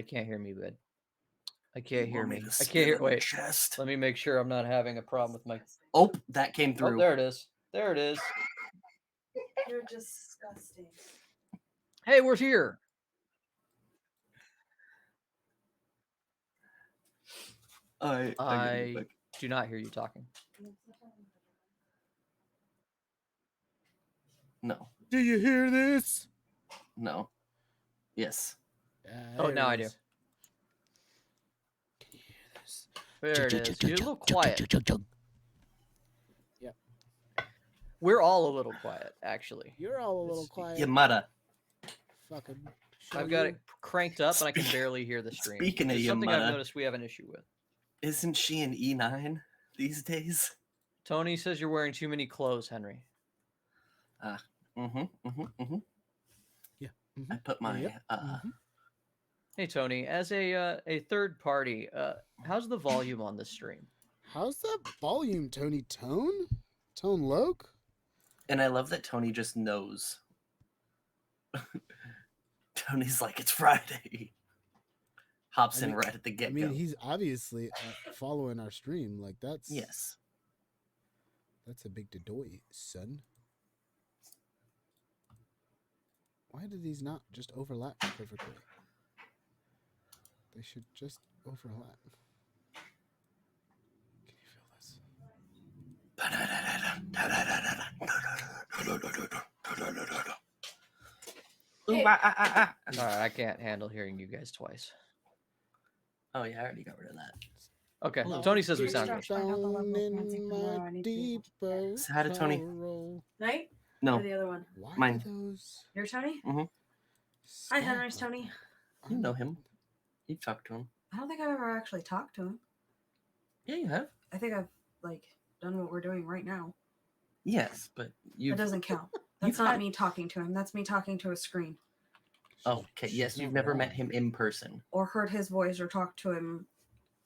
I can't hear me, bud. I You can't hear want me me. to I spit can't hear. on your Wait. chest? Let me make sure I'm not having a problem with my. Oh, that came Oh, through. there it is. There it is. You're disgusting. Hey, we're here. I I do not hear you talking. No, Do you hear this? no. Yes. Oh, There now it I do. is. Can you hear this? There it is. You're a little quiet. Yep. We're all a little quiet, actually. You're all a little quiet. Yamada. Fucking. I've got it cranked up and I can barely hear the stream. Speaking of It's something I've Yamada, noticed we have an issue with. isn't she an E9 these days? Tony says you're wearing too many clothes, Henry. Yeah. I put my Hey Tony, as a third party, how's the volume on this stream? How's that volume, Tony? Tone Loke? and I love that Tony just knows. Tony's like, it's Friday. Hops in right at the get-go. I mean, he's obviously following our stream. Like, that's... Yes. That's a big doy, son. Why do these not just overlap perfectly? They should just overlap. Can you feel this? Ooh, Alright, I can't handle hearing you guys twice. Oh yeah, I already got rid of that. Okay, Hello. Tony says we sound good. Down in my deeper Say hi to Tony. sorrow. Night? No, Or the other one? Why Mine. are those... Your Tony? Mhm. Hi, Henry's Tony. You know him. You've talked to him. I don't think I've ever actually talked to him. Yeah, you have. I think I've done what we're doing right now. Yes, but you. That doesn't count. That's not me talking to him. That's me talking to a screen. Oh, okay. Yes, you've never met him in person. Or heard his voice or talked to him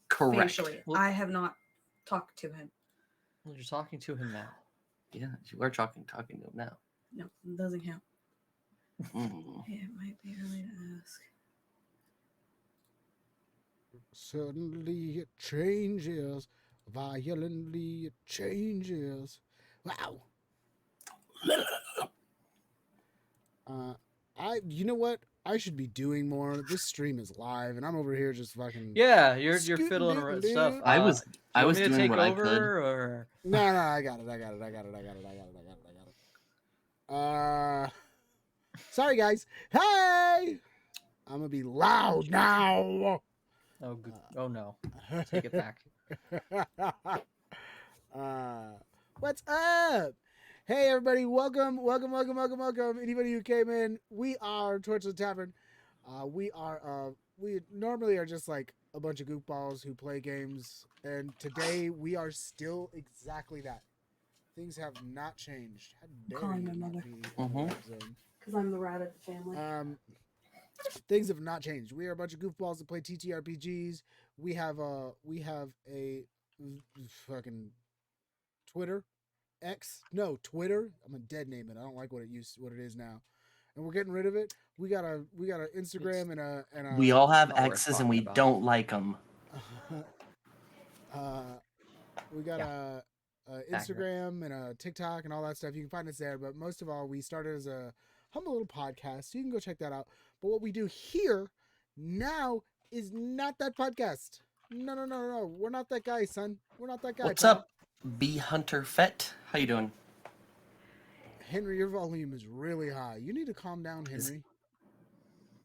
Correct. facially. Well- I have not talked to him. Well, you're talking to him now. Yeah, you are talking to him now. No, it doesn't count. Mm. It might be early to ask. Suddenly it changes. Violently it changes. Wow. You know what? I should be doing more. This stream is live, and I'm over here just fucking. Yeah, you're fiddling around with stuff. I was do you want me to doing take what over, I could. or No, I got it. Sorry, guys. Hey! I'm gonna be loud now. oh, good. Oh no, take it back. What's up? Hey, everybody. Welcome. Anybody who came in, we are Torch of the Tavern. We normally are just like a bunch of goofballs who play games. And today we are still exactly that. Things have not changed. How dare calling you my not mother. be in the rat zone? Because I'm the rat of the family. Things have not changed. We are a bunch of goofballs that play TTRPGs. We have a fucking Twitter. Twitter. I'm gonna dead name it. I don't like what it is now, and we're getting rid of it. We got a Instagram and a. We all have not worth exes and we talking about. don't like them. We got a Instagram and a TikTok and all that stuff. You can find us there. But most of all, we started as a humble little podcast, so you can go check that out. But what we do here now is not that podcast. No. We're not that guy, son. We're not that guy. What's pal. up, B Hunter Fett? How you doing? Henry, your volume is really high. You need to calm down, Henry.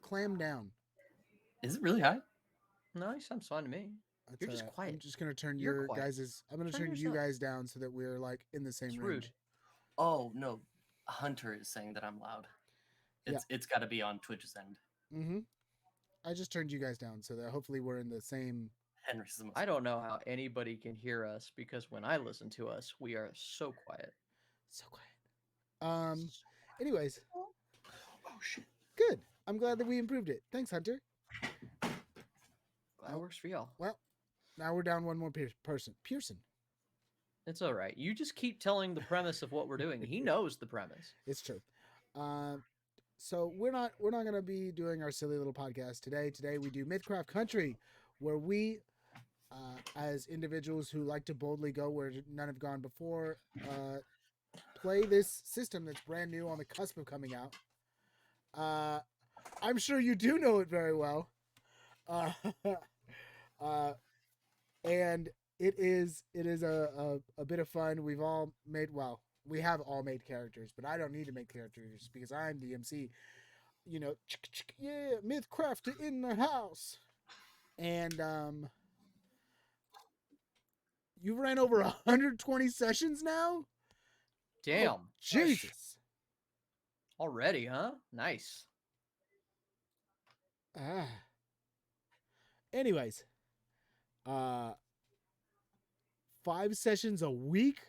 Clam down. Is it really high? No, he sounds fine to me. That's You're just all right. quiet. I'm just gonna turn You're your quiet. guys's. I'm gonna Turn turn yours you up. guys down so that we're like in the same It's range. rude. Oh no, Hunter is saying that I'm loud. It's got to be on Twitch's end. Mm-hmm. I just turned you guys down so that hopefully we're in the same. Henry's the most. I don't know how anybody can hear us because when I listen to us, we are so quiet. So quiet. Anyways, Oh shit. good. I'm glad that we improved it. Thanks, Hunter. That works for y'all. Well, now we're down one more person. Pearson. It's all right. You just keep telling the premise of what we're doing. He knows the premise. It's true. So we're not gonna be doing our silly little podcast today. Today we do Mythcraft Country, where we, as individuals who like to boldly go where none have gone before, play this system that's brand new on the cusp of coming out. I'm sure you do know it very well. Uh, uh, and it is a bit of fun. We've all made we have all made characters, but I don't need to make characters because I'm the MC. You know, yeah, Mythcraft in the house, and you ran over 120 sessions now. Oh Damn. Jesus! Already, huh? Nice. Ah. Anyways, uh, 5 sessions a week.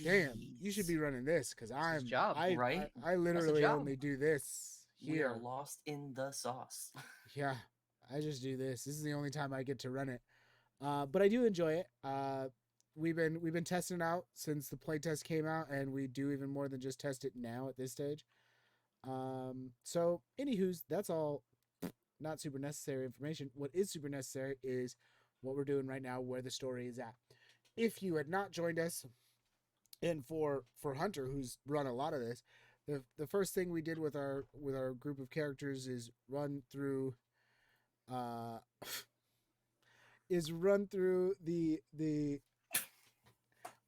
Damn, you should be Jeez. running this because his job, right? I literally job. only do this We are here. lost in the sauce. Yeah, I just do this. This is the only time I get to run it. But I do enjoy it. We've been testing it out since the playtest came out, and we do even more than just test it now at this stage. So anywho's, that's all not super necessary information. What is super necessary is what we're doing right now, where the story is at. If you had not joined us, and for Hunter, who's run a lot of this, the first thing we did with our group of characters is run through the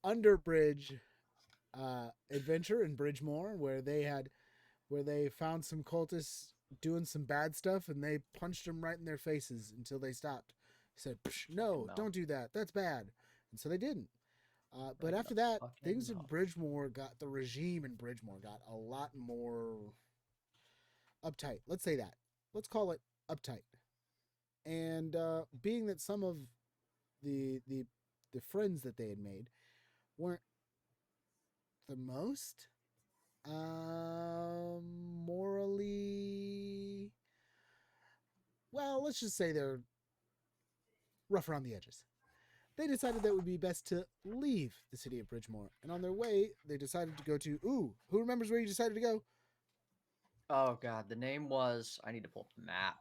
Underbridge adventure in Bridgemore, where they found some cultists doing some bad stuff, and they punched them right in their faces until they stopped. Said, "No, mouth. don't do that. That's bad." And so they didn't. But Right in after the that, fucking things in mouth. Bridgemore the regime in Bridgemore got a lot more uptight. Let's say that. Let's call it uptight. And being that some of the friends that they had made weren't the most morally, well, let's just say they're rough around the edges. They decided that it would be best to leave the city of Bridgemore. And on their way, they decided to go to, who remembers where you decided to go? Oh god, the name was. I need to pull up the map.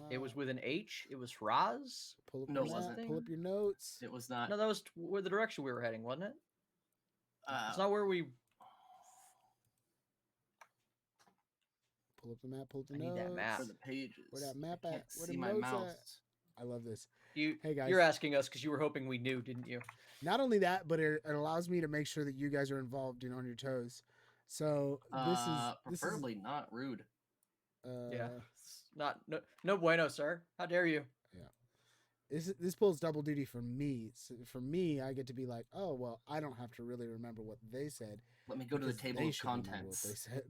It was with an H. It was Raz. Pull up No, your it map, wasn't. pull up your notes. It was not. No, that was where the direction we were heading, wasn't it? It's Uh, not where we. Pull up the map, pull up the I need notes. that map. for the pages. Where that map I at? can't Where see the my notes mouse. at? I love this. You, Hey, guys. You're asking us because you were hoping we knew, didn't you? Not only that, but it allows me to make sure that you guys are involved and on your toes. So this is Preferably not rude. Yeah. It's not no bueno, sir. How dare you? This pulls double duty for me. So for me, I get to be like, oh well, I don't have to really remember what they said. Let me go to the because table they of should remember contents What they said.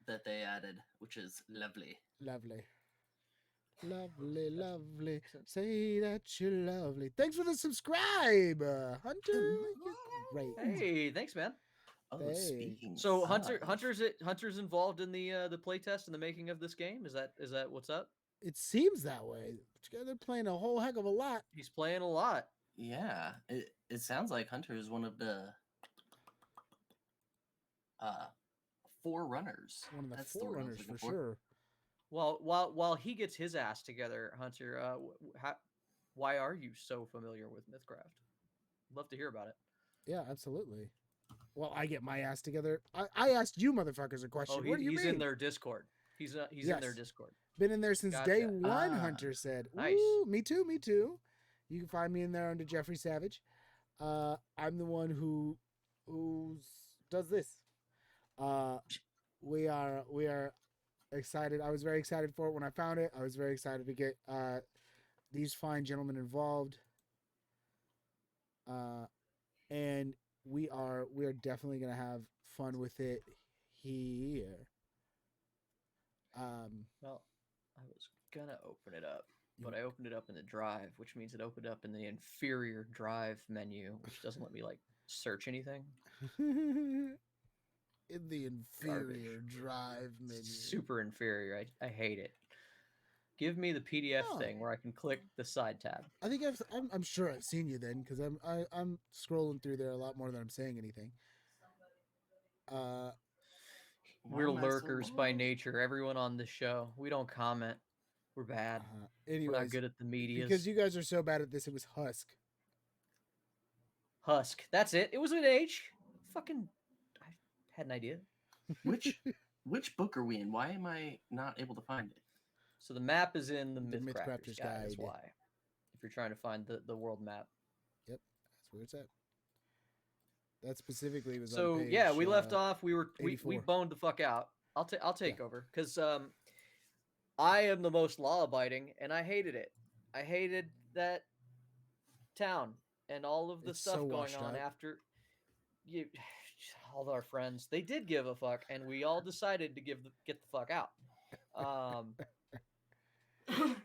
that they added, which is lovely. Lovely. Lovely, lovely. Say that you're lovely. Thanks for the subscribe, Hunter. You're great. Hey, thanks, man. Oh, Thanks. speaking. So of, Hunter's involved in the playtest and the making of this game. Is that what's up? It seems that way. But they're playing a whole heck of a lot. He's playing a lot. Yeah, it sounds like Hunter is one of the forerunners. One of the That's the word I was forerunners looking for sure. Well, while he gets his ass together, Hunter, why are you so familiar with Mythcraft? Love to hear about it. Yeah, absolutely. Well, I get my ass together. I asked you motherfuckers a question. Oh, What do you he's mean? in their Discord. He's in their Yes. Discord. Been in there since day Gotcha. one, Ah, Hunter said. nice. Ooh, me too, me too. You can find me in there under Jeffrey Savage. I'm the one who does this. We are excited. I was very excited for it when I found it. I was very excited to get these fine gentlemen involved. And we are definitely gonna have fun with it here. Well, I was gonna open it up, but I opened it up in the drive, which means it opened up in the inferior drive menu, which doesn't let me like search anything. In the inferior drive menu. Super inferior. I hate it. Give me the PDF Oh. thing where I can click the side tab. I think I'm sure I've seen you then because I'm scrolling through there a lot more than I'm saying anything. Why We're am I so lurkers by lost? nature. Everyone on the show. We don't comment. We're bad. We're not Anyways, good at the media. because you guys are so bad at this, it was Husk. Husk. That's it. It was an H. Fucking. I had an idea. Which book are we in? Why am I not able to find it? So the map is in the The Mythcrafter's Guide. Is why. If you're trying to find the world map. Yep, that's where it's at. That specifically was on So page, yeah, we left off. We 84. boned the fuck out. I'll take over because I am the most law abiding, and I hated it. I hated that town and all of the It's stuff so going washed on up. after you. All of our friends, they did give a fuck, and we all decided to get the fuck out.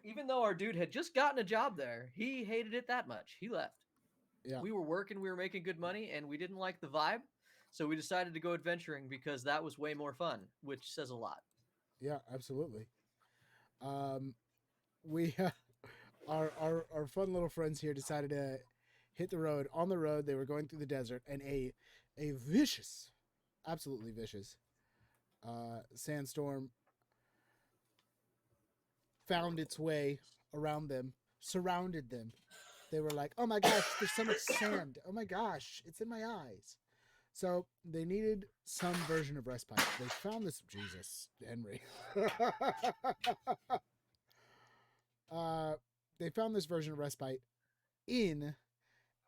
Even though our dude had just gotten a job there, he hated it that much. He left. Yeah. We were working, we were making good money, and we didn't like the vibe. So we decided to go adventuring because that was way more fun, which says a lot. Yeah, absolutely. We our fun little friends here decided to hit the road. On the road, they were going through the desert, and a vicious, absolutely vicious, sandstorm found its way around them, surrounded them. They were like, "Oh my gosh, there's so much sand! Oh my gosh, it's in my eyes." So they needed some version of respite. They found this Jesus, Henry. They found this version of respite in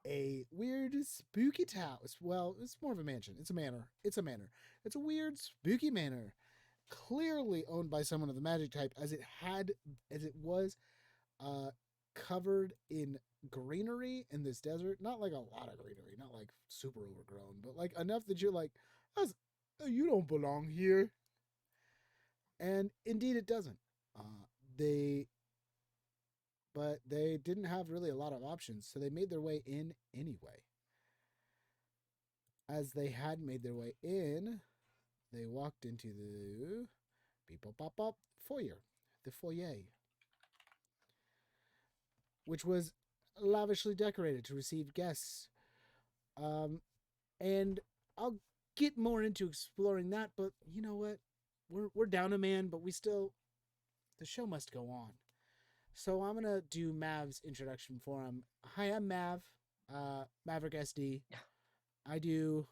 a weird, spooky town. Well, it's more of a mansion. It's a manor. It's a manor. It's a weird, spooky manor, clearly owned by someone of the magic type, as it was covered in greenery in this desert. Not like a lot of greenery, not like super overgrown, but like enough that you're like, you don't belong here. And indeed, it doesn't. But they didn't have really a lot of options, so they made their way in anyway. As they had made their way in, they walked into the foyer, the foyer, which was lavishly decorated to receive guests. And I'll get more into exploring that, but you know what? We're down a man, but the show must go on. So I'm gonna do Mav's introduction for him. Hi, I'm Mav, Maverick SD. I do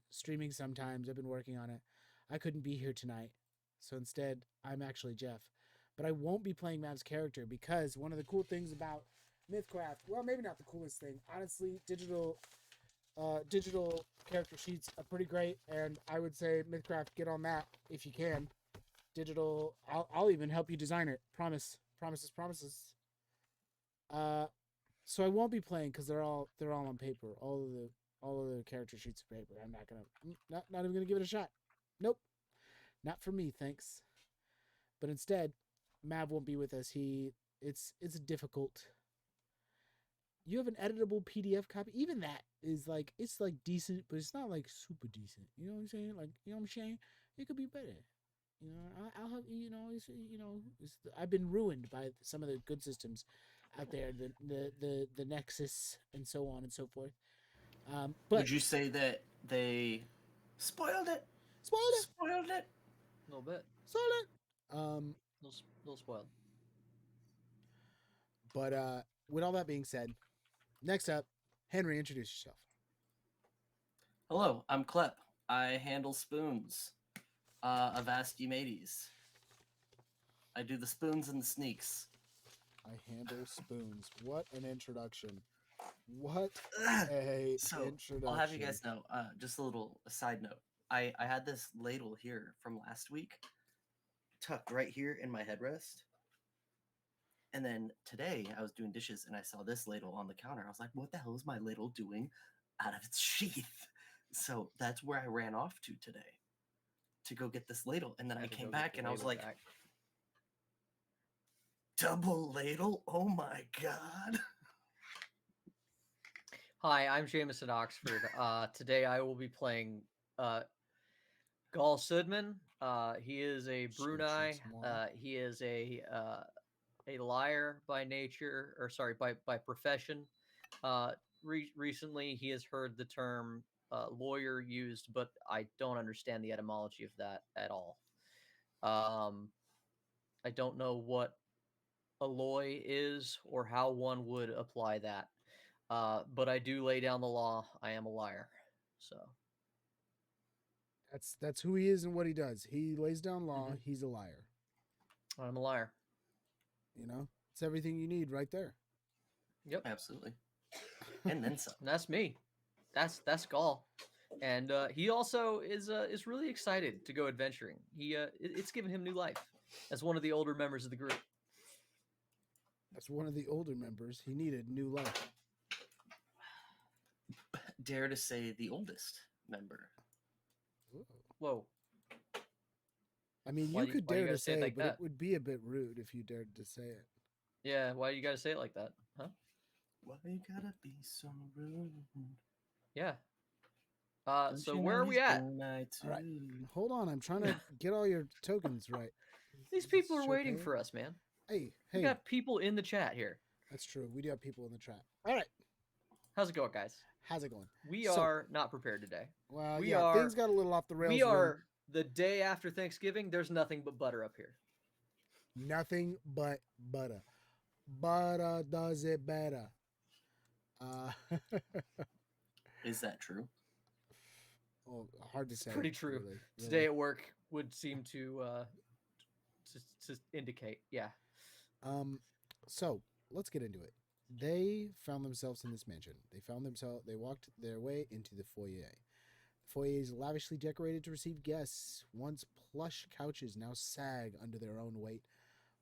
streaming sometimes. I've been working on it. I couldn't be here tonight, so instead I'm actually Jeff. But I won't be playing Mav's character because one of the cool things about Mythcraft, well, maybe not the coolest thing, honestly, digital character sheets are pretty great, and I would say Mythcraft, get on that if you can. Digital, I'll even help you design it. Promises. So I won't be playing because they're all on paper. All of the character sheets are paper. I'm not even gonna give it a shot. Nope, not for me, thanks. But instead, Mav won't be with us. It's difficult. You have an editable PDF copy. Even that is like, it's like decent, but it's not like super decent. You know what I'm saying? Like, you know what I'm saying? It could be better. You know, I'll have, I've been ruined by some of the good systems out there, the Nexus and so on and so forth. But would you say that they spoiled it? A little bit. Spoiled it. Little spoiled. But with all that being said, next up, Henry, introduce yourself. Hello, I'm Klep. I handle spoons. Avast ye mateys. I do the spoons and the sneaks. I handle spoons. What an introduction. What a introduction. I'll have you guys know, just a little side note. I had this ladle here from last week, tucked right here in my headrest. And then today I was doing dishes and I saw this ladle on the counter. I was like, what the hell is my ladle doing out of its sheath? So that's where I ran off to today to go get this ladle. And then I came back and I was like, double ladle? Oh my God. Hi, I'm Jameson Oxford. Today I will be playing Gaul Sudman. He is a Brunei. He is a liar by nature, or sorry, by profession. Recently he has heard the term lawyer used, but I don't understand the etymology of that at all. I don't know what alloy is or how one would apply that. But I do lay down the law. I am a liar. So That's who he is and what he does. He lays down law. He's a liar. I'm a liar. You know, it's everything you need right there. Yep. Absolutely. And then some. And that's me. That's Gall. And he also is really excited to go adventuring. It's given him new life as one of the older members of the group. As one of the older members, he needed new life. Dare to say the oldest member. Whoa. I mean, Why you do could why you dare gotta to say it say, like but that? it would be a bit rude if you dared to say it. Yeah, why you gotta say it like that? Huh? Why you gotta be so rude? Yeah. Don't So you know where are we he's at? Brunei All right. too? Hold on, I'm trying to get all your tokens right. These people are waiting for us, man. Hey, We hey, got people in the chat here. that's true. We do have people in the chat. All right, How's it going, guys? how's it going? We So- are not prepared today. Well, we yeah, are- things got a little off the rails. We when are the day after Thanksgiving. There's nothing but butter up here. nothing but butter. Butter does it better. Is that true? Oh, hard to say. Pretty true. Really, Today really. at work would seem to indicate. Yeah. So let's get into it. They found themselves in this mansion. They walked their way into the foyer. The foyer is lavishly decorated to receive guests. Once plush couches now sag under their own weight.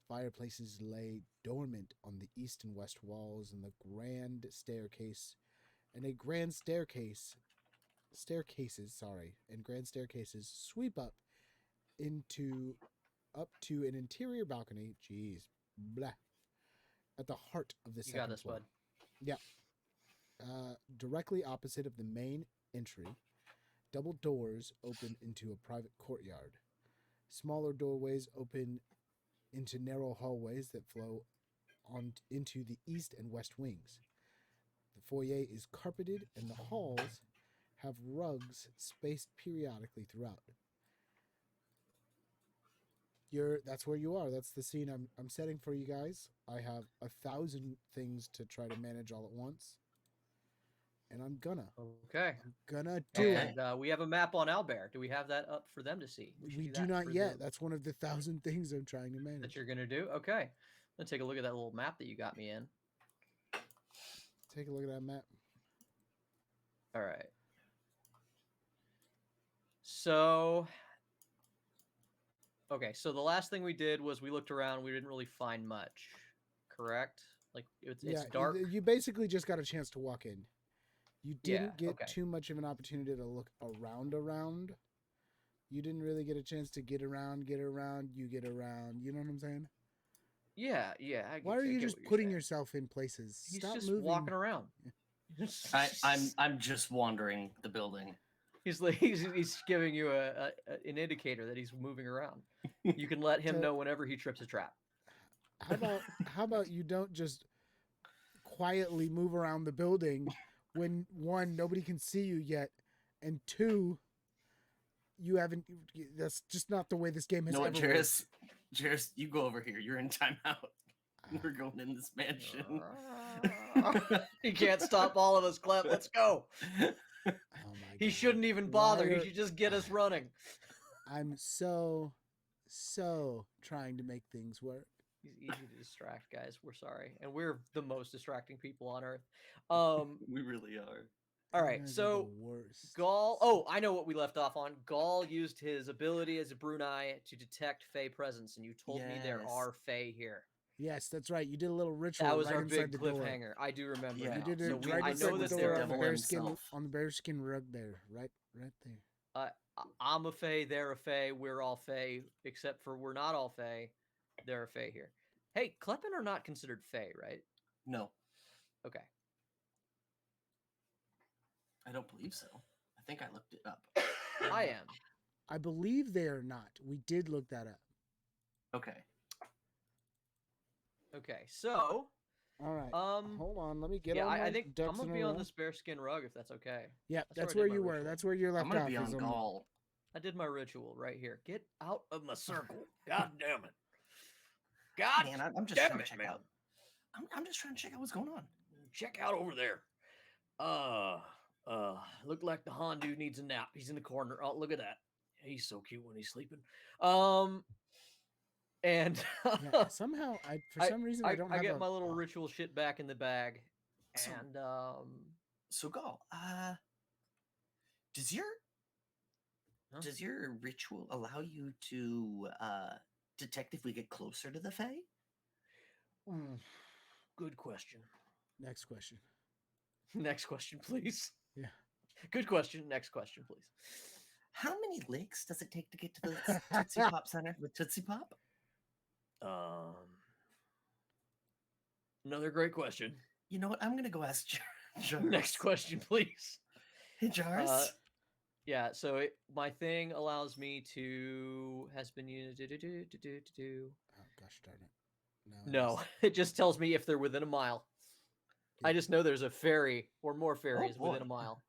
Fireplaces lay dormant on the east and west walls, and grand staircases sweep up to an interior balcony. Jeez, blah. At the heart of the You got second this, floor. bud. Yeah. Directly opposite of the main entry, double doors open into a private courtyard. Smaller doorways open into narrow hallways that flow on into the east and west wings. The foyer is carpeted, and the halls have rugs spaced periodically throughout. That's where you are. That's the scene I'm setting for you guys. I have 1,000 things to try to manage all at once, and I'm gonna do it. And we have a map on Albert. Do we have that up for them to see? We do not yet. That's one of the 1,000 things I'm trying to manage. That you're gonna do. Okay, let's take a look at that little map that you got me in. Take a look at that map. All right. So, okay. So the last thing we did was we looked around. We didn't really find much. Correct? Like it's dark. You basically just got a chance to walk in. You didn't get okay. too much of an opportunity to look around. You didn't really get a chance to get around. You get around. You know what I'm saying? Yeah. Why are you just putting yourself in places? He's Stop just moving. walking around. I'm just wandering the building. He's giving you an indicator that he's moving around. You can let him know whenever he trips a trap. How about you don't just quietly move around the building when one, nobody can see you yet, and two, you haven't. That's just not the way this game has ever worked. Jairus, you go over here. You're in timeout. We're going in this mansion. He can't stop all of us, Clef. Let's go. Oh my He God. shouldn't even bother. He should just get us running. I'm so trying to make things work. He's easy to distract, guys. We're sorry. And we're the most distracting people on earth. We really are. All right, so Gall. Oh, I know what we left off on. Gall used his ability as a Brunei to detect Fey presence, and you told me there are Fey here. Yes, that's right. You did a little ritual. That was right our inside big the door. cliffhanger. I do remember. Yeah. Now. You did it So right I inside know the that door there devil on himself. the bearskin rug there, right there. I'm a Fey, they're a Fey, we're all Fey, except for we're not all Fey. They're a Fey here. Hey, Kleppen are not considered Fey, right? No, Okay. I don't believe so. I think I looked it up. I am. I believe they are not. We did look that up. Okay. Okay, so All right. Um, Hold on. Let me get yeah, all my I think I'm ducks gonna in be a on row. this bearskin rug if that's okay. Yeah, That's that's where I where did my you were. ritual. That's where you're I'm left gonna off. be is on on the- Gaul. I did my ritual right here. Get out of my circle. God damn it. God Man, I'm just damn trying to it, check man. out. I'm just trying to check out what's going on. Check out over there. Look like the Hondu needs a nap. He's in the corner. Oh, look at that. He's so cute when he's sleeping. And Yeah, somehow, for some reason, I don't have get a. my little ritual shit back in the bag. So- And So Gaul, does your Huh? does your ritual allow you to detect if we get closer to the Fae? Good question. Next question. Next question, please. Yeah. Good question. Next question, please. How many licks does it take to get to the Tootsie Pop Center with Tootsie Pop? Another great question. You know what? I'm gonna go ask Jars. Next question, please. Hey Jars. Yeah, so my thing allows me to has been used. Oh gosh darn it! I No, missed. it just tells me if they're within a mile. I Yeah. just know there's a ferry or more ferries within a boy. mile.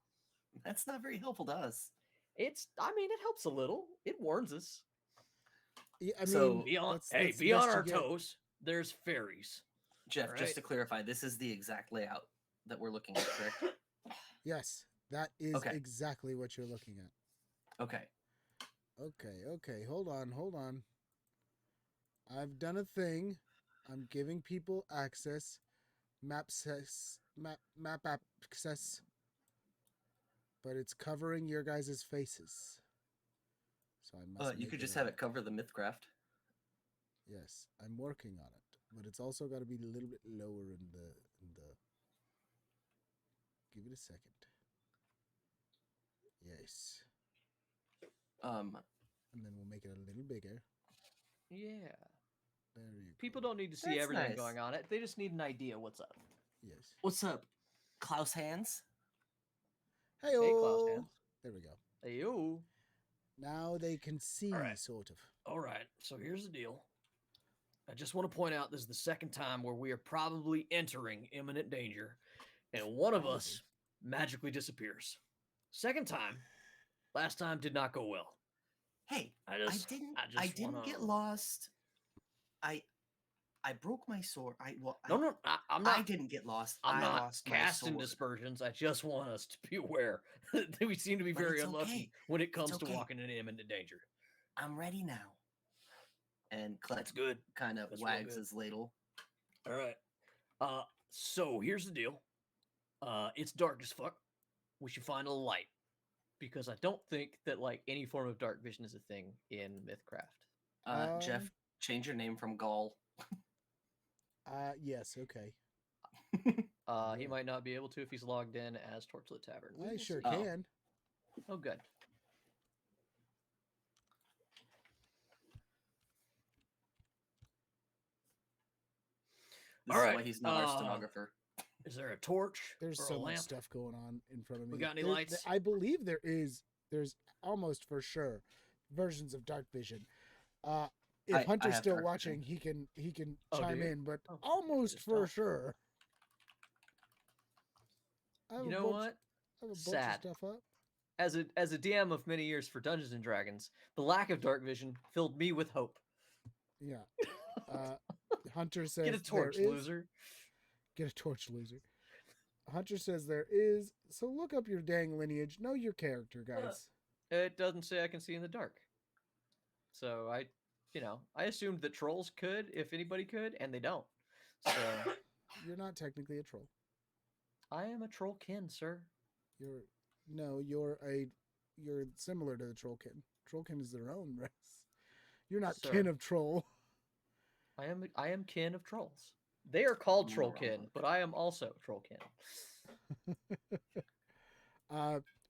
That's not very helpful to us. I mean, it helps a little. It warns us. Yeah, I mean, So- Be on, that's hey, the be on best you our get. toes. There's ferries. Jeff, All just right. to clarify, this is the exact layout that we're looking at, correct? Yes, that is Okay. exactly what you're looking at. Okay. Okay. Hold on. I've done a thing. I'm giving people access. Map access. But it's covering your guys' faces. So I must. You make could just a- have it cover the Mythcraft. Yes, I'm working on it, but it's also got to be a little bit lower in the. Give it a second. Yes, Um, and then we'll make it a little bigger. Yeah. There you People go. don't need to see That's everything nice. going on it. They just need an idea what's up. Yes. what's up, Klaus Hands? Hey, Hey, Klaus Hands. There we go. Hey, yo. Now they can see, right. sort of. All right, so here's the deal. I just want to point out this is the second time where we are probably entering imminent danger, and one of us magically disappears. Second time. Last time did not go well. Hey, I I just didn't wanna... get lost. I broke my sword. No, I'm not. I didn't get lost. I'm I not lost my casting sword. dispersions. I just want us to be aware that we seem to be But very it's unlucky okay. when it comes It's to okay. walking into imminent danger. I'm ready now. And That's Klett good. kind of That's real wags good. his ladle. All right. So here's the deal. It's dark as fuck. We should find a light because I don't think that like any form of dark vision is a thing in Mythcraft. Jeff, change your name from Gaul. Yes, okay. He Yeah. might not be able to if he's logged in as Torchlit Tavern. We I will sure see. can. Oh, good. This All is right, why he's not our stenographer. Is there a torch There's or so a much lamp? stuff going on in front of me. We got any There- lights? I believe there is. There's almost for sure versions of dark vision. If I Hunter's have still dark watching, he can Oh, do chime you? in, but Oh, almost just for stop. sure. I have You a know bunch, what? I have a bunch Sad. of stuff up. As a DM of many years for Dungeons and Dragons, the lack of dark vision filled me with hope. Yeah. Hunter says Get a torch, there is. loser. Get a torch, loser. Hunter says there is. So look up your dang lineage. Know your character, guys. It doesn't say I can see in the dark. So I assumed that trolls could, if anybody could, and they don't. So You're not technically a troll. I am a trollkin, sir. You're similar to the trollkin. Trollkin is their own race. You're not Sir. kin of troll. I am kin of trolls. They are called You're trollkin, wrong. but I am also trollkin.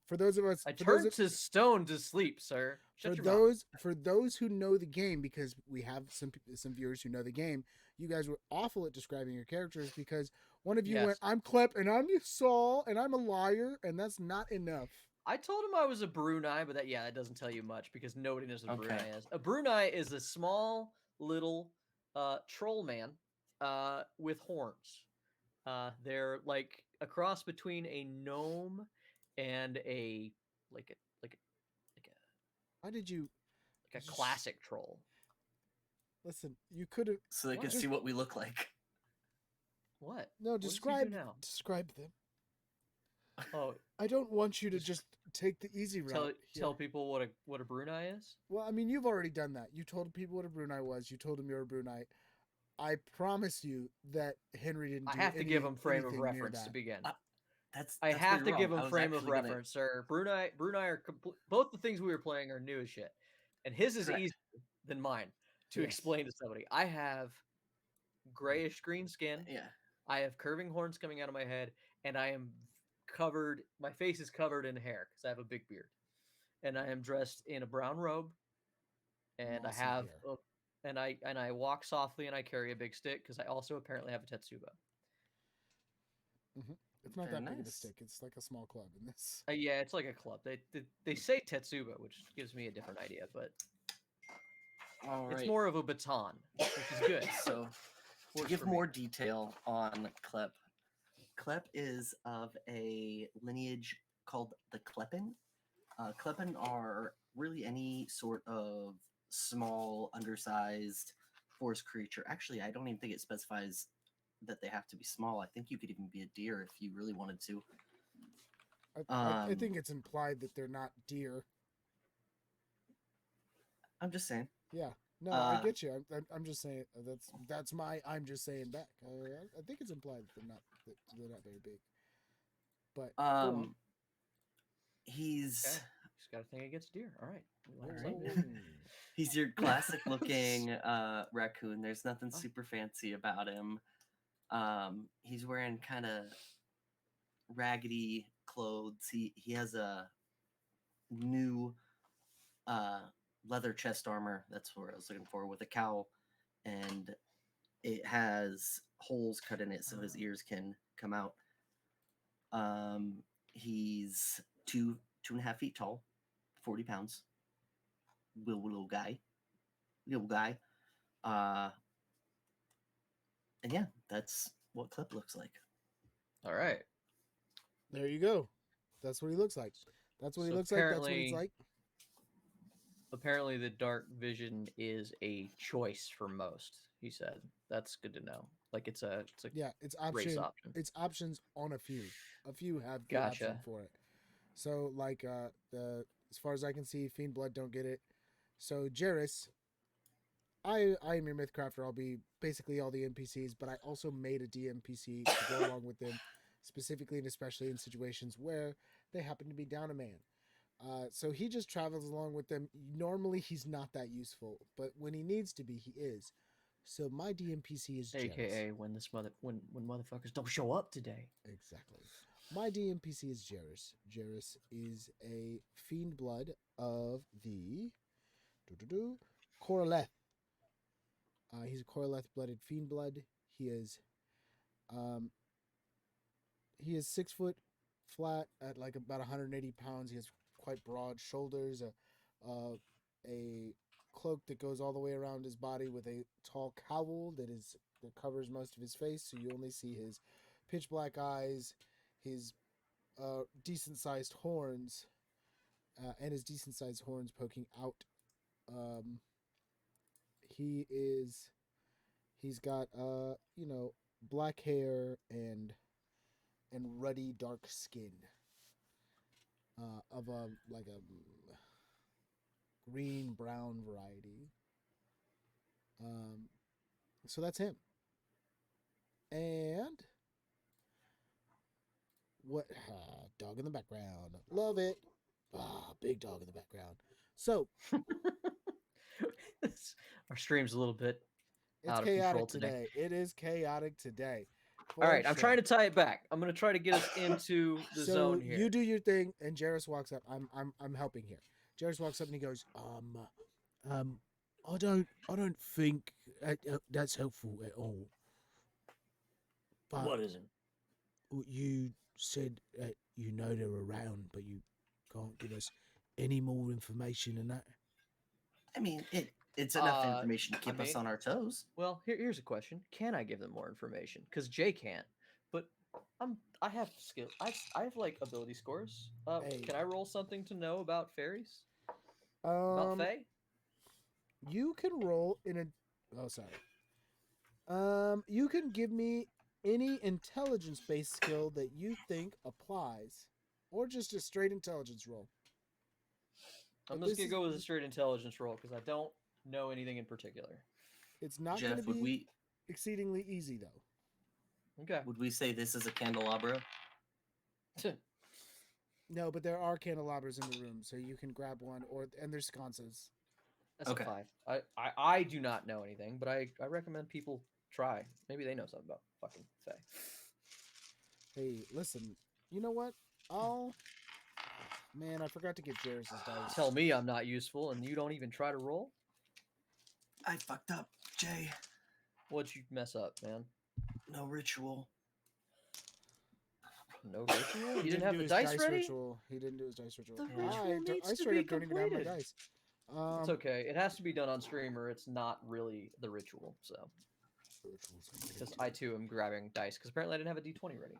For those of us, I for those turned to stone to sleep, sir. Shut for your mouth. those who know the game, because we have some viewers who know the game. You guys were awful at describing your characters because one of you Yes. went, "I'm Klep and I'm Saul and I'm a liar," and that's not enough. I told him I was a Brunei, but that doesn't tell you much because nobody knows what a Okay. Brunei is. A Brunei is a small little troll man with horns. They're like a cross between a gnome and a like a like a like a Why did you like a classic troll. listen? You could have. So they can Just- see what we look like. What? No, What does he do describe now? them. Oh, I don't want you to Just just take the easy route. tell here. people what a Brunei is. Well, I mean, you've already done that. You told people what a Brunei was. You told them you're a Brunei. I promise you that Henry didn't. I Do have to give him frame of anything near reference to that. begin. That's I where have you're to wrong. give I him was frame of actually gonna- reference, sir. Brunei are both the things we were playing are new as shit, and his is Correct. easier than mine to Yes. explain to somebody. I have grayish green skin. Yeah. I have curving horns coming out of my head, and I am covered. My face is covered in hair because I have a big beard, and I am dressed in a brown robe, and Mossy I have, hair. and I walk softly, and I carry a big stick because I also apparently have a tetsubo. It's not Very that big of a nice. stick. It's like a small club in this. Yeah, it's like a club. They say tetsubo, which gives me a different idea, but All right. it's more of a baton, which is good. So, to Works give for me. more detail on Klep, Klep is of a lineage called the Kleppen. Kleppen are really any sort of small, undersized forest creature. Actually, I don't even think it specifies that they have to be small. I think you could even be a deer if you really wanted to. I think it's implied that they're not deer. I'm just saying. Yeah. No, I Uh, get you. I'm just saying that's my. I'm just saying back. I think it's implied that they're not very big. But go on. He's Okay. Just got a thing against deer. All right. We learned All right. something. he's your classic looking raccoon. There's nothing Oh. super fancy about him. He's wearing kind of raggedy clothes. He has a new leather chest armor. That's what I was looking for, with a cowl, and it has holes cut in it so his ears can come out. He's 2.5 feet tall, 40 pounds. Little guy. And yeah, that's what Clip looks like. All right. There you go. That's what he looks like. That's what he So looks like. That's what he's apparently- like. Apparently, the dark vision is a choice for most. He said that's good to know. Like it's a Yeah, it's race option. option. It's options on a few. A few have the Gotcha. option for it. So like the as far as I can see, Fiend Blood don't get it. So Jairus, I am your Mythcrafter. I'll be basically all the NPCs, but I also made a DMPC to go along with them, specifically and especially in situations where they happen to be down a man. So he just travels along with them. Normally he's not that useful, but when he needs to be, he is. So my DMPC is Jairus. AKA when when motherfuckers don't show up today. Exactly. My DMPC is Jairus. Jairus is a Fiend Blood of the Coraleth. He's a Coraleth blooded Fiend Blood. He is 6 foot flat at like about 180 pounds. He has quite broad shoulders, a cloak that goes all the way around his body with a tall cowl that covers most of his face, so you only see his pitch black eyes, his decent sized horns, and his decent sized horns poking out. He's got black hair and ruddy dark skin. Of a green brown variety. So that's him. And what dog in the background. Love it. Big dog in the background. So Our stream's a little bit it's out of control chaotic today. today. It is chaotic today. All right, I'm trying to tie it back. I'm gonna try to get us into the So zone here. you do your thing, and Jairus walks up. I'm helping here. Jairus walks up and he goes, I don't think that's helpful at all. But What isn't? you said that you know they're around, but you can't give us any more information than that. I mean, it's enough Uh, information to keep us mean- on our toes. Well, here's a question: can I give them more information? Because Jay can't. But I have skill. I have like ability scores. Hey. Can I roll something to know about fairies? About Um, fae? you can roll in a. Oh, sorry. You can give me any intelligence-based skill that you think applies, or just a straight intelligence roll. I'm But just this gonna go with a is. straight intelligence roll because I don't know anything in particular. It's not going to Jeff, would be we exceedingly easy though. Okay. would we say this is a candelabra? No, but there are candelabras in the room, so you can grab one, and there's sconces. That's Okay. a 5. I do not know anything, but I recommend people try. Maybe they know something about fucking fae. Hey, listen. You know what? I'll. Man, I forgot to get Jairus's dice. Tell me I'm not useful and you don't even try to roll? I fucked up, Jay. What'd you mess up, man? No ritual. No ritual? You He didn't have do the his dice ready? Ritual. He didn't do his dice ritual. The Yeah. ritual needs I to straight be up don't even have my completed. dice. It's okay. It has to be done on stream or it's not really the ritual. So, because I too am grabbing dice because apparently I didn't have a d20 ready.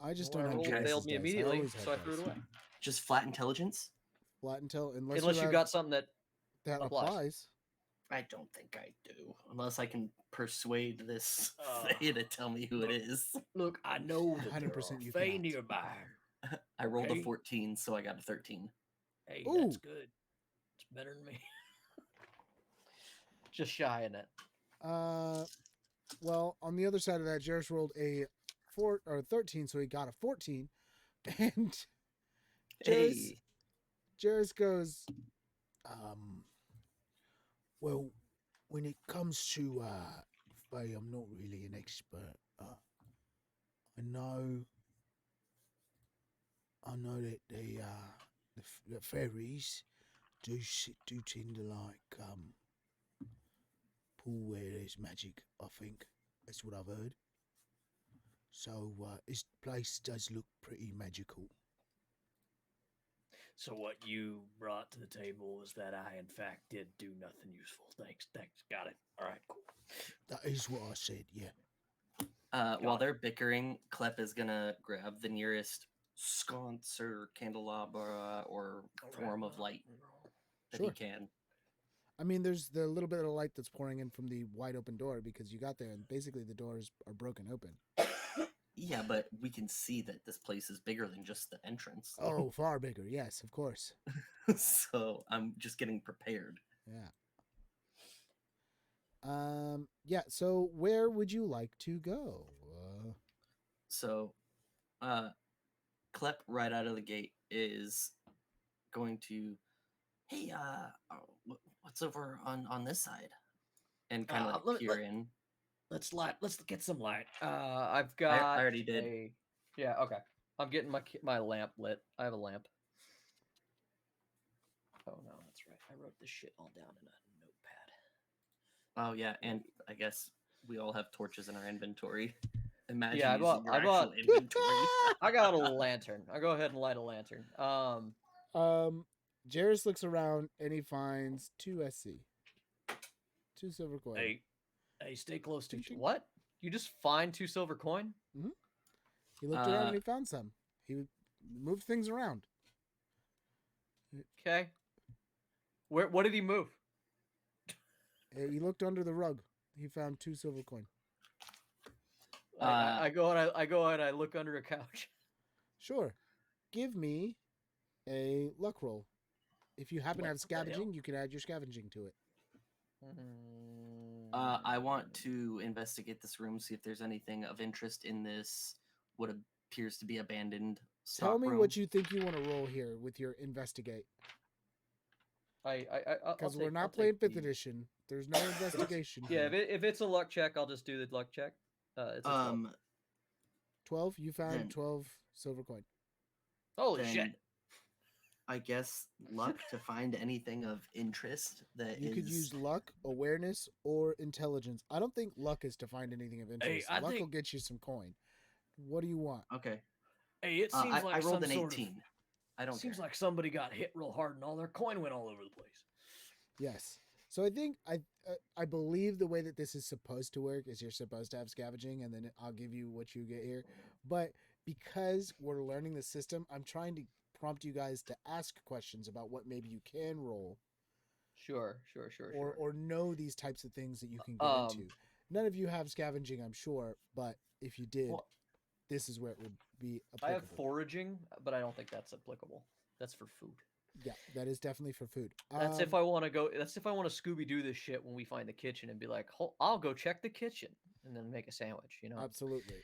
I just When don't I have rolled, it Jairus's failed me dice. I immediately, always have so I threw it dice. away. Just flat intelligence? Flat until unless Unless you you have got something that that applies. applies. I don't think I do. Unless I can persuade this Oh. Fae to tell me who it is. Look, I know that there 100% are you fae cannot. nearby. I rolled Okay. a 14, so I got a 13. Hey, Ooh. that's good. It's better than me. Just shy in it. Well, on the other side of that, Jairus rolled a 13, so he got a 14, and Jairus, Hey. Jairus goes, well, when it comes to Faye, I'm not really an expert. I know that the fairies do tend to like pull where there's magic. I think that's what I've heard. So this place does look pretty magical. So what you brought to the table was that I, in fact, did do nothing useful. Thanks. Got it. All right, cool. That is what I said. Yeah. While they're bickering, Klep is gonna grab the nearest sconce or candelabra or form of light that Sure. he can. I mean, there's the little bit of light that's pouring in from the wide open door because you got there and basically the doors are broken open. Yeah, but we can see that this place is bigger than just the entrance. Oh, far bigger. Yes, of course. So I'm just getting prepared. Yeah. Yeah. So where would you like to go? So, Klep right out of the gate is going to, hey, what's over on this side? And kind of like peer in. Let's get some light. I've got. I already did. Yeah. Okay. I'm getting my lamp lit. I have a lamp. Oh no, that's right. I wrote this shit all down in a notepad. Oh yeah, and I guess we all have torches in our inventory. Imagine Yeah, using your I bought actual inventory. I got a lantern. I'll go ahead and light a lantern. Jairus looks around and he finds 2 SC. 2 silver coins. Hey, stay close to Ding, each. ding. What? You just find 2 silver coin? He looked around and he found some. He moved things around. Okay. What did he move? He looked under the rug. He found 2 silver coin. I go and I look under a couch. Sure. Give me a luck roll. If you happen to have What the hell? scavenging, you can add your scavenging to it. I want to investigate this room, see if there's anything of interest in this what appears to be abandoned stock Tell me room. what you think you want to roll here with your investigate. Because we're not playing 5th edition. There's no investigation. Yeah, here. if it's a luck check, I'll just do the luck check. It's a 12. 12. You found Then- 12 silver coin. Holy Then shit! I guess luck to find anything of interest that You could use luck, awareness, or intelligence. I don't think luck is to find anything of interest. I Luck will think- get you some coin. What do you want? Okay. Hey, it seems I like rolled some an sort 18. I don't Seems care. like somebody got hit real hard and all their coin went all over the place. Yes. So I think I believe the way that this is supposed to work is you're supposed to have scavenging, and then I'll give you what you get here. But because we're learning the system, I'm trying to prompt you guys to ask questions about what maybe you can roll, Sure. or know these types of things that you can get Um, into. None of you have scavenging, I'm sure, but if you did, Well, this is where it would be I have applicable. foraging, but I don't think that's applicable. That's for food. Yeah, that is definitely for food. That's if I want to go. That's if I want to Scooby Doo this shit when we find the kitchen and be like, I'll go check the kitchen and then make a sandwich. You know. Absolutely.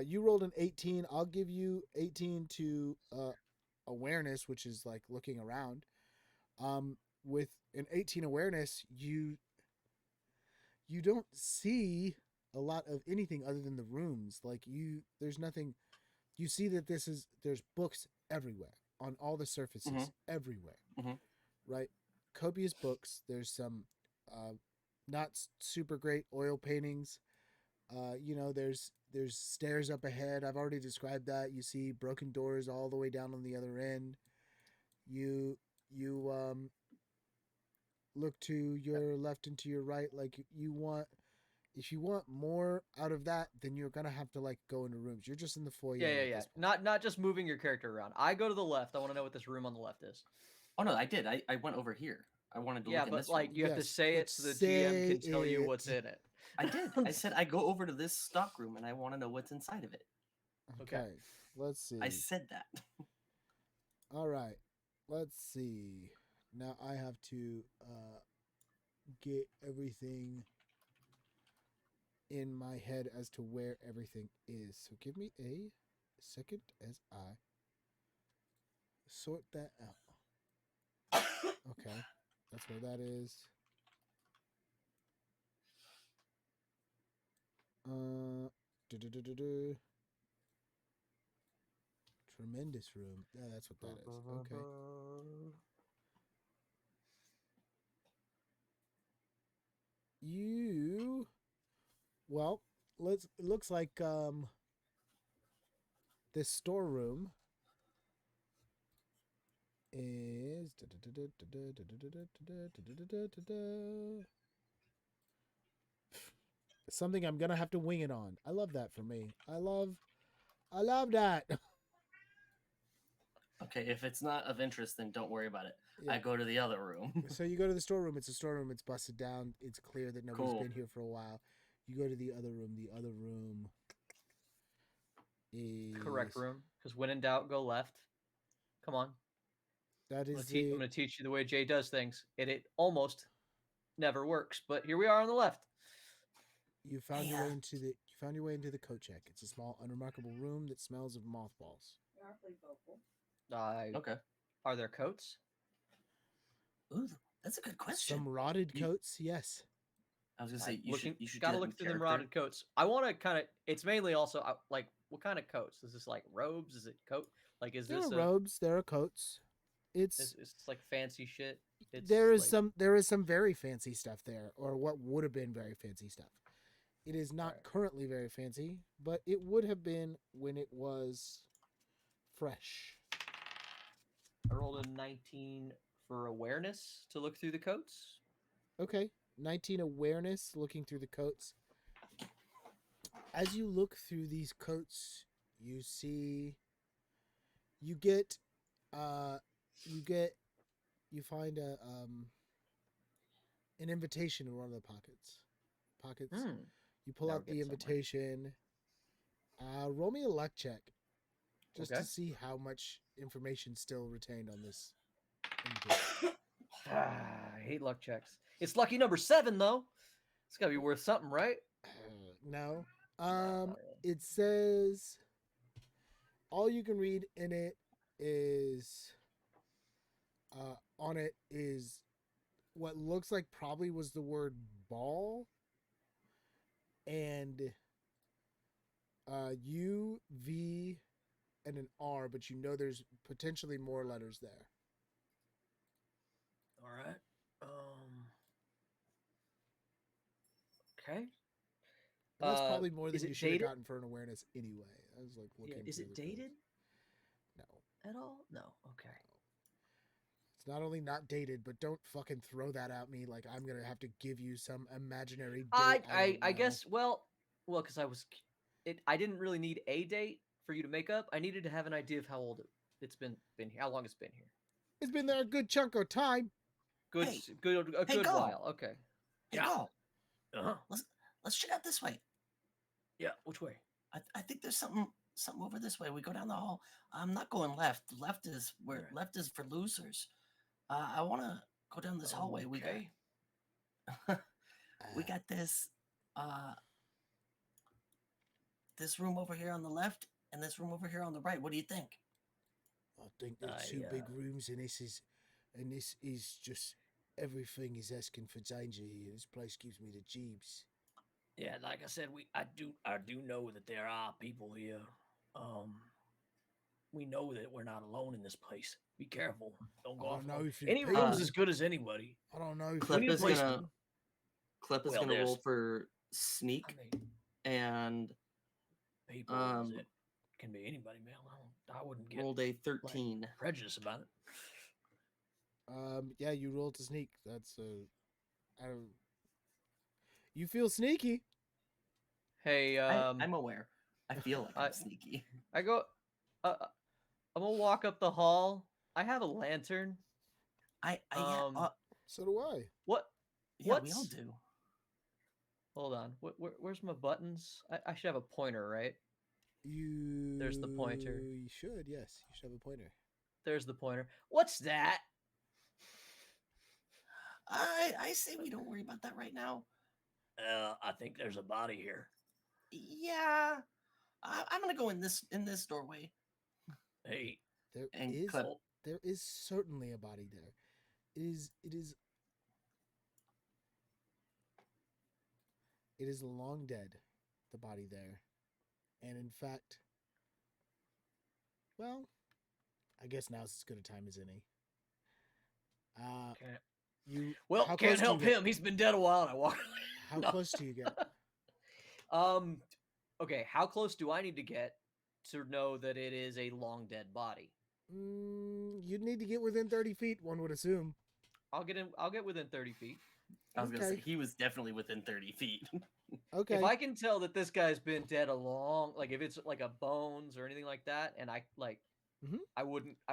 You rolled an 18. I'll give you 18 to awareness, which is like looking around. With an 18 awareness, you don't see a lot of anything other than the rooms. Like there's nothing. You see that there's books everywhere on all the surfaces, everywhere, right? Copious books. There's some not super great oil paintings. There's stairs up ahead. I've already described that. You see broken doors all the way down on the other end. You look to your left and to your right. Like if you want more out of that, then you're gonna have to like go into rooms. You're just in the foyer. Yeah. Not just moving your character around. I go to the left. I want to know what this room on the left is. Oh no, I did. I went over here. I wanted to Yeah, look in but this like room. you have to Yes, say but it so the GM can tell you say what's in it. I did. I said I go over to this stock room and I want to know what's inside of it. Okay. Let's see. I said that. All right. Let's see. Now I have to get everything in my head as to where everything is. So give me a second as I sort that out. Okay. That's where that is. Du-du-du-du-du. Tremendous room. Yeah, that's what that is. Okay. Well, it looks like this storeroom is something I'm gonna have to wing it on. I love that for me. I love that. Okay, if it's not of interest, then don't worry about it. Yeah. I go to the other room. So you go to the storeroom. It's a storeroom. It's busted down. It's clear that nobody's Cool. been here for a while. You go to the other room. The other room is Correct room. Because when in doubt, go left. Come on. That I'm is going to teach you the way Jay does things. It almost never works, but here we are on the left. You found your way into the coat check. It's a small, unremarkable room that smells of mothballs. Okay. Are there coats? Ooh, that's a good question. Some rotted coats, yes. I was gonna say you should gotta do that look in through them character. rotted coats. I want to kind of. It's mainly also like what kind of coats? Is this like robes? Is it coat? Like is There this are robes. There are coats. It's like fancy shit. there is some very fancy stuff there, or what would have been very fancy stuff. It is not currently very fancy, but it would have been when it was fresh. I rolled a 19 for awareness to look through the coats. Okay, 19 awareness, looking through the coats. As you look through these coats, you find an invitation in one of the pockets. You pull out the invitation. Roll me a luck check, just to see how much information still retained on this invitation. I hate luck checks. It's lucky number 7 though. It's gotta be worth something, right? No. It says all you can read in it is on it is what looks like probably was the word ball and U, V, and an R, but you know there's potentially more letters there. All right. Okay. And that's probably more than you should have dated? gotten for an awareness anyway. I was like looking. Is it dated? No. At all? No. Okay. It's not only not dated, but don't fucking throw that at me like I'm gonna have to give you some imaginary date. I don't guess because I didn't really need a date for you to make up. I needed to have an idea of how old it's been here, how long it's been here. It's been there a good chunk of time. Good, Hey. good, a Hey, good go. while. Okay. Hey, Yeah. go. Uh-huh. Let's check out this way. Yeah. Which way? I think there's something over this way. We go down the hall. I'm not going left. Left is left is for losers. I want to go down this hallway. Okay. We got this this room over here on the left and this room over here on the right. What do you think? I think there's two big rooms, and this is just everything is asking for danger here. This place gives me the jeebs. Yeah, like I said, I do know that there are people here. We know that we're not alone in this place. Be careful. Don't go I off don't know alone. if it's Any people. room's as good as anybody. I don't know. If Clip need a is place gonna to- Clip is Well, gonna roll there's- for sneak I mean, and people it can be anybody, man. I wouldn't get rolled a 13. prejudiced about it. Yeah, you roll to sneak. That's I don't. You feel sneaky. Hey, I'm aware. I feel like I'm I- sneaky. I go. I'm gonna walk up the hall. I have a lantern. I So do I. What? yeah, we all what's- do. Hold on. Where's my buttons? I should have a pointer, right? There's the pointer. You should, yes. You should have a pointer. There's the pointer. What's that? I say we don't worry about that right now. I think there's a body here. Yeah, I'm gonna go in this doorway. Hey, There And is Clip. there is certainly a body there. It is long dead, the body there. And in fact, well, I guess now's as good a time as any. can't, You well, how can't close do you help get? him. He's been dead a while, and I walk. How No. close do you get? Okay. How close do I need to get to know that it is a long dead body? You'd need to get within 30 feet, one would assume. I'll get within 30 feet. I was gonna Okay. say he was definitely within 30 feet. Okay. If I can tell that this guy's been dead a long, like if it's like a bones or anything like that, and I like, Mhm. I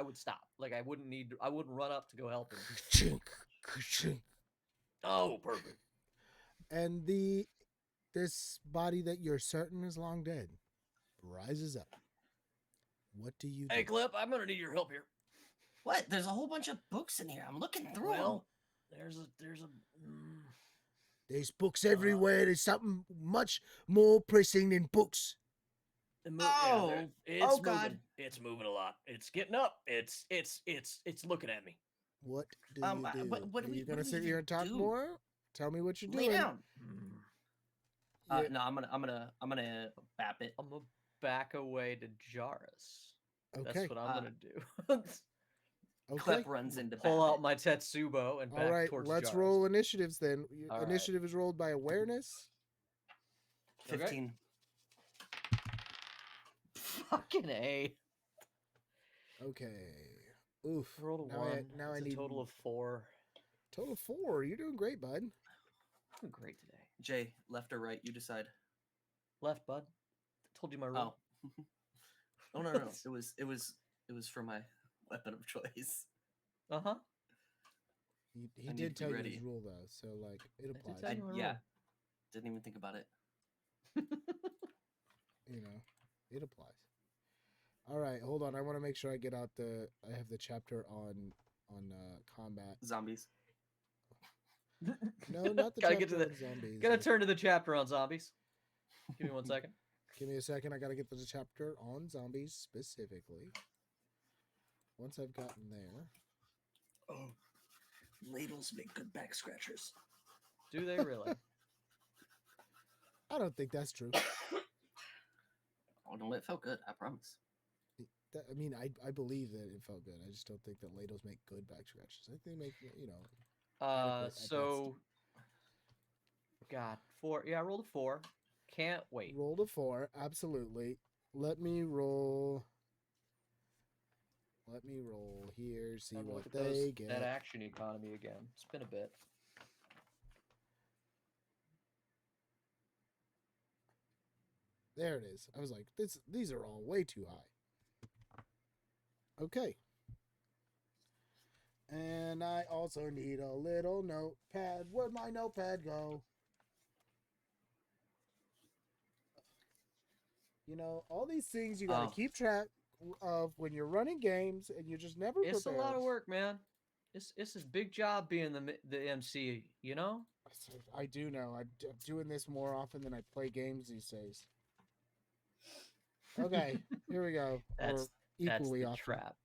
would stop. Like I wouldn't run up to go help him. Ka-chink, ka-chink. Oh, perfect. And this body that you're certain is long dead rises up. What do you do? Hey, Clip, I'm gonna need your help here. What? There's a whole bunch of books in here. I'm looking through them. Well, there's a. There's books everywhere. There's something much more pressing than books. Oh, it's oh, moving. God. It's moving a lot. It's getting up. It's looking at me. What do Um, you do? what Are do we- you what gonna do we sit even here and talk do? more? Tell me what you're Lay doing. down. Yeah. No, I'm gonna bap it. I'm gonna back away to Jarus. Okay. That's what I'm gonna do. Okay. Clip runs into Pull bap out it. my Tetsubo and All back right. towards Let's Jarus. roll initiatives then. All right. Initiative is rolled by awareness. 15. Fucking A. Okay. Oof. I rolled a Now 1. now I It's need a total of 4. total 4. You're doing great, bud. I'm great today. Jay, left or right? You decide. Left, bud. I told you my rule. Oh. Oh no. It was for my weapon of choice. Uh-huh. He I need did to tell be you ready. his rule though, so like it did applies. tell you. my Yeah. rule. Didn't even think about it. You know, it applies. All right, hold on. I want to make sure I get out I have the chapter on combat. Zombies. No, not the Gotta chapter get to the- on zombies. Gotta turn to the chapter on zombies. Give me 1 second. Give me a second. I gotta get to the chapter on zombies specifically. Once I've gotten there, Oh, ladles make good back scratchers. Do they really? I don't think that's true. Oh no, it felt good. I promise. I mean, I believe that it felt good. I just don't think that ladles make good back scratches. I think they make adequate at So God, 4. Yeah, I rolled a 4. Can't wait. roll to 4. Absolutely. Let me roll. Let me roll here, see Have a what look at they that get. action economy again. It's been a bit. There it is. I was like, these are all way too high. Okay. And I also need a little notepad. Where'd my notepad go? You know, all these things you got to Oh. keep track of when you're running games, and you're just never It's prepared. a lot of work, man. It's his big job being the MC. You know. I do know. I'm doing this more often than I play games these days. Okay, here we go. Or That's equally the often, trap.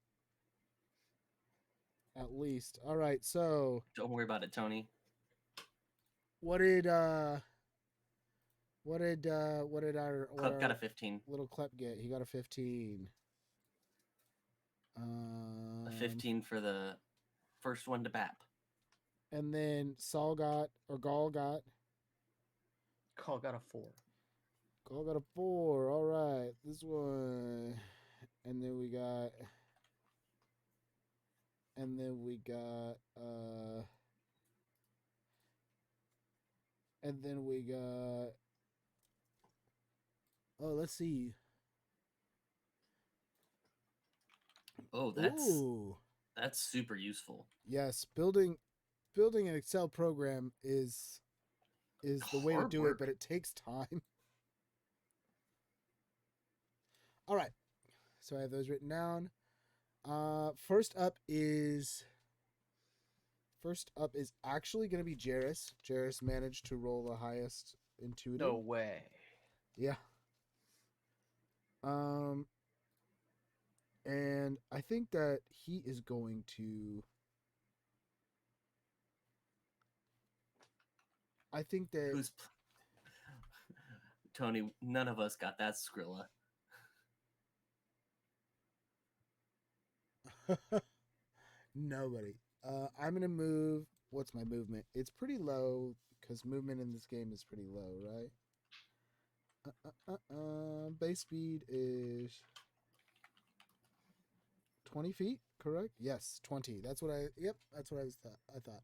at least. All right. So, Don't worry about it, Tony. what did our Club got a 15. little Klep get? He got a 15. A 15 for the first one to BAP. And then Gall got Call got a 4. Gall got a 4. All right, this one, and then we got oh, let's see. Oh, Ooh, that's super useful. yes, building an Excel program is the way to Hard do work. it, but it takes time. All right, so I have those written down. First up is actually going to be Jairus. Jairus managed to roll the highest intuitive. No way. Yeah. And I think that he is going to. I think that Who's Tony? None of us got that Skrilla. nobody. I'm gonna move. What's my movement? It's pretty low because movement in this game is pretty low, right? Base speed is 20 feet, correct? Yes, 20. That's what I. Yep, that's what I thought.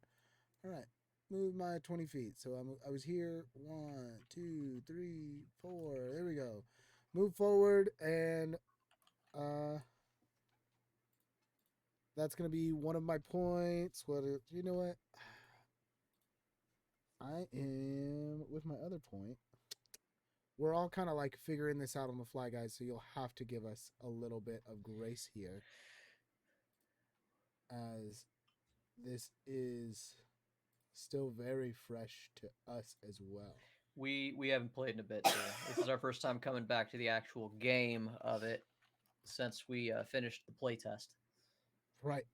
All right, move my 20 feet. So I was here. 1, 2, 3, 4. There we go. Move forward, and that's gonna be one of my points. You know what? I am with my other point. We're all kind of like figuring this out on the fly, guys. So you'll have to give us a little bit of grace here, as this is still very fresh to us as well. We haven't played in a bit too. This is our first time coming back to the actual game of it since we finished the playtest. Right.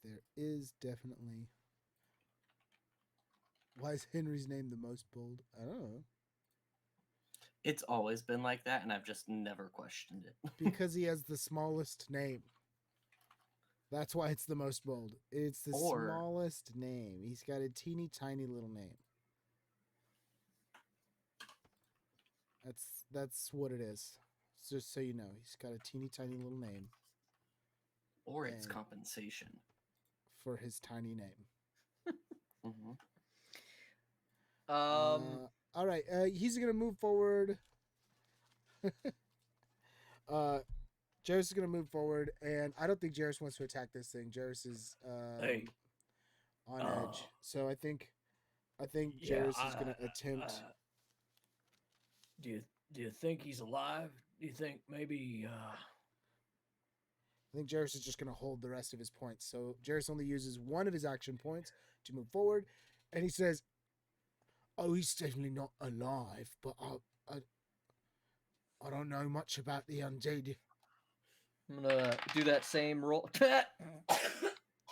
There is definitely. Why is Henry's name the most bold? I don't know. It's always been like that, and I've just never questioned it. Because he has the smallest name. That's why it's the most bold. It's the smallest name. He's got a teeny tiny little name. That's what it is. Just so you know, he's got a teeny tiny little name. Or it's compensation for his tiny name. Mm-hmm. All right. He's gonna move forward. Jairus is gonna move forward, and I don't think Jairus wants to attack this thing. Jairus is on edge, so I think Jairus is gonna attempt. Do you think he's alive? Do you think maybe? I think Jairus is just gonna hold the rest of his points. So Jairus only uses one of his action points to move forward, and he says, "Oh, he's definitely not alive, but I don't know much about the undead." I'm gonna do that same roll. I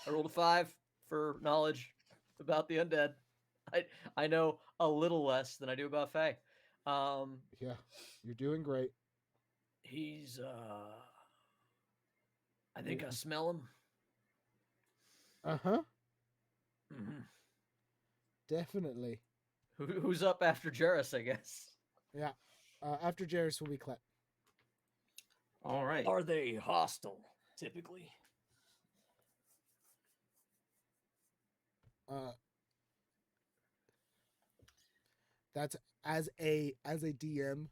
rolled a 5 for knowledge about the undead. I know a little less than I do about Fae. Yeah, you're doing great. He's I think I smell him. Uh-huh. Mm-hmm. Definitely. Who's up after Jarrus, I guess? Yeah. After Jarrus will be Clep. All right. Are they hostile, typically? Uh, that's as a DM,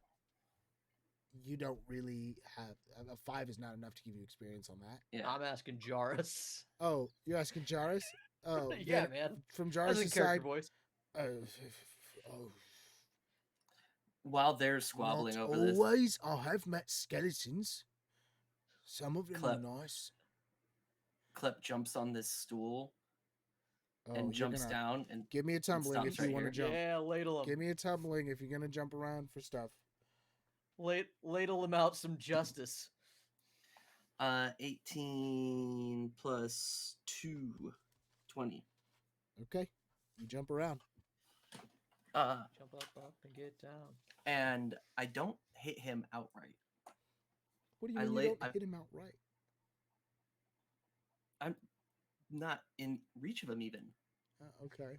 you don't really have a 5 is not enough to give you experience on that. Yeah. I'm asking Jarrus. Oh, you're asking Jarrus? Oh, Yeah, then man. from As in Jarrus' character side. voice. Oh, While they're squabbling not over this, always. I have met skeletons. Some of them Clep. are nice. Clep jumps on this stool Oh, and you're jumps gonna down and give me a tumbling stops if you right want to here. jump. Yeah, ladle him. Give me a tumbling if you're gonna jump around for stuff. Ladle him out some justice. 18 plus 2, 20. Okay, you jump around. Jump up, and get down. And I don't hit him outright. What do you I mean lay- you don't I- hit him outright? I'm not in reach of him even. Okay.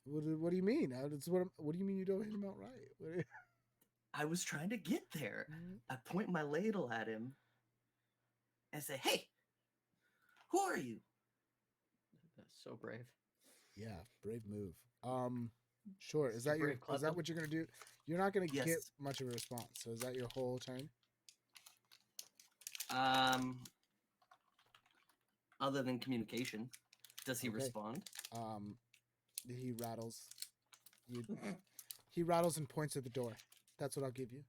What do you mean? What do you mean you don't hit him outright? What- I was trying to get there. Mm, I point my ladle at him and say, "Hey, who are you?" That's so brave. Yeah, brave move. Sure. Is Mr. that Brave is that Clement? what you're gonna do? You're not gonna get Yes. much of a response. So is that your whole turn? Other than communication, does he Okay. respond? He rattles. He rattles and points at the door. That's what I'll give you.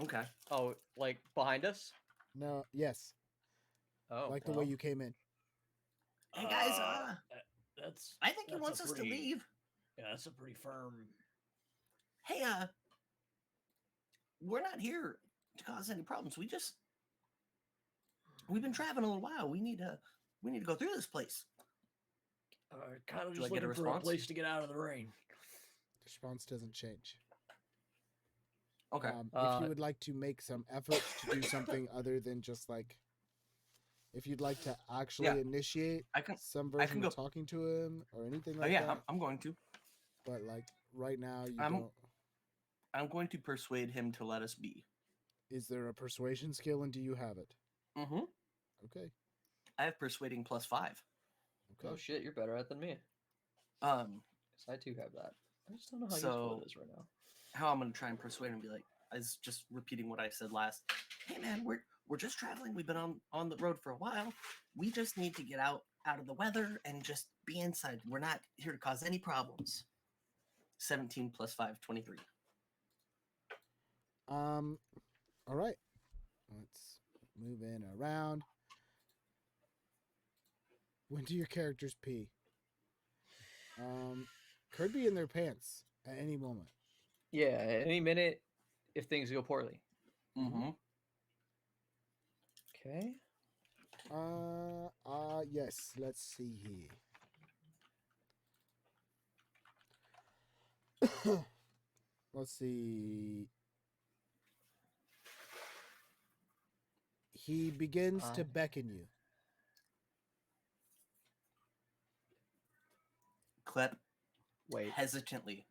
Okay. Oh, like behind us? No. Yes. Oh, Like the way well, you came in. Hey guys, that's. I think he that's wants a us to pretty- leave. Yeah, that's a pretty firm. Hey, we're not here to cause any problems. We've been traveling a little while. We need to go through this place. Kind of Do just I get a looking for a response? place to get out of the rain. The response doesn't change. Okay. If you would like to make some effort to do something other than just like, if you'd like to actually Yeah. initiate I can. some I can version go. of talking to him or anything Oh like yeah, that, I'm going to. but like right now you I'm- don't. I'm going to persuade him to let us be. Is there a persuasion skill and do you have it? Mm-hmm. Okay. I have persuading plus 5. Okay. Oh shit, you're better at it than me. Um, Yes, I too have that. I just don't know how So- useful it is right now. how I'm gonna try and persuade him and be like, I was just repeating what I said last. Hey man, we're just traveling. We've been on the road for a while. We just need to get out of the weather and just be inside. We're not here to cause any problems. 17 plus 5, 23. All right. Let's move in around. When do your characters pee? Could be in their pants at any moment. Yeah, at any minute if things go poorly. Mm-hmm. Okay. Yes. Let's see here. Let's see. He begins to beckon you. Clep Wait. hesitantly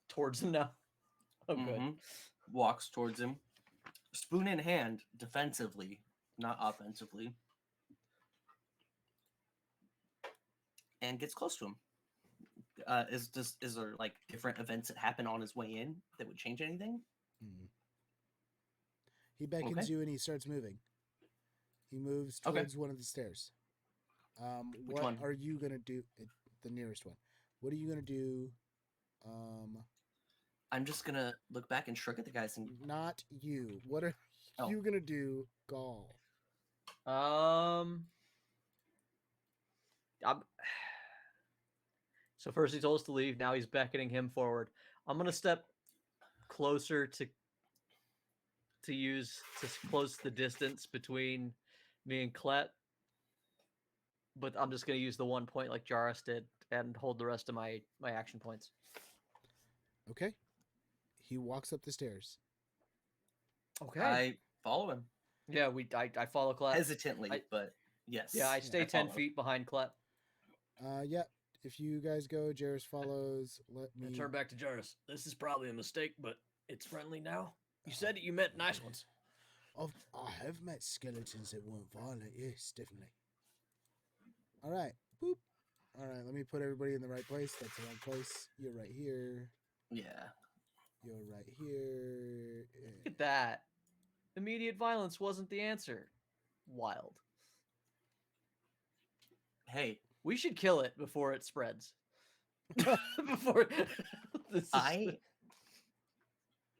Towards him now. Oh, good. mhm, walks towards him, spoon in hand, defensively, not offensively, and gets close to him. Is there like different events that happen on his way in that would change anything? Mhm. He beckons Okay. you and he starts moving. He moves Okay. towards one of the stairs. Which What one? are you gonna do? The nearest one. What are you gonna do? I'm just gonna look back and shrug at the guys and Not you. What are Oh. you gonna do, Gaul? I'm... So first he told us to leave. Now he's beckoning him forward. I'm gonna step closer to close the distance between me and Clet. But I'm just gonna use the 1 point like Jarrus did and hold the rest of my action points. Okay. He walks up the stairs. Okay. I follow him Yeah, I follow Clet. hesitantly, I- but yes. Yeah, I stay 10 follow. feet behind Clet. Yeah. if you guys go, Jairus follows. Let I me turn back to Jarvis. This is probably a mistake, but it's friendly now. You said that you met nice ones. I have met skeletons that weren't violent. Yes, definitely. All right. Boop. All right. Let me put everybody in the right place. That's the wrong place. You're right here. Yeah. You're right here. Look at that. Immediate violence wasn't the answer. Wild. Hey, We should kill it before it spreads. Before this is...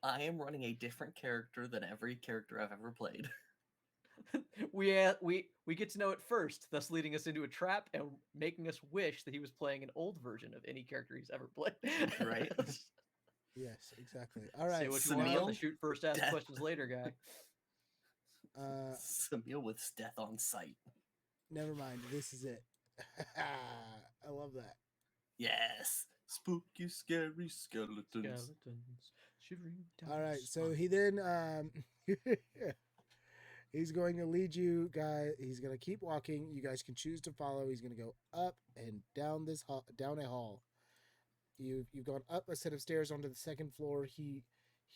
I am running a different character than every character I've ever played. we get to know it first, thus leading us into a trap and making us wish that he was playing an old version of any character he's ever played. Right? Yes, exactly. All right. Say what you want about the Samil, shoot first, ask death. questions later guy. Samil with death on sight. Never mind. This is it. I love that. Yes. Spooky, scary skeletons. Skeletons shivering down All your right. So spine. he then he's going to lead you guys. He's going to keep walking. You guys can choose to follow. He's going to go up and down this hall, down a hall. You've gone up a set of stairs onto the second floor. He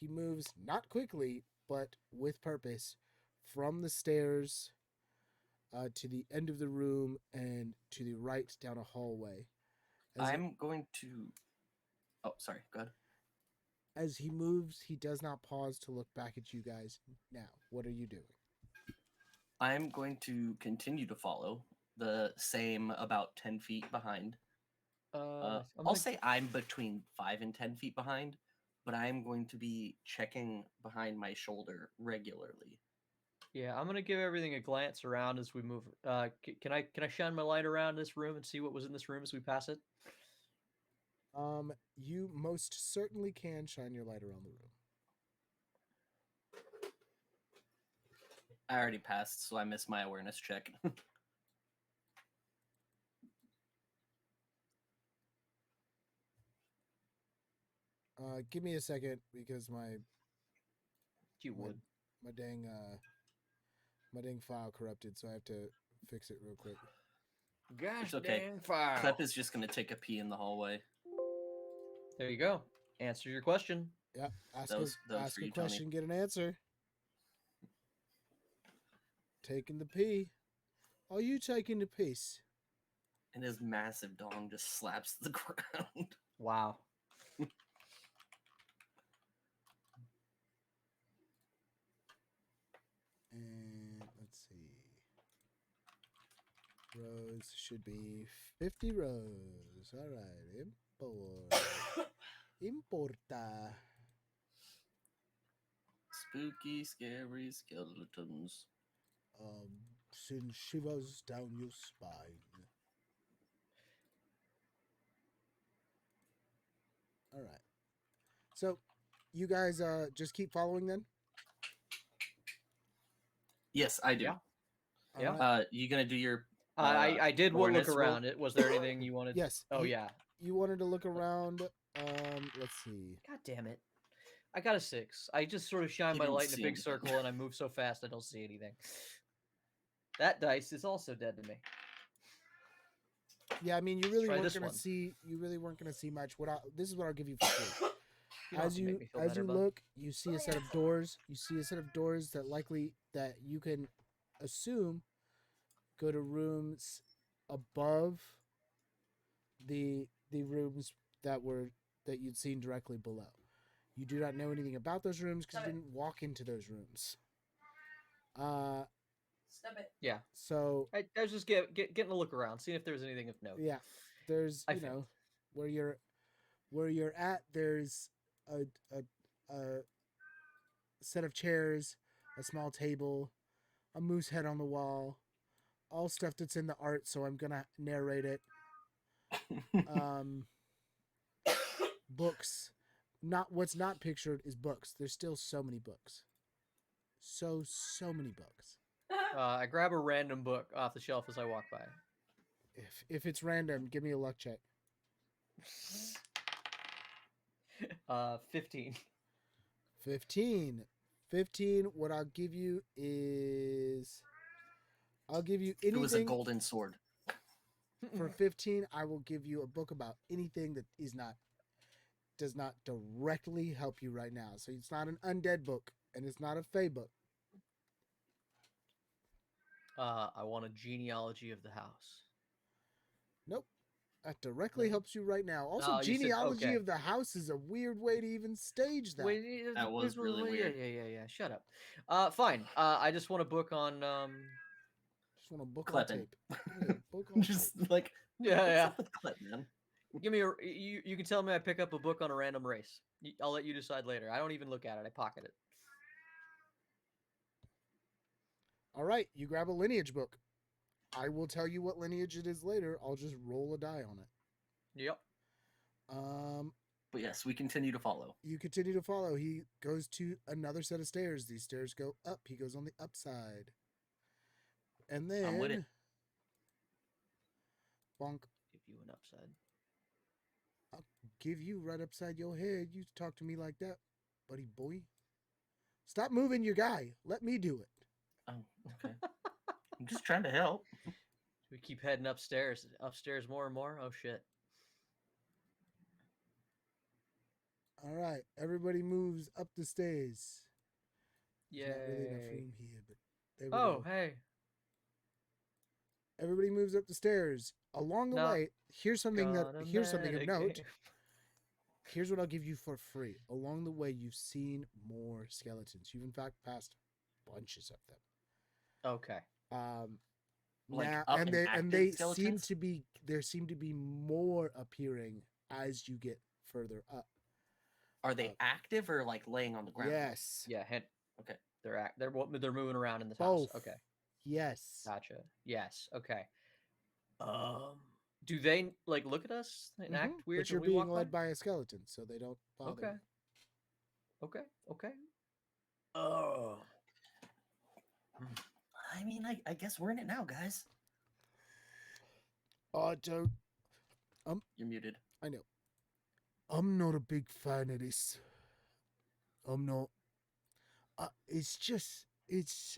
moves not quickly but with purpose from the stairs to the end of the room and to the right down a hallway. I'm going to. Oh, sorry. Go ahead. As he moves, he does not pause to look back at you guys. Now, what are you doing? I'm going to continue to follow the same about 10 feet behind. I'm I'll gonna- say I'm between 5 and 10 feet behind, but I am going to be checking behind my shoulder regularly. Yeah, I'm gonna give everything a glance around as we move. Can I shine my light around this room and see what was in this room as we pass it? You most certainly can shine your light around the room. I already passed, so I missed my awareness check. Give me a second because my You would. my dang file corrupted, so I have to fix it real quick. Gosh It's okay. dang fire. Clep is just going to take a pee in the hallway. There you go. Answer your question. Yeah, ask That was ask for a you, Tony. question, get an answer. Taking the pee. Are you taking the piss? And his massive dong just slaps the ground. Wow. And let's see. Rows should be 50 rows. All right, import. Importa. Spooky, scary skeletons. Send shivers down your spine. All right. So, you guys just keep following then? Yes, I do. Yeah. All Yeah. right. You gonna do your? I did look awareness roll? around. Was there anything you wanted? Yes. Oh you, yeah. You wanted to look around. Let's see. God damn it. I got a 6. I just sort of shine He my didn't light in a see big anything. circle and I move so fast I don't see anything. That dice is also dead to me. Yeah, I mean, you really Try weren't this gonna one. see. You really weren't gonna see much. This is what I'll give you for free. You don't have to make me feel better, bud. Look, you see a set of doors. You see a set of doors that you can assume go to rooms above the rooms that you'd seen directly below. You do not know anything about those rooms because you didn't walk into those rooms. Stop it. Yeah. So I was just getting a look around, seeing if there was anything of note. yeah, there's I you failed. know where you're at. There's a set of chairs, a small table, a moose head on the wall, all stuff that's in the art. So I'm gonna narrate it. Books. What's not pictured is books. There's still so many books. So many books. I grab a random book off the shelf as I walk by. If it's random, give me a luck check. 15. 15. What I'll give you is I'll give you anything. It was a golden sword. For 15, I will give you a book about anything that does not directly help you right now. So it's not an undead book, and it's not a fae book. I want a genealogy of the house. Nope. That directly No? helps you right now. Also, Oh, you said- genealogy okay. of the house is a weird way to even stage that. Wait, That was really weird. Yeah. Shut up. Fine. I just want a book on. Just want a book Clepin. on tape. Give me a book on Just tape. like Yeah. what's up with Clep, man? Give me a. You can tell me I pick up a book on a random race. I'll let you decide later. I don't even look at it. I pocket it. All right, you grab a lineage book. I will tell you what lineage it is later. I'll just roll a die on it. Yep. But yes, we continue to follow. You continue to follow. He goes to another set of stairs. These stairs go up. He goes on the upside. And then I'm with it. bonk, Give you an upside. give you right upside your head. You talk to me like that, buddy boy. Stop moving your guy. Let me do it. Oh, okay. I'm just trying to help. We keep heading upstairs more and more. Oh shit. All right, everybody moves up the stairs. Yeah. There's not really enough room here, but there we Oh go. hey. Everybody moves up the stairs. Along the Not way, here's something of Automatic. note. Here's what I'll give you for free. Along the way, you've seen more skeletons. You've in fact passed bunches of them. Okay. Like Now, up and and they active seem skeletons? to be more appearing as you get further up. Are they active or like laying on the ground? Yes, Yeah. Hint. Okay. They're moving around in this both. house. Okay. Yes. Gotcha. Yes. Okay. Do they like look at us and act Mhm. weird But you're when we being walk led by? by a skeleton, so they don't bother. Okay. you. Okay. Oh. I mean, I guess we're in it now, guys. I don't. You're muted. I know. I'm not a big fan of this. I'm not. It's just it's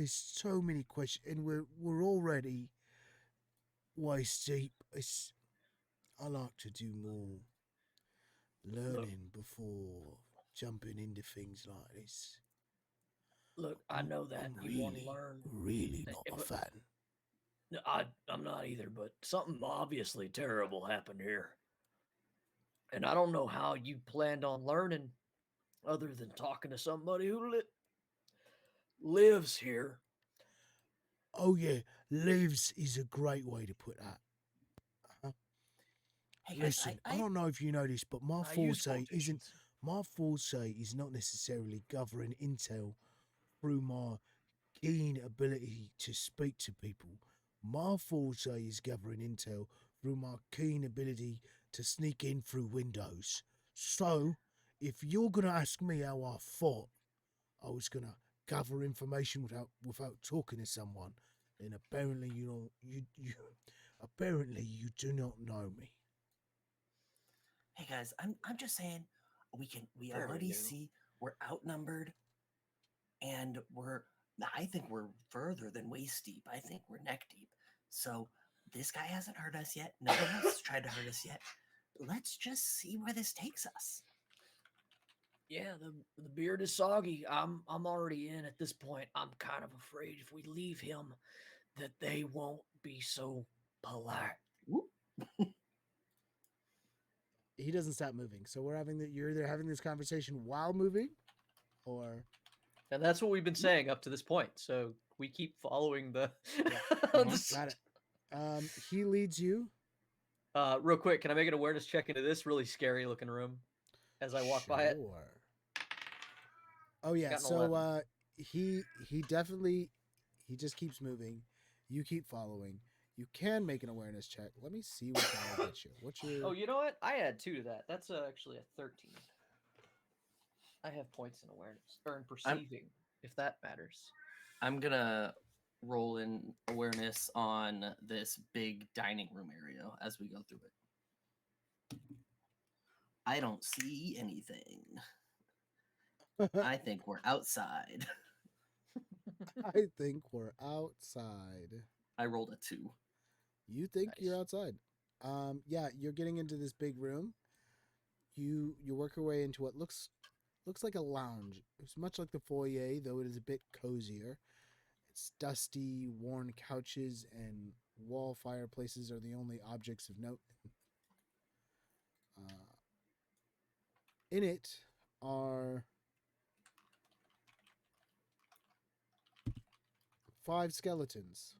so many questions, and we're already waist deep. I like to do more learning before jumping into things like this. Look, I know that I'm you want to learn. really not a but- fan. No, I'm not either, but something obviously terrible happened here. And I don't know how you planned on learning other than talking to somebody who lives here. Oh yeah, lives is a great way to put that. Hey guys, Listen, I don't know if you know this, but my I use forte isn't. quotations. My forte is not necessarily gathering intel through my keen ability to speak to people. My forte is gathering intel through my keen ability to sneak in through windows. So, if you're gonna ask me how I thought I was gonna gather information without talking to someone, then apparently apparently you do not know me. Hey guys, I'm just saying we Very already new. see we're outnumbered and I think we're further than waist deep. I think we're neck deep. So this guy hasn't hurt us yet. No one else has tried to hurt us yet. Let's just see where this takes us. Yeah, the beard is soggy. I'm already in at this point. I'm kind of afraid if we leave him that they won't be so polite. He doesn't stop moving. So you're either having this conversation while moving, or And that's what we've been saying up to this point. So we keep following the. got it. He leads you. Real quick, can I make an awareness check into this really scary looking room as I walk by it? Sure. Oh yeah. Got an So 11. he definitely he just keeps moving. You keep following. You can make an awareness check. Let me see what that'll get you. What's your? Oh, you know what? I add 2 to that. That's actually a 13. I have points in awareness or in perceiving, if that matters. I'm gonna roll in awareness on this big dining room area as we go through it. I don't see anything. I think we're outside. I think we're outside. I rolled a 2. You think you're Nice. outside. Yeah, you're getting into this big room. You work your way into what looks like a lounge. It's much like the foyer, though it is a bit cozier. It's dusty, worn couches and wall fireplaces are the only objects of note. Uh, in it are 5 skeletons,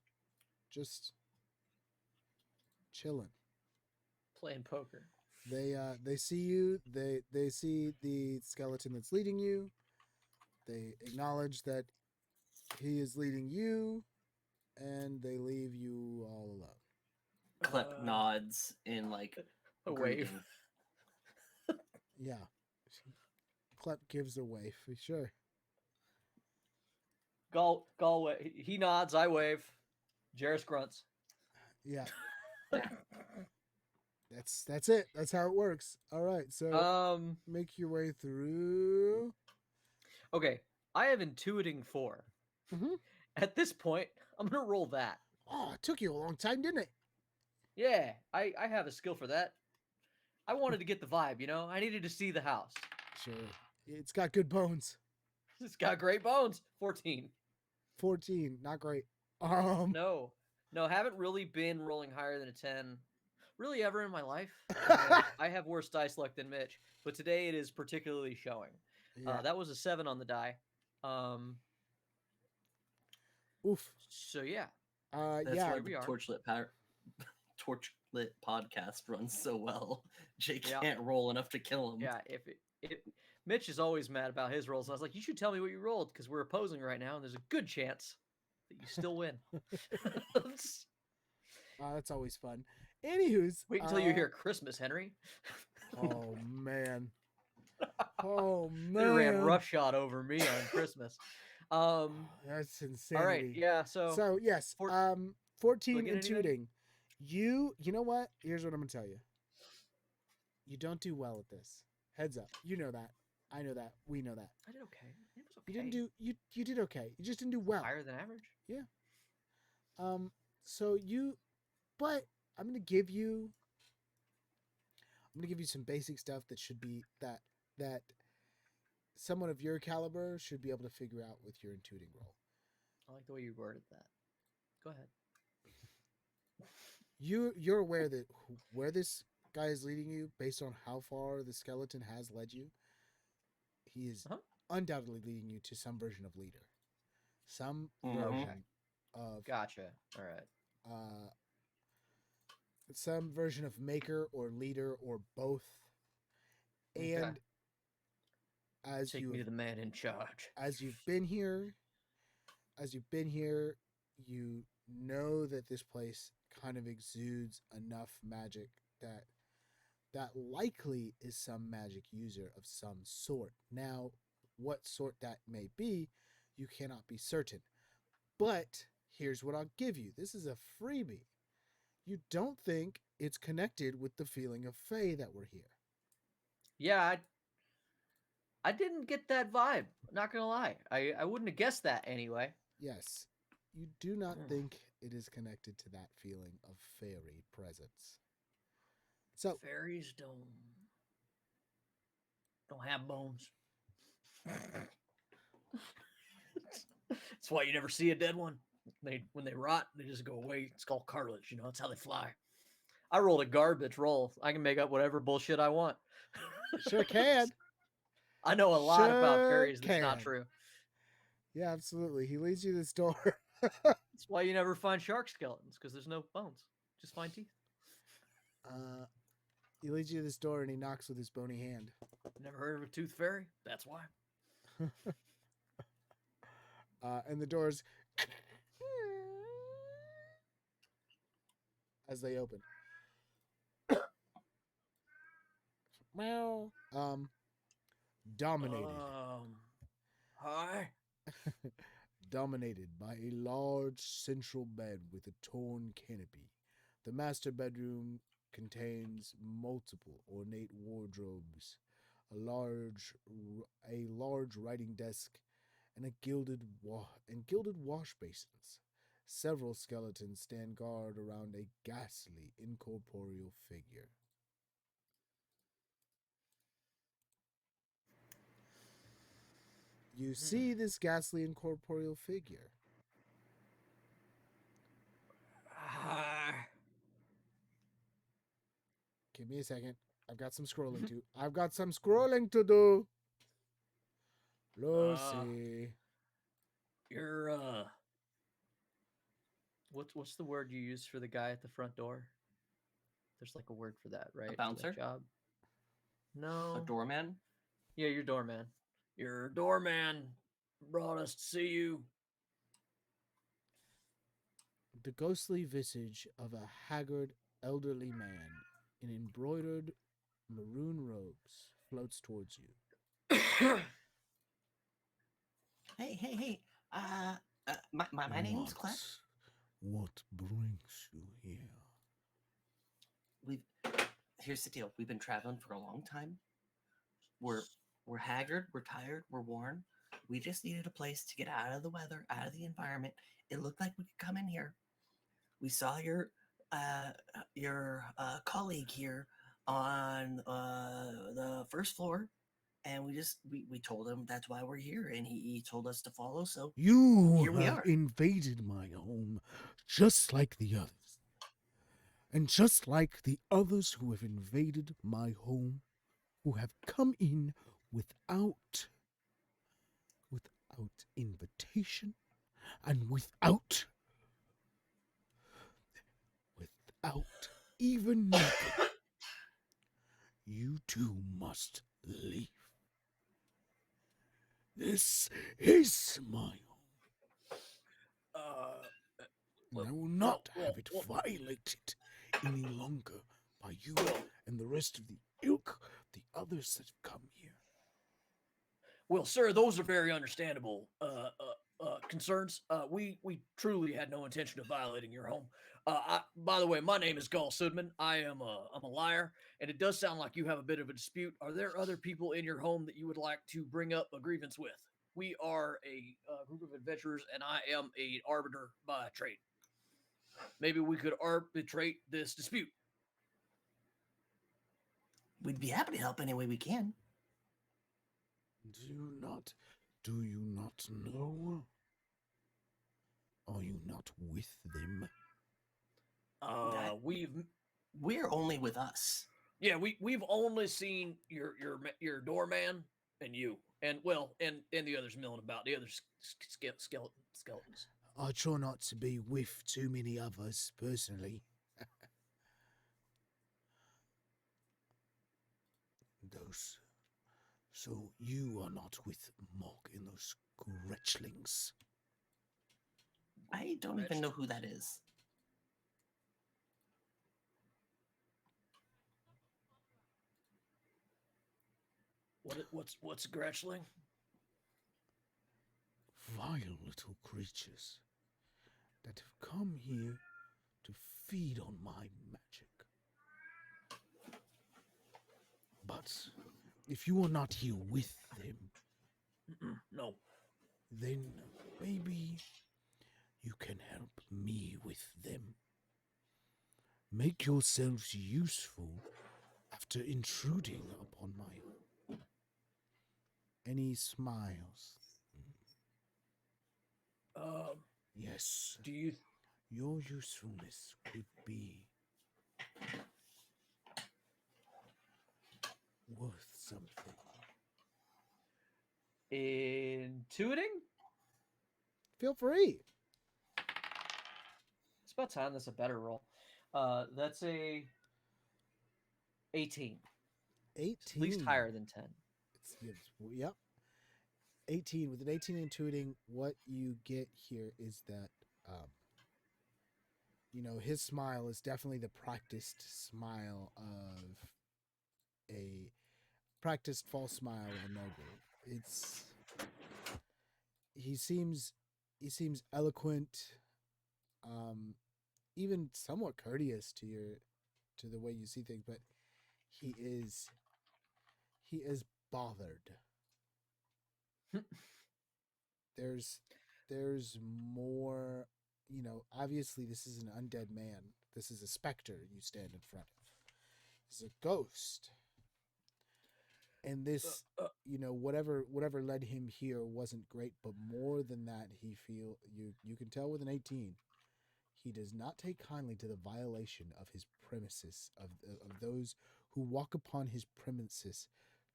just chilling. Playing poker. They see you. They see the skeleton that's leading you. They acknowledge that he is leading you, and they leave you all alone. Clep nods in like A greeting. wave. Yeah, Klep gives away for sure. Gall, he nods. I wave. Jarrus grunts. Yeah, that's it. That's how it works. All right, so make your way through. Okay, I have intuiting 4. Mm-hmm. At this point, I'm gonna roll that. Oh, it took you a long time, didn't it? Yeah, I have a skill for that. I wanted to get the vibe, you know? I needed to see the house. Sure. It's got good bones. It's got great bones. 14. 14, not great. No, haven't really been rolling higher than a 10 really ever in my life. I have worse dice luck than Mitch, but today it is particularly showing. Yeah. That was a 7 on the die. Oof. So yeah. That's yeah. why the Torchlit podcast runs so well. Jake can't roll enough to kill him. Yeah, Mitch is always mad about his rolls. And I was like, you should tell me what you rolled because we're opposing right now, and there's a good chance that you still win. That's always fun. Anywho's, wait until you hear Christmas, Henry. Oh man. Oh man. They ran roughshod over me on Christmas. That's insanity. All right, yeah. So yes, 14 intuiting. You know what? Here's what I'm gonna tell you. You don't do well at this. Heads up. You know that. I know that. We know that. I did okay. It was okay. You didn't do you did okay. You just didn't do well. Higher than average. Yeah. So but I'm gonna give you some basic stuff that should be that someone of your caliber should be able to figure out with your intuiting roll. I like the way you worded that. Go ahead. You're aware that where this guy is leading you, based on how far the skeleton has led you, he is undoubtedly leading you to some version of leader, some version of. Gotcha. All right. Some version of maker or leader or both, and as take me to the man in charge. As you've been here, you know that this place kind of exudes enough magic that likely is some magic user of some sort. Now, what sort that may be, you cannot be certain. But here's what I'll give you. This is a freebie. You don't think it's connected with the feeling of Fae that we're here. Yeah, I didn't get that vibe. Not gonna lie. I wouldn't have guessed that anyway. Yes. You do not think it is connected to that feeling of fairy presence. So fairies don't have bones. That's why you never see a dead one. When they rot, they just go away. It's called cartilage, you know, that's how they fly. I rolled a garbage roll. I can make up whatever bullshit I want. Sure can. I know a lot about fairies that's not true. Yeah, absolutely. He leads you to this door. That's why you never find shark skeletons, because there's no bones. Just find teeth. He leads you to this door and he knocks with his bony hand. Never heard of a tooth fairy? That's why. And the doors as they open. Meow. Dominated. Hi. Dominated by a large central bed with a torn canopy. The master bedroom contains multiple ornate wardrobes, a large writing desk, and gilded wash basins. Several skeletons stand guard around a ghastly, incorporeal figure. You see this ghastly, incorporeal figure. Give me a second. I've got some scrolling to. I've got some scrolling to do. Lucy. You're what's the word you use for the guy at the front door? There's like a word for that, right? For bouncer? that job. No. A doorman? Yeah, you're doorman. Your doorman brought us to see you. The ghostly visage of a haggard, elderly man in embroidered maroon robes floats towards you. Hey. My name's Clef. What brings you here? Here's the deal. We've been traveling for a long time. We're haggard, we're tired, we're worn. We just needed a place to get out of the weather, out of the environment. It looked like we could come in here. We saw your colleague here on the first floor, and we told him that's why we're here, and he told us to follow. So You here we have are. invaded my home, just like the others. And just like the others who have invaded my home, who have come in without invitation and without even knocking, you too must leave. This is my home, and I will not have it violated any longer by you and the rest of the ilk, the others that have come here. Well, sir, those are very understandable concerns. We truly had no intention of violating your home. By the way, my name is Gall Sudman. I'm a liar, and it does sound like you have a bit of a dispute. Are there other people in your home that you would like to bring up a grievance with? We are a group of adventurers, and I am a arbiter by trade. Maybe we could arbitrate this dispute. We'd be happy to help any way we can. Do you not know? Are you not with them? We're only with us. Yeah, we've only seen your doorman and you, and the others milling about, the other skeletons. I try not to be with too many others, personally. Those. So you are not with Mog and those Gretchlings. I don't even know who that is. What's Gretchling? Vile little creatures that have come here to feed on my magic. But if you are not here with them, no, then maybe you can help me with them. Make yourselves useful after intruding upon my home. Any smiles? Yes. Do you? Your usefulness could be worth something. Intuiting? Feel free. It's about time that's a better roll. That's a 18. 18. It's at least higher than 10. Yep. 18. With an 18 intuiting, what you get here is that, his smile is definitely the practiced smile of a practiced false smile of a noble. He seems eloquent, even somewhat courteous to the way you see things, but he is bothered. there's more, you know, obviously this is an undead man. This is a specter you stand in front of. This is a ghost. And this, you know, whatever led him here wasn't great, but more than that, you can tell with an 18, he does not take kindly to the violation of his premises, of those who walk upon his premises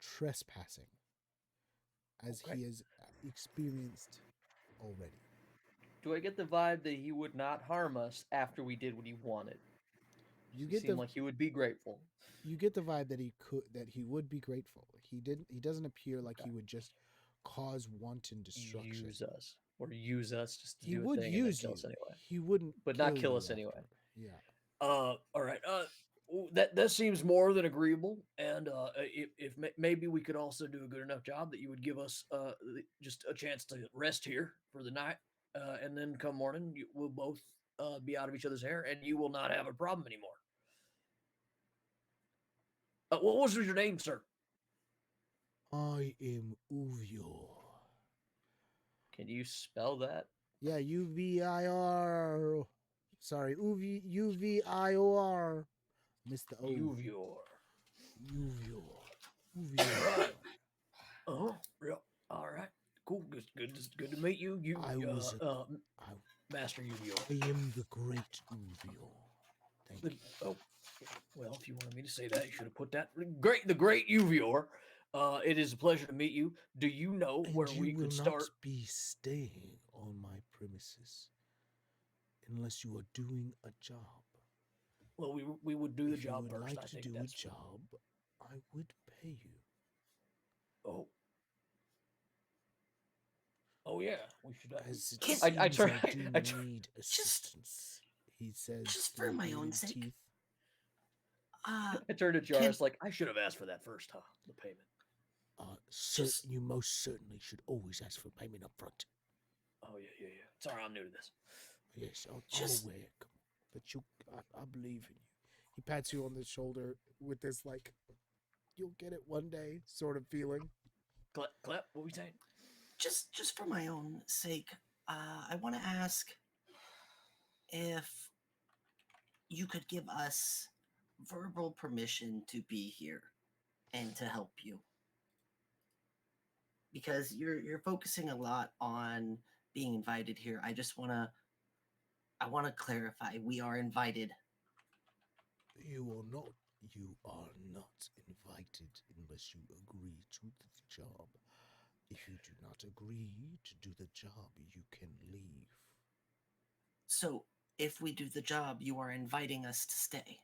trespassing, as Okay. he has experienced already. Do I get the vibe that he would not harm us after we did what he wanted? You He get seemed the like he would be grateful. vibe that he would be grateful. He doesn't appear like Okay. he would just cause wanton destruction. Use us just to He do a would thing and then use kill you. us anyway. He wouldn't But not kill you us anyway. after. Yeah. All right. That seems more than agreeable. And if maybe we could also do a good enough job that you would give us just a chance to rest here for the night, and then come morning we'll both be out of each other's hair, and you will not have a problem anymore. What was your name, sir? I am Uvio. Can you spell that? Yeah, UVIR. Sorry, UVIOR. Missed the O. Uvior. Uvio. Uvio. Oh, yeah. All right. Cool. Good to meet you. Master Uvior. I am the great Uvio. Thank you. Oh, well, if you wanted me to say that, you should have put that. The great Uvior. It is a pleasure to meet you. Do you know where And we you will could start? not be staying on my premises unless you are doing a job. Well, we would do the If you job would first. like I to think do a that's job, I would pay you. Oh yeah, we should. As it Can- seems I try- I do I try- need assistance, he says. just for my through own gritted sake. teeth. Uh, I turned to Jarvis like I should have asked for that first, huh? The payment. Just- You most certainly should always ask for payment up front. Oh yeah. Sorry, I'm new to this. Yes, I'm Just- aware. But I believe in you. He pats you on the shoulder with this, like, you'll get it one day sort of feeling. Clep, what we saying? just for my own sake, I want to ask if you could give us verbal permission to be here and to help you, because you're focusing a lot on being invited here. I want to clarify, we are invited. You are not invited unless you agree to the job. If you do not agree to do the job, you can leave. So if we do the job, you are inviting us to stay.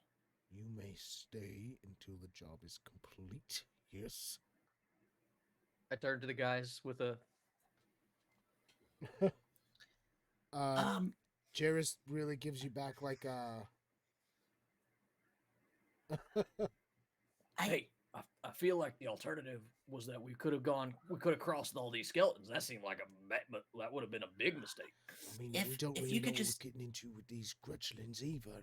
You may stay until the job is complete. Yes. I turned to the guys with a. Jairus really gives you back like a. Hey, I feel like the alternative was that we could have crossed all these skeletons. That seemed like that would have been a big mistake. I mean, If- we don't if really you know could what just- we're getting into with these Gretchlins either.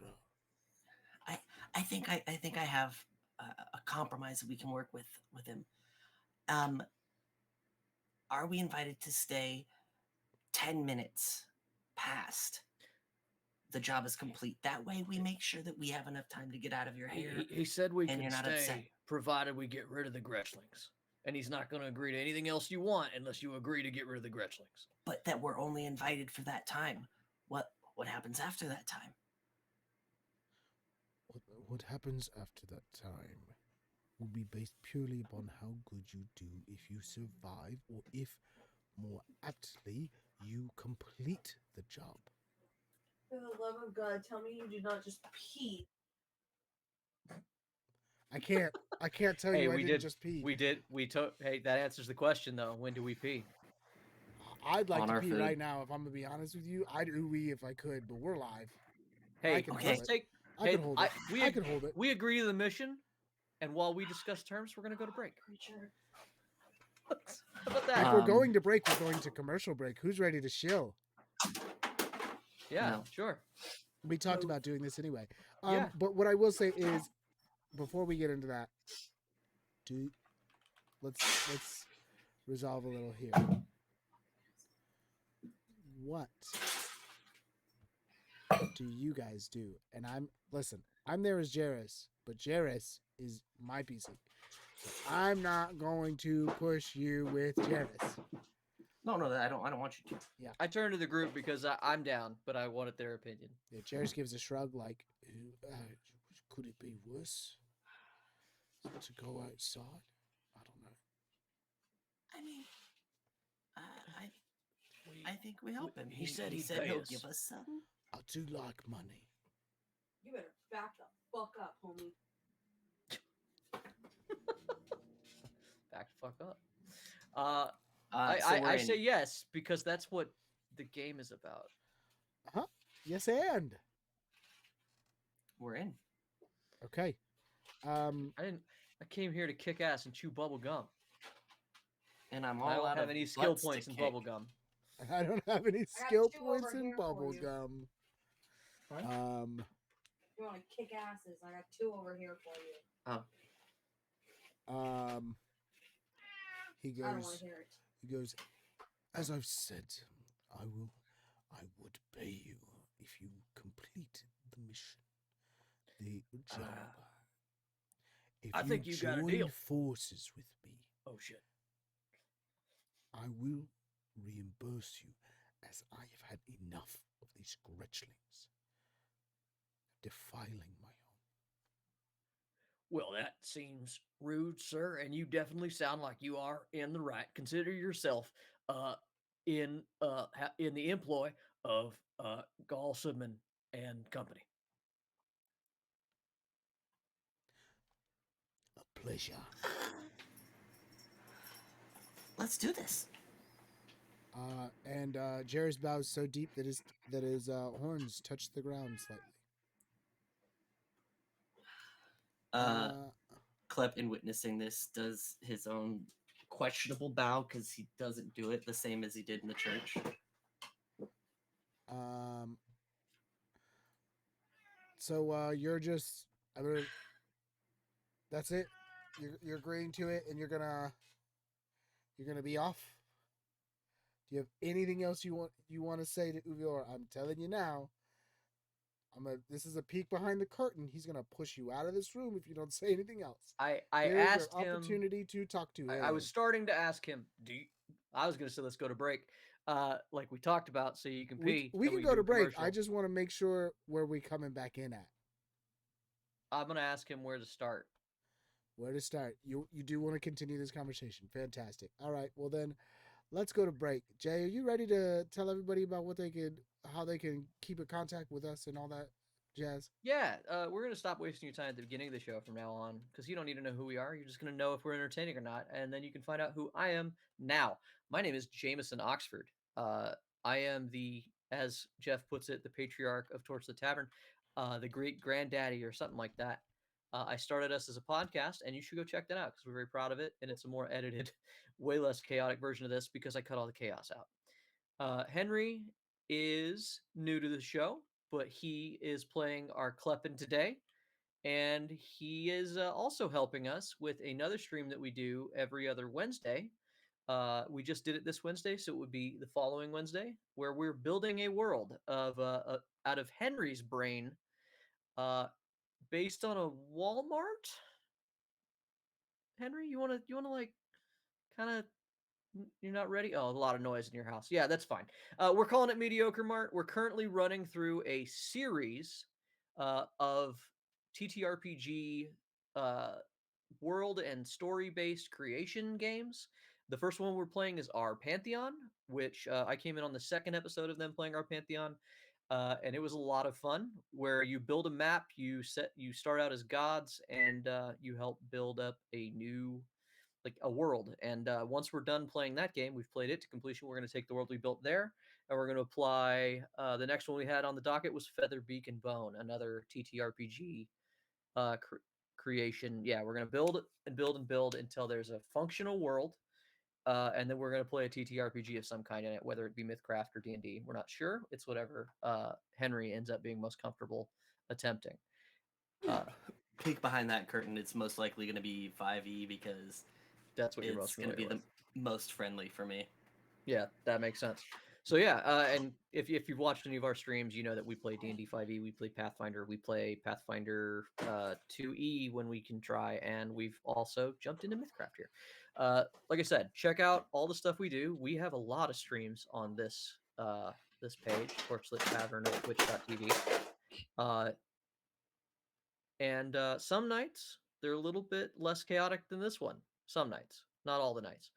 I think I have a compromise that we can work with him. Are we invited to stay 10 minutes past the job is complete? That way we make sure that we have enough time to get out of your hair. He said we and can you're not stay upset. provided we get rid of the Gretchlings, and he's not going to agree to anything else you want unless you agree to get rid of the Gretchlings. But that we're only invited for that time. What happens after that time? What happens after that time will be based purely upon how good you do if you survive, or if, more aptly, you complete the job. For the love of God, tell me you did not just pee. I can't tell Hey, you I we didn't did. just pee. We took. Hey, that answers the question though. When do we pee? I'd like On to our pee food. right now, if I'm gonna be honest with you. I'd ooey if I could, but we're live. Hey, can let's hold it. take. I hey, can hold it. I can hold it. We agree to the mission, and while we discuss terms, we're gonna go to break. Creature. How about If that? we're going to break, we're going to commercial break. Who's ready to shill? Yeah, No. sure. We talked about doing this anyway. Yeah. But what I will say is, before we get into that, let's resolve a little here. What What do you guys do? And I'm there as Jairus, but Jairus is my PC. So I'm not going to push you with Jairus. No, I don't want you to. I turn to the group because I'm down, but I wanted their opinion. Yeah, Jairus gives a shrug like, could it be worse? To go outside? I don't know. I mean, I think we help him. He said he'd pay he'll us. give us some. I do like money. You better back the fuck up, homie. Back the fuck up. So we're I in. say yes because that's what the game is about. Huh? Yes, and We're in. okay. I came here to kick ass and chew bubble gum. And I'm I all don't out have of any skill butts points to in kick. bubble gum. I don't have any got skill two points over in here for bubble you. gum. What? You want to kick asses? I got 2 over here for you. He I don't want goes. to hear it. He goes. As I've said, I would pay you if you complete the mission, the job. If I think you got a join deal. forces with me, Oh shit. I will reimburse you, as I have had enough of these Gretchlings defiling my home. Well, that seems rude, sir, and you definitely sound like you are in the right. Consider yourself in the employ of Gall Sudman and company. A pleasure. Let's do this. And Jairus bows so deep that his horns touch the ground slightly. Klep, in witnessing this, does his own questionable bow because he doesn't do it the same as he did in the church. So you're just that's it. You're agreeing to it, and you're gonna be off. Do you have anything else you want to say to Uvior? I'm telling you now. This is a peek behind the curtain. He's gonna push you out of this room if you don't say anything else. I Here's asked your him. opportunity to talk to him. I was starting to ask him. I was gonna say let's go to break, like we talked about, so you can pee. We and can go do to a break. commercial. I just want to make sure where we coming back in at. I'm gonna ask him where to start. Where to start? You do want to continue this conversation? Fantastic. All right. Well then, let's go to break. Jay, are you ready to tell everybody about how they can keep in contact with us and all that jazz? Yeah, we're gonna stop wasting your time at the beginning of the show from now on because you don't need to know who we are. You're just gonna know if we're entertaining or not, and then you can find out who I am now. My name is Jameson Oxford. I am as Jeff puts it, the patriarch of Torch the Tavern, the great granddaddy or something like that. I started us as a podcast, and you should go check that out because we're very proud of it, and it's a more edited, way less chaotic version of this because I cut all the chaos out. Henry is new to the show, but he is playing our Kleppen today. And he is also helping us with another stream that we do every other Wednesday. We just did it this Wednesday, so it would be the following Wednesday, where we're building a world of out of Henry's brain, based on a Walmart. Henry, you wanna like kind of you're not ready? Oh, a lot of noise in your house. Yeah, that's fine. We're calling it Mediocre Mart. We're currently running through a series of TTRPG world and story-based creation games. The first one we're playing is our Pantheon, which I came in on the second episode of them playing our Pantheon. And it was a lot of fun where you build a map, you start out as gods, and you help build up a new a world. And once we're done playing that game, we've played it to completion. We're going to take the world we built there, and we're going to apply the next one we had on the docket was Feather, Beak, and Bone, another TTRPG creation. Yeah, we're going to build and build and build until there's a functional world, and then we're going to play a TTRPG of some kind in it, whether it be Mythcraft or D&D. We're not sure. It's whatever Henry ends up being most comfortable attempting. Peek behind that curtain. It's most likely going to be 5e because that's what you're most it's going to familiar be with. the most friendly for me. Yeah, that makes sense. So yeah, and if you've watched any of our streams, you know that we play D&D 5e, we play Pathfinder, we play Pathfinder 2e when we can try, and we've also jumped into Mythcraft here. Like I said, check out all the stuff we do. We have a lot of streams on this this page, Torchlit Tavern at twitch.tv. And some nights they're a little bit less chaotic than this one. Some nights, not all the nights.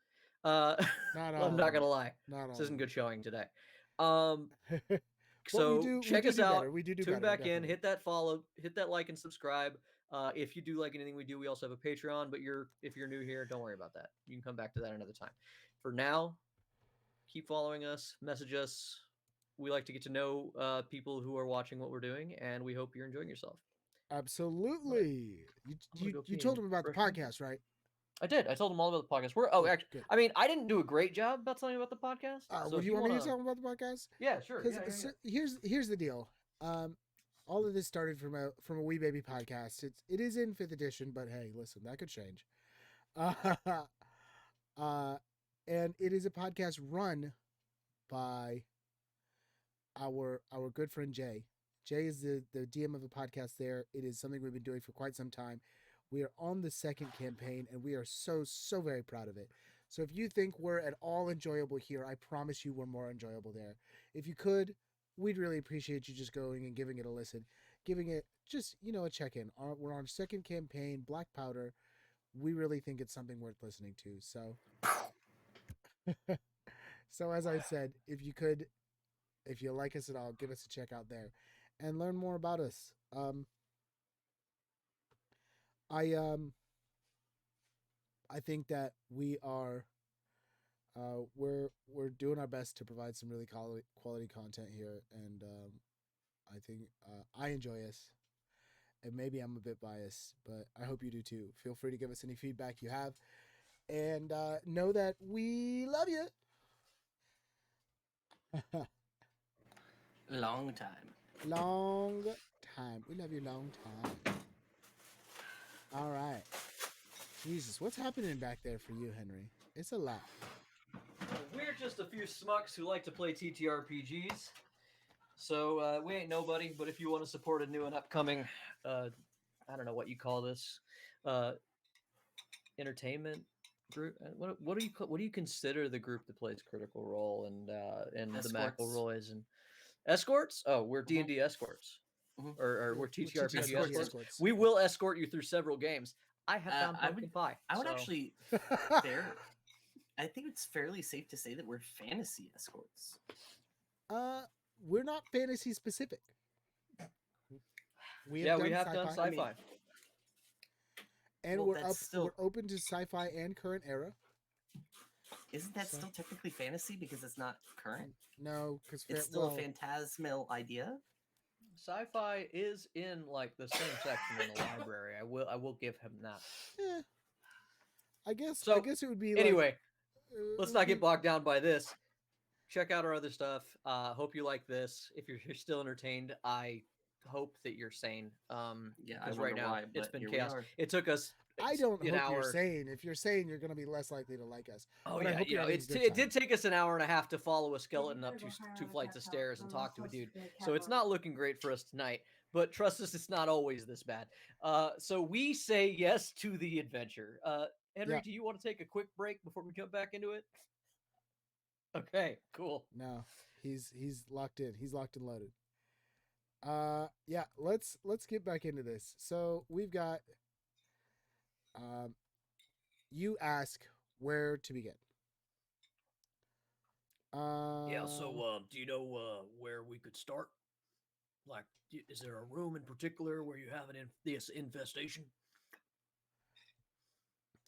Not all I'm of not them. gonna lie, Not all this of isn't them. good showing today. Um, But we so do check us do out. better. We do Tune better. back in, Definitely. hit that follow, hit that like and subscribe. If you do like anything we do, we also have a Patreon. But if you're new here, don't worry about that. You can come back to that another time. For now, keep following us, message us. We like to get to know people who are watching what we're doing, and we hope you're enjoying yourself. Absolutely. I'm gonna go You pee told and him about the brush my podcast, right? I did. I told them all about the podcast. Actually, Good. I mean, I didn't do a great job about telling you about the podcast. So Would if you you want me want to talk about the podcast? yeah, sure. Because Yeah. here's the deal. All of this started from a Wee Baby podcast. It is in 5th edition, but hey, listen, that could change. And it is a podcast run by our good friend Jay. Jay is the DM of the podcast there. It is something we've been doing for quite some time. We are on the second campaign, and we are so very proud of it. So if you think we're at all enjoyable here, I promise you we're more enjoyable there. If you could, we'd really appreciate you just going and giving it a listen, giving it just a check-in. We're on our second campaign, Black Powder. We really think it's something worth listening to. So, so as I said, if you could, if you like us at all, give us a check out there, and learn more about us. I think that we are we're doing our best to provide some really quality content here, and I think I enjoy us. And maybe I'm a bit biased, but I hope you do too. Feel free to give us any feedback you have, and know that we love you. Long time. Long time. We love you long time. All right. Jesus, what's happening back there for you, Henry? It's a lot. We're just a few smucks who like to play TTRPGs. So we ain't nobody, but if you want to support a new and upcoming, I don't know what you call this, entertainment group. What do you consider the group that plays Critical Role and the McElroys and escorts? Oh, we're D&D escorts, or we're TTRPG escorts. We will escort you through several games. I have found pumpkin pie. I would actually I think it's fairly safe to say that we're fantasy escorts. We're not fantasy specific. We have done sci-fi. I mean, and we're open to sci-fi and current era. Isn't that still technically fantasy because it's not current? No, because it's still a phantasmal idea. Sci-fi is in like the same section in the library. I will give him that. Yeah. I guess it would be anyway. Let's not get bogged down by this. Check out our other stuff. Hope you like this. If you're still entertained, I hope that you're sane. Because right now it's been chaos. It took us. I don't hope you're sane. If you're sane, you're going to be less likely to like us. Oh but yeah, it did take us an hour and a half to follow a skeleton up two flights of stairs and talk to a dude. So it's not looking great for us tonight. But trust us, it's not always this bad. So we say yes to the adventure. Henry, do you want to take a quick break before we jump back into it? Okay, cool. No, he's locked in. He's locked and loaded. Yeah, let's get back into this. So we've got you ask where to begin. Yeah, so do you know where we could start? Like, is there a room in particular where you have this infestation?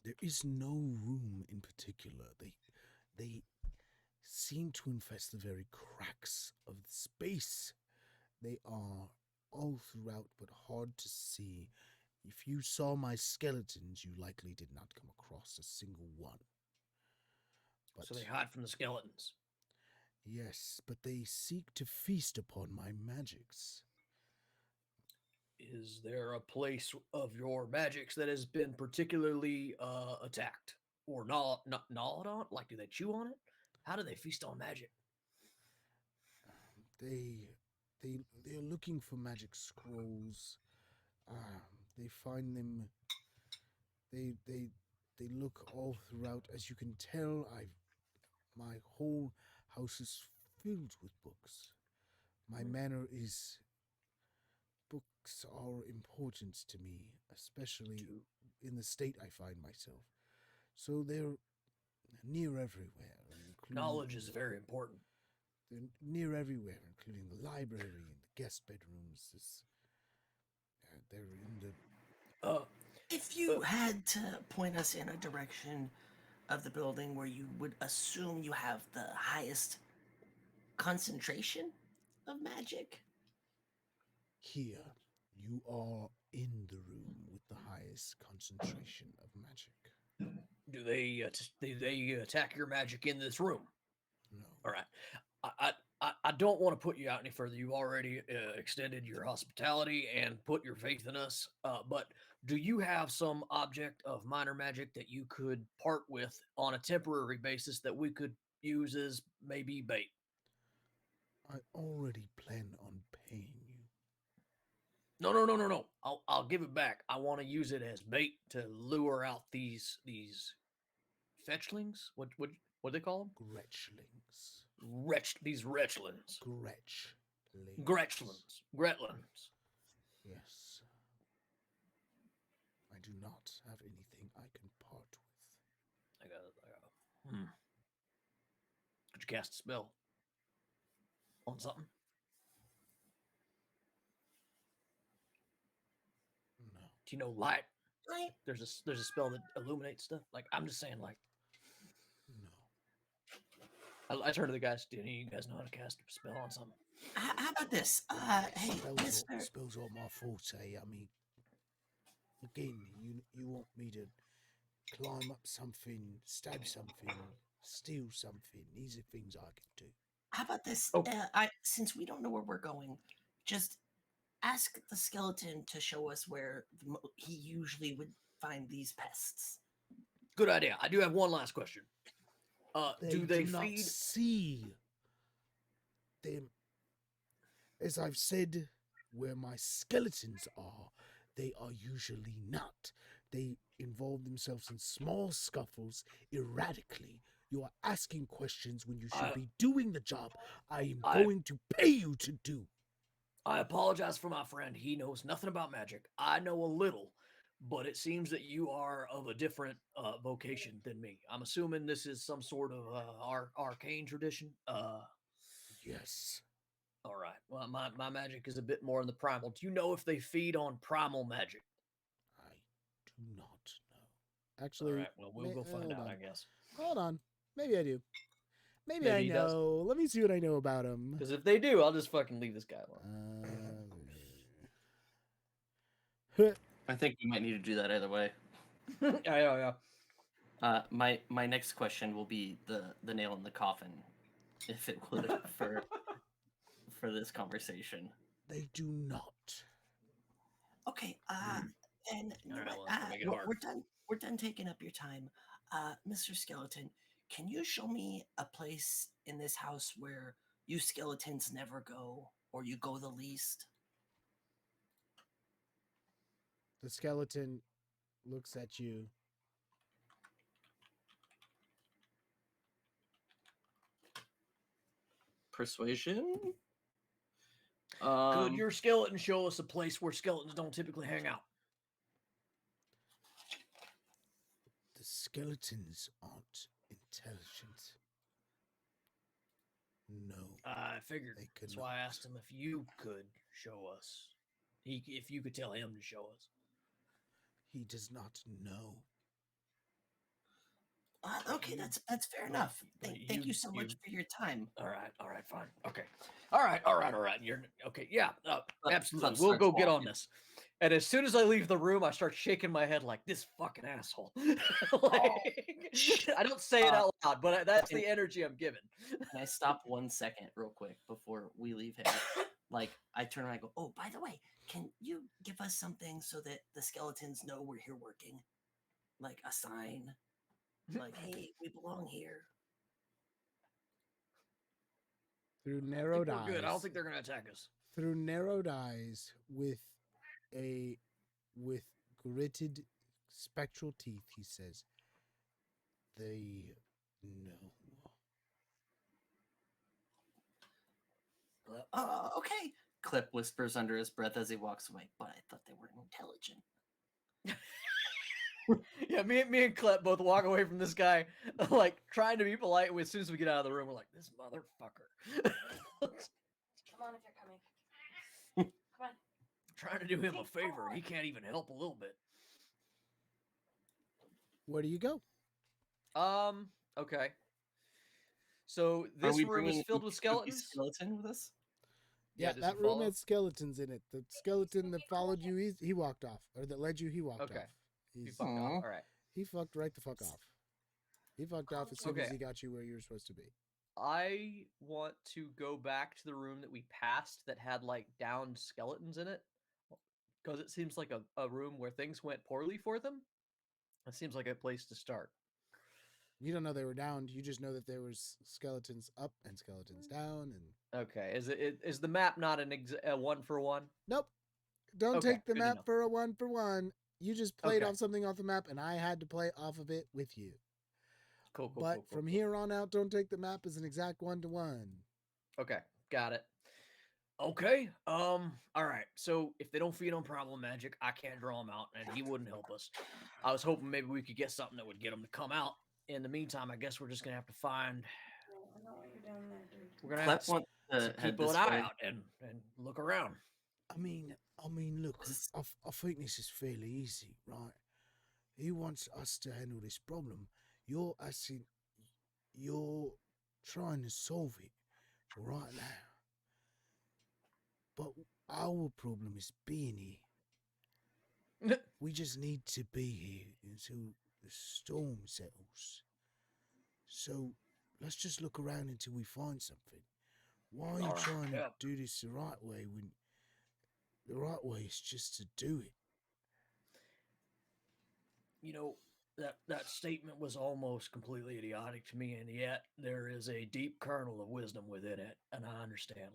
There is no room in particular. They seem to infest the very cracks of the space. They are all throughout, but hard to see. If you saw my skeletons, you likely did not come across a single one. So they hide from the skeletons? Yes, but they seek to feast upon my magics. Is there a place of your magics that has been particularly attacked or gnawed on? Like, do they chew on it? How do they feast on magic? They're looking for magic scrolls. They find them. They look all throughout. As you can tell, my whole house is filled with books. My manor is. Books are important to me, especially in the state I find myself. So they're near everywhere, Knowledge is very important. They're near everywhere, including the library and the guest bedrooms. They're in the. If you had to point us in a direction of the building where you would assume you have the highest concentration of magic. Here, you are in the room with the highest concentration of magic. Do they attack your magic in this room? No. All right. I don't want to put you out any further. You've already extended your hospitality and put your faith in us. But do you have some object of minor magic that you could part with on a temporary basis that we could use as maybe bait? I already plan on paying you. No. I'll give it back. I want to use it as bait to lure out these fetchlings. What they call them? Gretchlings. These wretchlings. Gretlins. Yes. I do not have anything I can part with. I got. Could you cast a spell on something? No. Do you know light? Right. There's a spell that illuminates stuff. Like I'm just saying, like no. I turn to the guys. Do any of you guys know how to cast a spell on something? How about this? Hey, spells are my forte. I mean, again, you want me to climb up something, stab something, steal something. These are things I can do. How about this? Since we don't know where we're going, just ask the skeleton to show us where he usually would find these pests. Good idea. I do have one last question. Do they do not feed? See them, as I've said, where my skeletons are. They are usually not. They involve themselves in small scuffles erratically. You are asking questions when you should be doing the job I am going to pay you to do. I apologize for my friend. He knows nothing about magic. I know a little, but it seems that you are of a different vocation than me. I'm assuming this is some sort of arcane tradition. Yes. All right. Well, my magic is a bit more in the primal. Do you know if they feed on primal magic? I do not know. Actually, all right. Well, we'll go find out, I guess. Hold on. Maybe I do. Maybe I know. Let me see what I know about him. Because if they do, I'll just fucking leave this guy alone. I think we might need to do that either way. Yeah. My next question will be the nail in the coffin, if it would, for this conversation. They do not. Okay. And we're done taking up your time. Mr. Skeleton, can you show me a place in this house where you skeletons never go, or you go the least? The skeleton looks at you. Persuasion? Could your skeleton show us a place where skeletons don't typically hang out? The skeletons aren't intelligent. No. I figured. That's why I asked him if you could show us. If you could tell him to show us. He does not know. Okay, that's fair enough. Thank you so much for your time. All right, fine. Okay. All right. You're okay. Yeah, absolutely. We'll go get on this. And as soon as I leave the room, I start shaking my head like this fucking asshole. I don't say it out loud, but that's the energy I'm giving. Can I stop 1 second real quick before we leave here? Like, I turn around and I go, oh, by the way, can you give us something so that the skeletons know we're here working? Like a sign? Like, hey, we belong here. through I narrowed think we're good. I don't eyes. think they're gonna attack us. Through narrowed eyes with gritted spectral teeth, he says, "They know." Okay. Clip whispers under his breath as he walks away. But I thought they were intelligent. Yeah, me and Clep both walk away from this guy, like trying to be polite. As soon as we get out of the room, we're like, "This motherfucker." Come on if you're coming. Come on. Trying to do him a favor. He can't even help a little bit. Where do you go? Okay. So Are this we room bringing is filled a with spooky skeletons. skeleton with us? Yeah, does that he room follow? had skeletons in it. The skeleton that followed you, he walked off, or that led you, he walked Okay. off. He He's, fucked Aw. off. All right. he fucked right the fuck off. He fucked off as soon as Okay. he got you where you were supposed to be. I want to go back to the room that we passed that had like downed skeletons in it, because it seems like a room where things went poorly for them. It seems like a place to start. You don't know they were downed. You just know that there was skeletons up and skeletons down. And Okay. Is the map not a 1-for-1? nope, don't Okay, take the good to map know. for a 1-for-1. You just played Okay. off something off the map, and I had to play off of it with you. Cool. But from here on out, don't take the map as an exact 1-to-1. Okay, got it. Okay. All right. So if they don't feed on problem magic, I can't draw them out, and he wouldn't help us. I was hoping maybe we could get something that would get them to come out. In the meantime, I guess we're just gonna have to find. I know what you're doing there, dude. We're gonna Clep have to wants to head keep this an eye way. out and look around. I mean, look, I think this is fairly easy, right? He wants us to handle this problem. You're trying to solve it right now. But our problem is being here. We just need to be here until the storm settles. So let's just look around until we find something. Why are you Alright, trying to yeah. do this the right way when the right way is just to do it? You know, that statement was almost completely idiotic to me, and yet there is a deep kernel of wisdom within it, and I understand.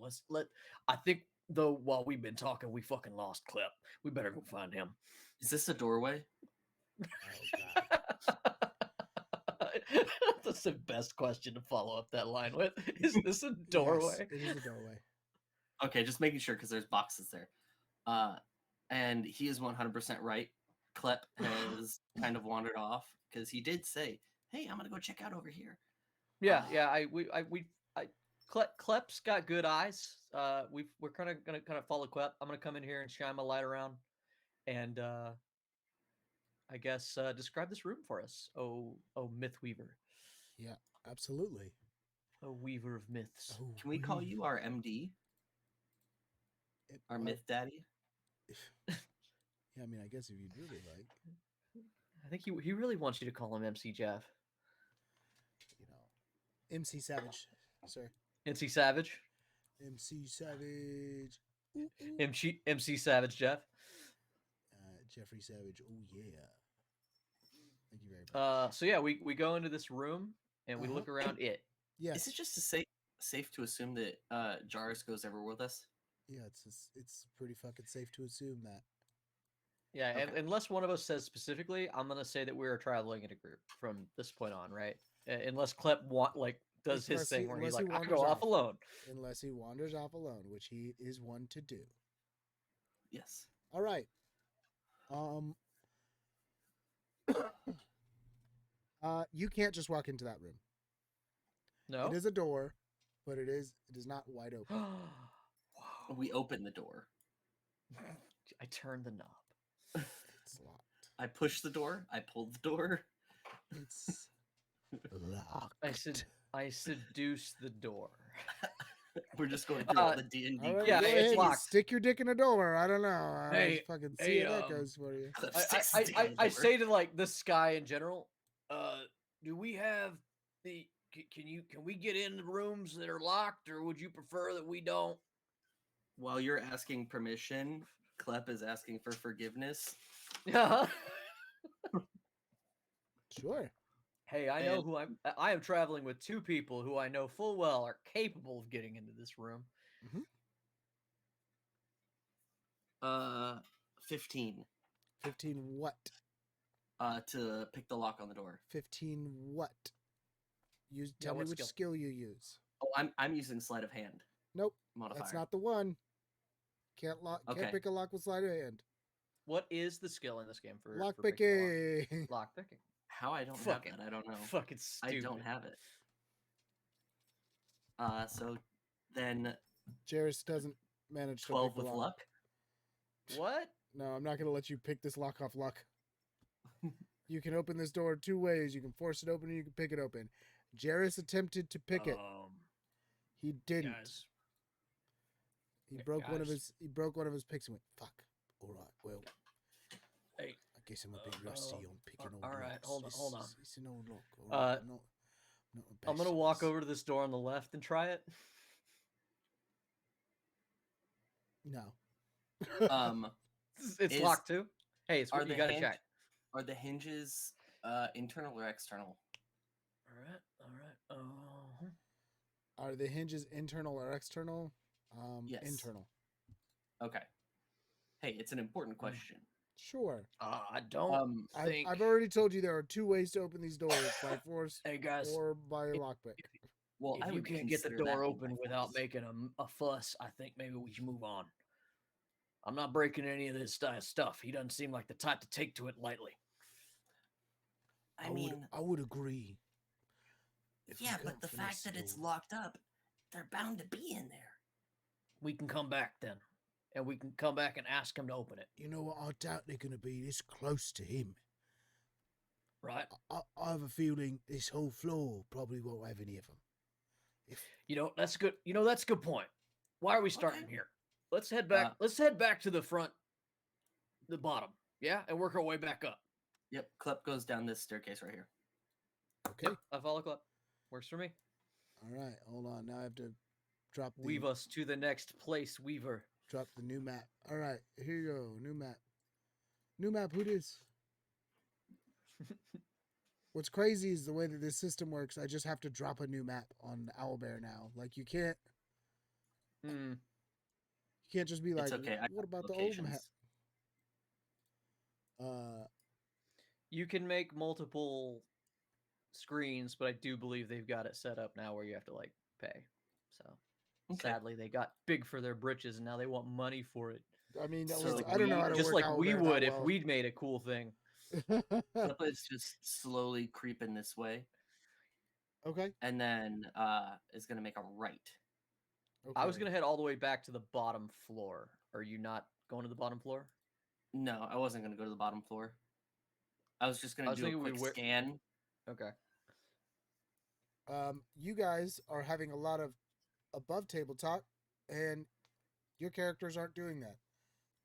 I think though while we've been talking, we fucking lost Clip. We better go find him. Is this a doorway? Oh God. That's the best question to follow up that line with. Is this a doorway? Yes, it is a doorway. Okay, just making sure because there's boxes there. And he is 100% right. Clep has kind of wandered off because he did say, "Hey, I'm gonna go check out over here." Yeah, Klep's got good eyes. We're kind of gonna follow Klep. I'm gonna come in here and shine my light around, and I guess describe this room for us. Oh, Myth Weaver. Yeah, absolutely. Oh, Weaver of Myths. Oh, Can we call you our MD, our Myth Daddy? Yeah, I mean, I guess if you'd really like, I think he really wants you to call him MC Jeff. you know, MC Savage, sir. MC Savage. MC Savage. Ooh, ooh. MC Savage Jeff. Jeffrey Savage. Oh yeah. Thank you very much. So yeah, we go into this room and we look around it. Yes. Is it just safe to assume that Jarvis goes ever with us? Yeah, it's pretty fucking safe to assume that. Yeah, Okay. and unless one of us says specifically, I'm gonna say that we're traveling in a group from this point on, right? Unless Klep does his thing where he's like, I go off alone. Unless he wanders off alone, which he is one to do. Yes. All right. You can't just walk into that room. No. It is a door, but it is not wide open. Wow. We open the door. I turned the knob. It's locked. I push the door. I pull the door. It's locked. I seduce the door. We're just going through all the D&D. All right, Yeah, go it's ahead, you locked. stick your dick in a door. I don't know. Hey, I'll fucking hey, see how that goes for you. I say to like this guy in general, do we have can we get in the rooms that are locked, or would you prefer that we don't? While you're asking permission, Klep is asking for forgiveness. Yeah. Sure. Hey, I know And- who I am traveling with two people who I know full well are capable of getting into this room. 15. 15 what? To pick the lock on the door. 15 what? Use. Tell me what which skill? skill you use. Oh, I'm using sleight of hand Nope, modifier. that's not the one. Can't lock. Okay. Can't pick a lock with sleight of hand. What is the skill in this game for Lock picking a picking. lock? Lock picking. How I don't Fucking- have that, I don't know. Fucking stupid. I don't have it. So then Jairus doesn't manage to 12 pick the with lock. luck. What? No, I'm not gonna let you pick this lock off luck. You can open this door two ways. You can force it open, or you can pick it open. Jairus attempted to pick it. He didn't. Guys, He broke one of guys. his picks and went, fuck. All right, well, Hey, I guess I'm a bit rusty on picking old all right, locks. hold on. It's an old lock. All right, I'm not a I'm gonna best walk at this. over to this door on the left and try it. No. It's Is- locked too. Hey, it's Are you the gotta hinge- check. Are the hinges internal or external? All right. Are the hinges internal or external? Yes. Internal. Okay. Hey, it's an important question. Sure. I don't think. I've already told you there are two ways to open these doors: by force Hey guys, or by lockpick. Well, I if you would can't get the consider that door one open by without force. making a fuss, I think maybe we should move on. I'm not breaking any of this stuff. He doesn't seem like the type to take to it lightly. I mean, I would agree. If we yeah, but can't the finesse fact that the it's door- locked up, they're bound to be in there. We can come back then, and we can come back and ask him to open it. You know what? I doubt they're going to be this close to him. Right? I have a feeling this whole floor probably won't have any of them. That's good. That's a good point. Why are we starting Okay. here? Let's head back. Let's head back to the front, the bottom. Yeah, and work our way back up. Yep, Klep goes down this staircase right here. Okay. I follow Club. Works for me. All right. Hold on. Now I have to drop the Weave us to the next place, Weaver. drop the new map. All right. Here you go. New map. New map. Who this? What's crazy is the way that this system works. I just have to drop a new map on Owlbear now. Like you can't just be like, It's okay. I what got about the old map? locations. You can make multiple screens, but I do believe they've got it set up now where you have to pay. So Okay. sadly, they got big for their britches, and now they want money for it. I mean, that So was, I don't know how to Just work like we Owlbear would that if well. we'd made a cool thing. Klep is just slowly creeping this way, Okay. and then is gonna make a right. I was Okay. gonna head all the way back to the bottom floor. Are you not going to the bottom floor? No, I wasn't gonna go to the bottom floor. I was just gonna was do a thinking we quick were- scan. Okay. You guys are having a lot of above table talk, and your characters aren't doing that.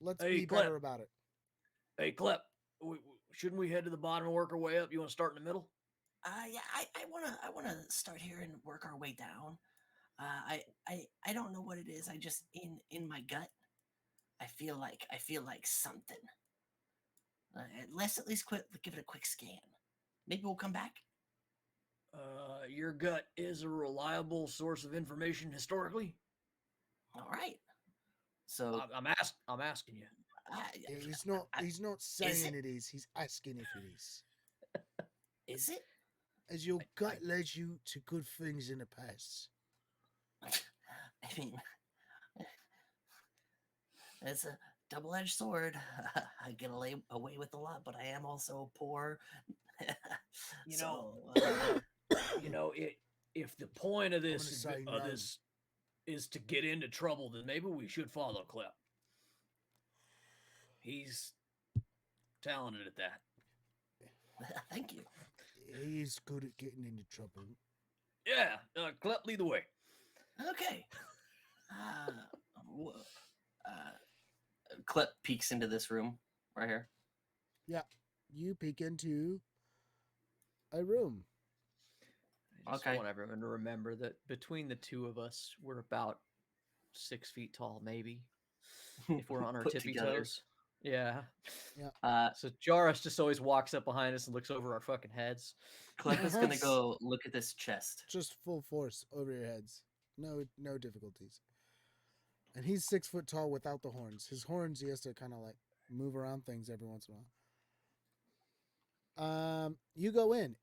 Let's Hey, be Clip. better about it. Hey, Clep, shouldn't we head to the bottom and work our way up? You want to start in the middle? Yeah, I wanna start here and work our way down. I don't know what it is. I just in my gut, I feel like something. Let's at least give it a quick scan. Maybe we'll come back. Your gut is a reliable source of information historically. All right. So I'm asking you. He's not. He's not saying it? it is. He's asking if it is. is it? As your gut led you to good things in the past. I mean, it's a double-edged sword. I get away with a lot, but I am also poor. You know, So, if the point of gonna this say no. this is to get into trouble, then maybe we should follow Clep. He's talented at that. thank you. He is good at getting into trouble. Yeah, Clep, lead the way. Okay. Clip peeks into this room right here. You peek into a room. I just Okay. want everyone to remember that between the two of us, we're about 6 feet tall, maybe, if we're on our Put tippy together. toes. Yeah. Uh, So Jarrus just always walks up behind us and looks over our fucking heads. Clef is gonna go look at this chest. Just full force over your heads. No difficulties. And he's 6 foot tall without the horns. His horns, he has to kind of like move around things every once in a while. You go in.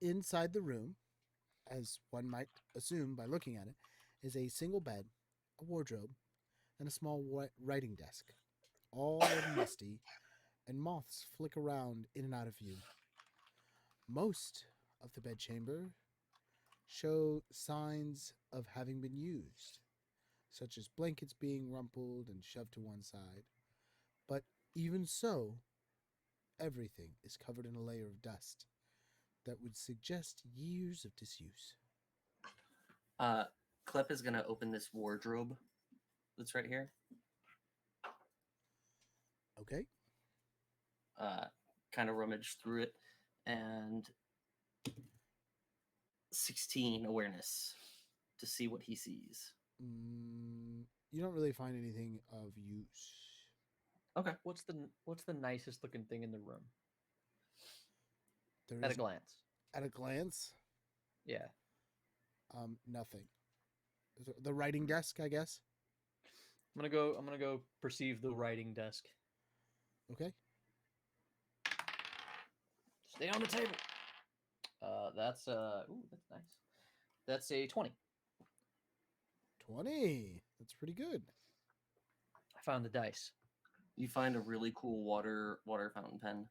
Inside the room, as one might assume by looking at it, is a single bed, a wardrobe, and a small writing desk. All musty, and moths flick around in and out of view. Most of the bedchamber show signs of having been used, such as blankets being rumpled and shoved to one side. But even so, everything is covered in a layer of dust that would suggest years of disuse. Clef is gonna open this wardrobe that's right here. Okay? Kind of rummage through it, and 16 awareness to see what he sees. You don't really find anything of use. Okay. What's the nicest looking thing in the room? There At a is- glance. At a glance, Yeah. nothing. The writing desk, I guess. I'm gonna go perceive the writing desk. Okay. Stay on the table. That's that's nice. That's a 20. 20. That's pretty good. I found the dice. You find a really cool water fountain pen.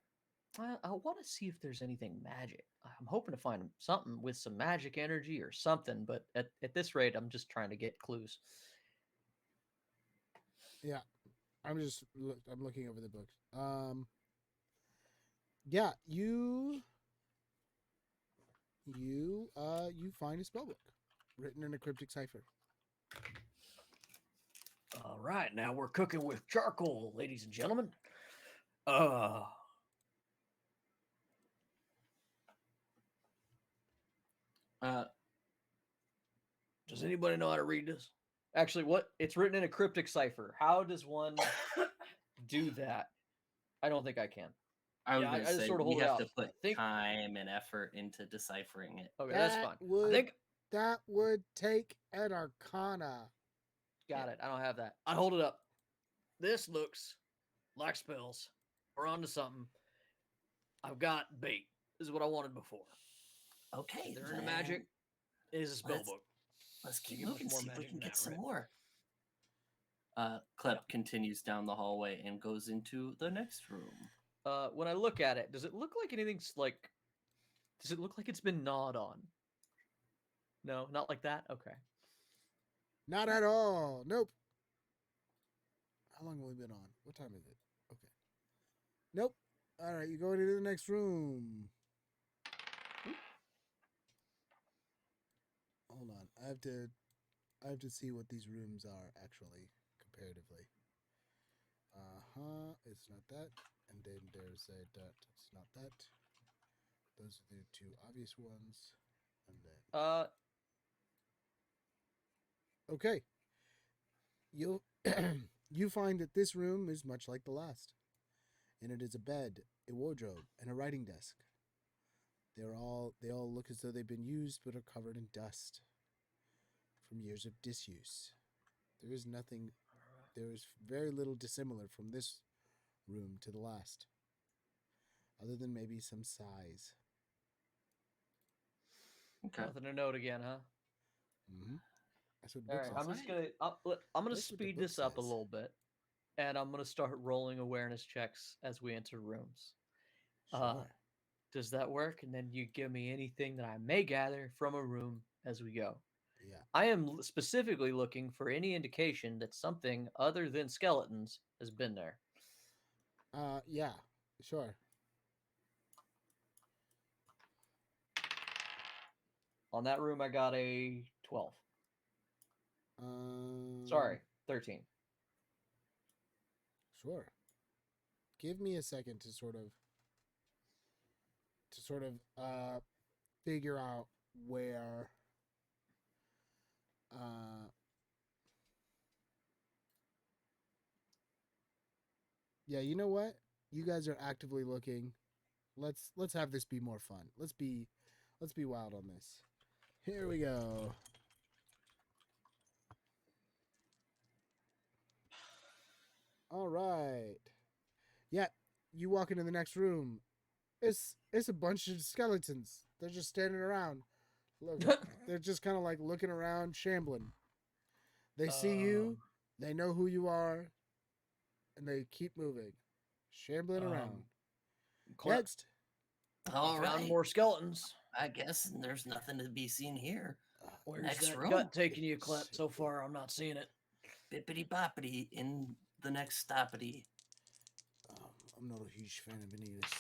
I want to see if there's anything magic. I'm hoping to find something with some magic energy or something, but at this rate, I'm just trying to get clues. Yeah. I'm looking over the book. Yeah, you find a spellbook written in a cryptic cipher. All right, now we're cooking with charcoal, ladies and gentlemen. Does anybody know how to read this? Actually, what? It's written in a cryptic cipher. How does one do that? I don't think I can. I was Yeah, gonna I just say sort of we hold it have out. to put I think- time and effort into deciphering it. Okay, that's fine. That would take an arcana. Got it. I don't have that. I hold it up. This looks like spells. We're on to something. I've got bait. This is what I wanted before. Okay, They're into magic. It is a spell let's- book. Let's keep Give us moving. more See if we magic can than get that, some right? more. Clep continues down the hallway and goes into the next room. When I look at it, does it look like anything's like? Does it look like it's been gnawed on? No, not like that. Okay. Not at all. Nope. How long have we been on? What time is it? Okay. Nope. All right, you go into the next room. Hold on. I have to see what these rooms are actually comparatively. It's not that. And then there's a that. It's not that. Those are the two obvious ones. And then okay. You'll you find that this room is much like the last. And it is a bed, a wardrobe, and a writing desk. They all look as though they've been used but are covered in dust from years of disuse. There is very little dissimilar from this room to the last, other than maybe some size. Okay. Nothing to note again, huh? Mm-hmm. That's what the All book right. says. I'm just gonna. I'm gonna That's what the speed book this up a says. little bit, and I'm gonna start rolling awareness checks as we enter rooms. Sure. Does that work? And then you give me anything that I may gather from a room as we go. Yeah. I am specifically looking for any indication that something other than skeletons has been there. Yeah. Sure. On that room, I got a 12. Sorry, 13. Sure. Give me a second to sort of figure out where Yeah, you know what? You guys are actively looking. Let's have this be more fun. Let's be wild on this. Here we go. All right. Yeah, you walk into the next room. It's a bunch of skeletons. They're just standing around. Look, they're just kind of like looking around, shambling. They see you. They know who you are, and they keep moving, shambling around. Clint, Next. All found right. more skeletons. I guess there's nothing to be seen here. Where's Next that room. gut taking you, Clint? So far, I'm not seeing it. Bippity boppity in the next stoppity. I'm not a huge fan of any of this.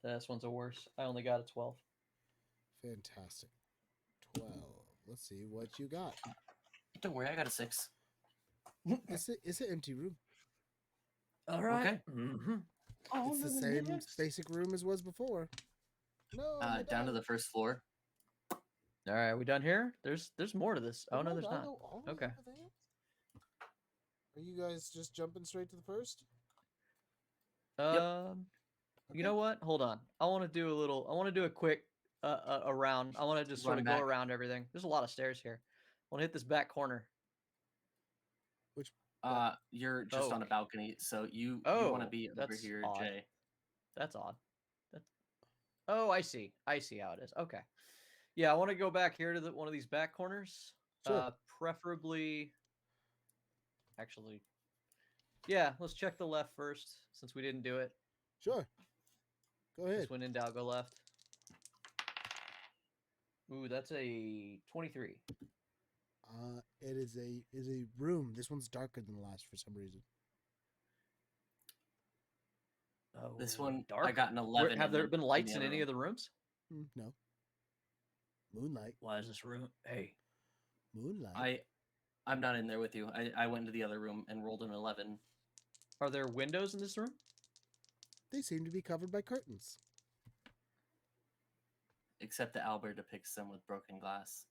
This one's a worse. I only got a 12. Fantastic. 12. Let's see what you got. Don't worry, I got a 6. It's an empty room. All right. Okay. Mm-hmm. It's the same basic room as was before. No, Down to the first floor. All right, we done here? There's more to this. Oh no, there's not. Okay. Are you guys just jumping straight to the first? You know what? Hold on. I want to do a quick around. I want to just sort Run of back. go around everything. There's a lot of stairs here. I want to hit this back corner. Which You're just on a balcony, so you want to be over that's here, odd. Jay. That's odd. Oh, I see. I see how it is. Okay. Yeah, I want to go back here to one of these back corners. Sure. Preferably. Actually. Yeah, let's check the left first since we didn't do it. Sure. Go ahead. Just when in doubt, go left. Ooh, that's a 23. It is a room. This one's darker than the last for some reason. Oh, This one, dark. I got an 11. Have there been lights in any of the rooms? No. Moonlight. Why is this room? Hey, Moonlight. I'm not in there with you. I went into the other room and rolled an 11. are there windows in this room? They seem to be covered by curtains. Except that Albert depicts them with broken glass.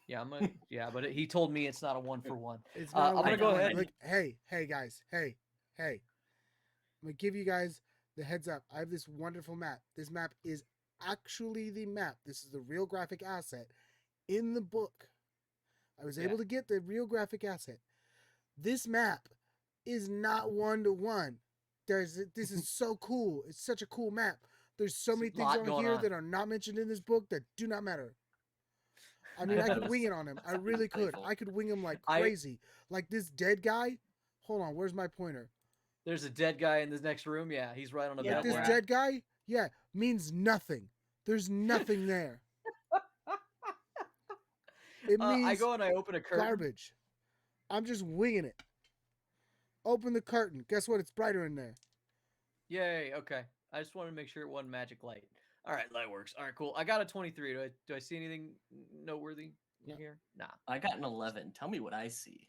Yeah, yeah, but he told me it's not a 1-for-1. It's not. I'm gonna go ahead. Look, hey guys, hey. I'm gonna give you guys the heads up. I have this wonderful map. This map is actually the map. This is the real graphic asset in the book. I was able to get the real graphic asset. This map is not 1-to-1. This is so cool. It's such a cool map. There's so many things on here that are not mentioned in this book that do not matter. I mean, I could wing it on him. I really could. I could wing him like crazy. Like this dead guy. Hold on, where's my pointer? There's a dead guy in this next room. Yeah, he's right on the bed. This dead guy, means nothing. There's nothing there. It means I go and I open a curtain. garbage. I'm just winging it. Open the curtain. Guess what? It's brighter in there. Yay. Okay. I just wanted to make sure it wasn't magic light. All right, light works. All right, cool. I got a 23. Do I see anything noteworthy here? Nah. I got an 11. Tell me what I see.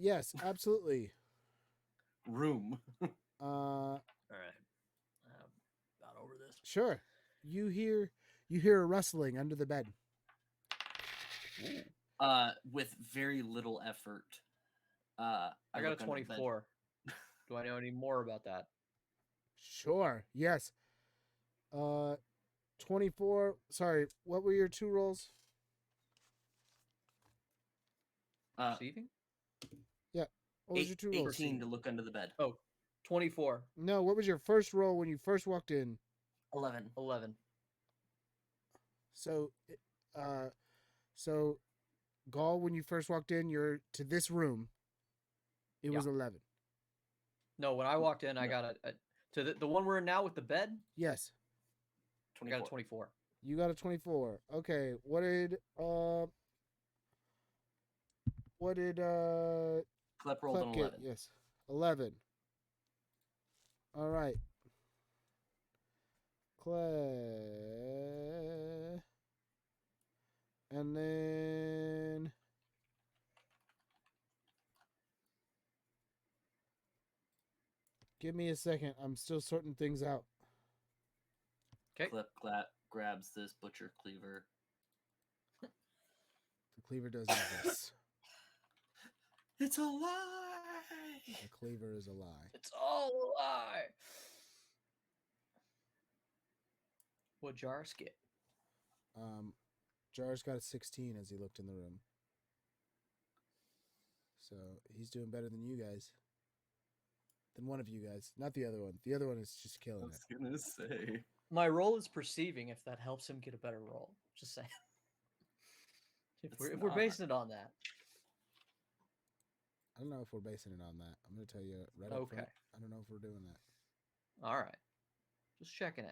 Yes, absolutely. Room. All right. About over this. Sure. You hear a rustling under the bed. With very little effort. I got a 24. Do I know any more about that? Sure. Yes. 24. Sorry, what were your 2 rolls? Perceiving? Yeah. What was your 2 rolls? 18 to look under the bed. Oh, 24. No, what was your first roll when you first walked in? 11. 11. So Gaul, when you first walked in, you're to this room. It was 11. No, when I walked in, I got to the one we're in now with the bed. Yes. 24. I got a 24. You got a 24. Okay. What did Clep rolled an 11. Yes. 11. All right. Clay. And then give me a second. I'm still sorting things out. Okay. Clep grabs this butcher cleaver. The cleaver does this. It's a lie. The cleaver is a lie. It's all a lie. What Jar's get? Jar's got a 16 as he looked in the room. So he's doing better than you guys. Than one of you guys. Not the other one. The other one is just I killing was it. gonna say. My roll is perceiving if that helps him get a better roll. Just saying. If It's we're not. basing it on that. I don't know if we're basing it on that. I'm going to tell you right up front. Okay. I don't know if we're doing that. All right. Just checking in.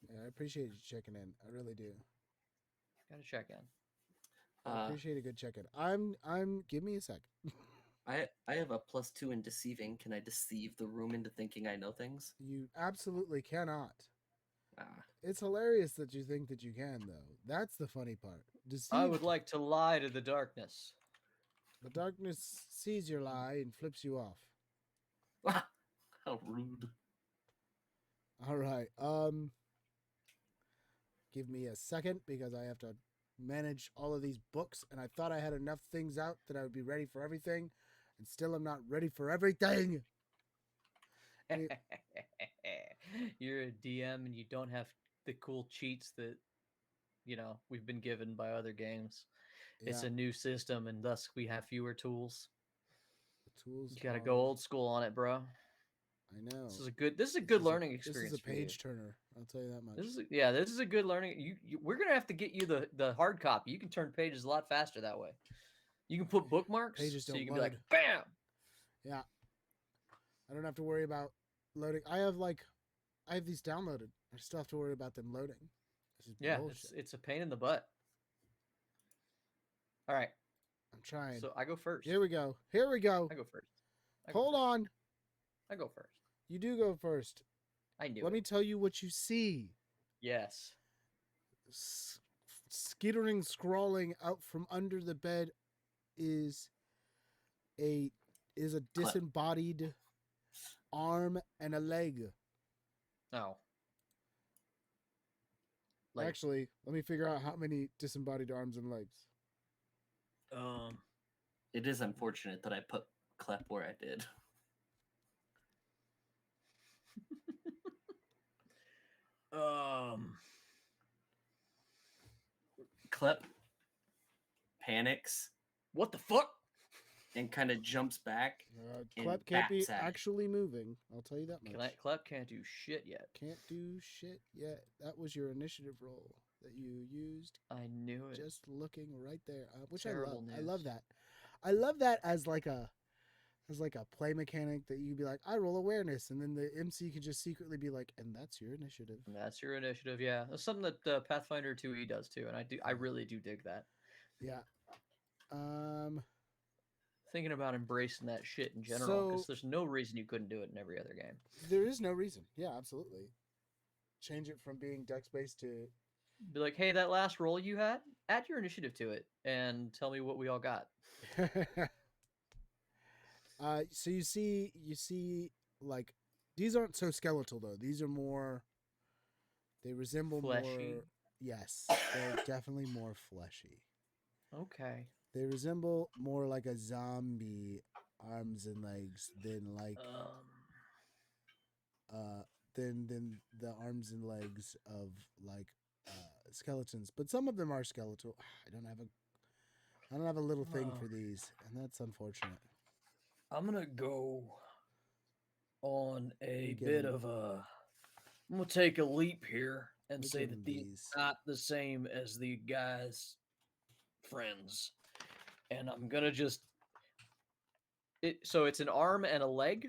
Yeah, I appreciate you checking in. I really do. Gotta check in. I appreciate a good check-in. Give me a sec. I have a +2 in deceiving. Can I deceive the room into thinking I know things? You absolutely cannot. Ah, It's hilarious that you think that you can, though. That's the funny part. I would like to lie to the darkness. The darkness sees your lie and flips you off. how rude. All right. Give me a second because I have to manage all of these books, and I thought I had enough things out that I would be ready for everything, and still I'm not ready for everything. Any- You're a DM and you don't have the cool cheats that we've been given by other games. It's Yeah, a new system and thus we have fewer tools. the tools. You gotta go old school on it, bro. I know. This is a good learning experience. This is a for you. page turner. I'll tell you that much. This is a good learning. We're gonna have to get you the hard copy. You can turn pages a lot faster that way. You can put bookmarks, Pages so don't you can load. be like, bam. Yeah, I don't have to worry about loading. I have these downloaded. I still have to worry about them loading. Yeah, bullshit. it's a pain in the butt. All right, I'm trying. so I go first. Here we go. Here we go. I go first. Hold on. I go first. You do go first. I knew Let it. me tell you what you see. Yes. Skittering, scrawling out from under the bed is a disembodied arm and a leg. Oh. Actually, let me figure out how many disembodied arms and legs. It is unfortunate that I put Clep where I did. Clep panics What the fuck? and kind of jumps back. Clep can't be bats at it. actually moving. I'll tell you that much. Clep can't do shit yet. Can't do shit yet. That was your initiative roll that you used. I knew it. Just looking right there, which Terrible I love news. that. I love that as like a play mechanic that you can be like, I roll awareness, and then the MC could just secretly be like, and that's your initiative. And that's your initiative, yeah. That's something that Pathfinder 2e does too, and I really do dig that. Yeah. Thinking about embracing that shit in general, because So- there's no reason you couldn't do it in every other game. There is no reason. Yeah, absolutely. Change it from being dex based to Be like, hey, that last roll you had, add your initiative to it, and tell me what we all got. so you see like these aren't so skeletal though. These are more they resemble Fleshy? more yes, they're definitely more fleshy. Okay. They resemble more like a zombie arms and legs than like than the arms and legs of like skeletons. But some of them are skeletal. I don't have a little thing for these, and that's unfortunate. I'm gonna go on a get bit him. of a. I'm gonna take a leap here and We say give that him these these. are not the same as the guy's friends, and I'm gonna just. So it's an arm and a leg,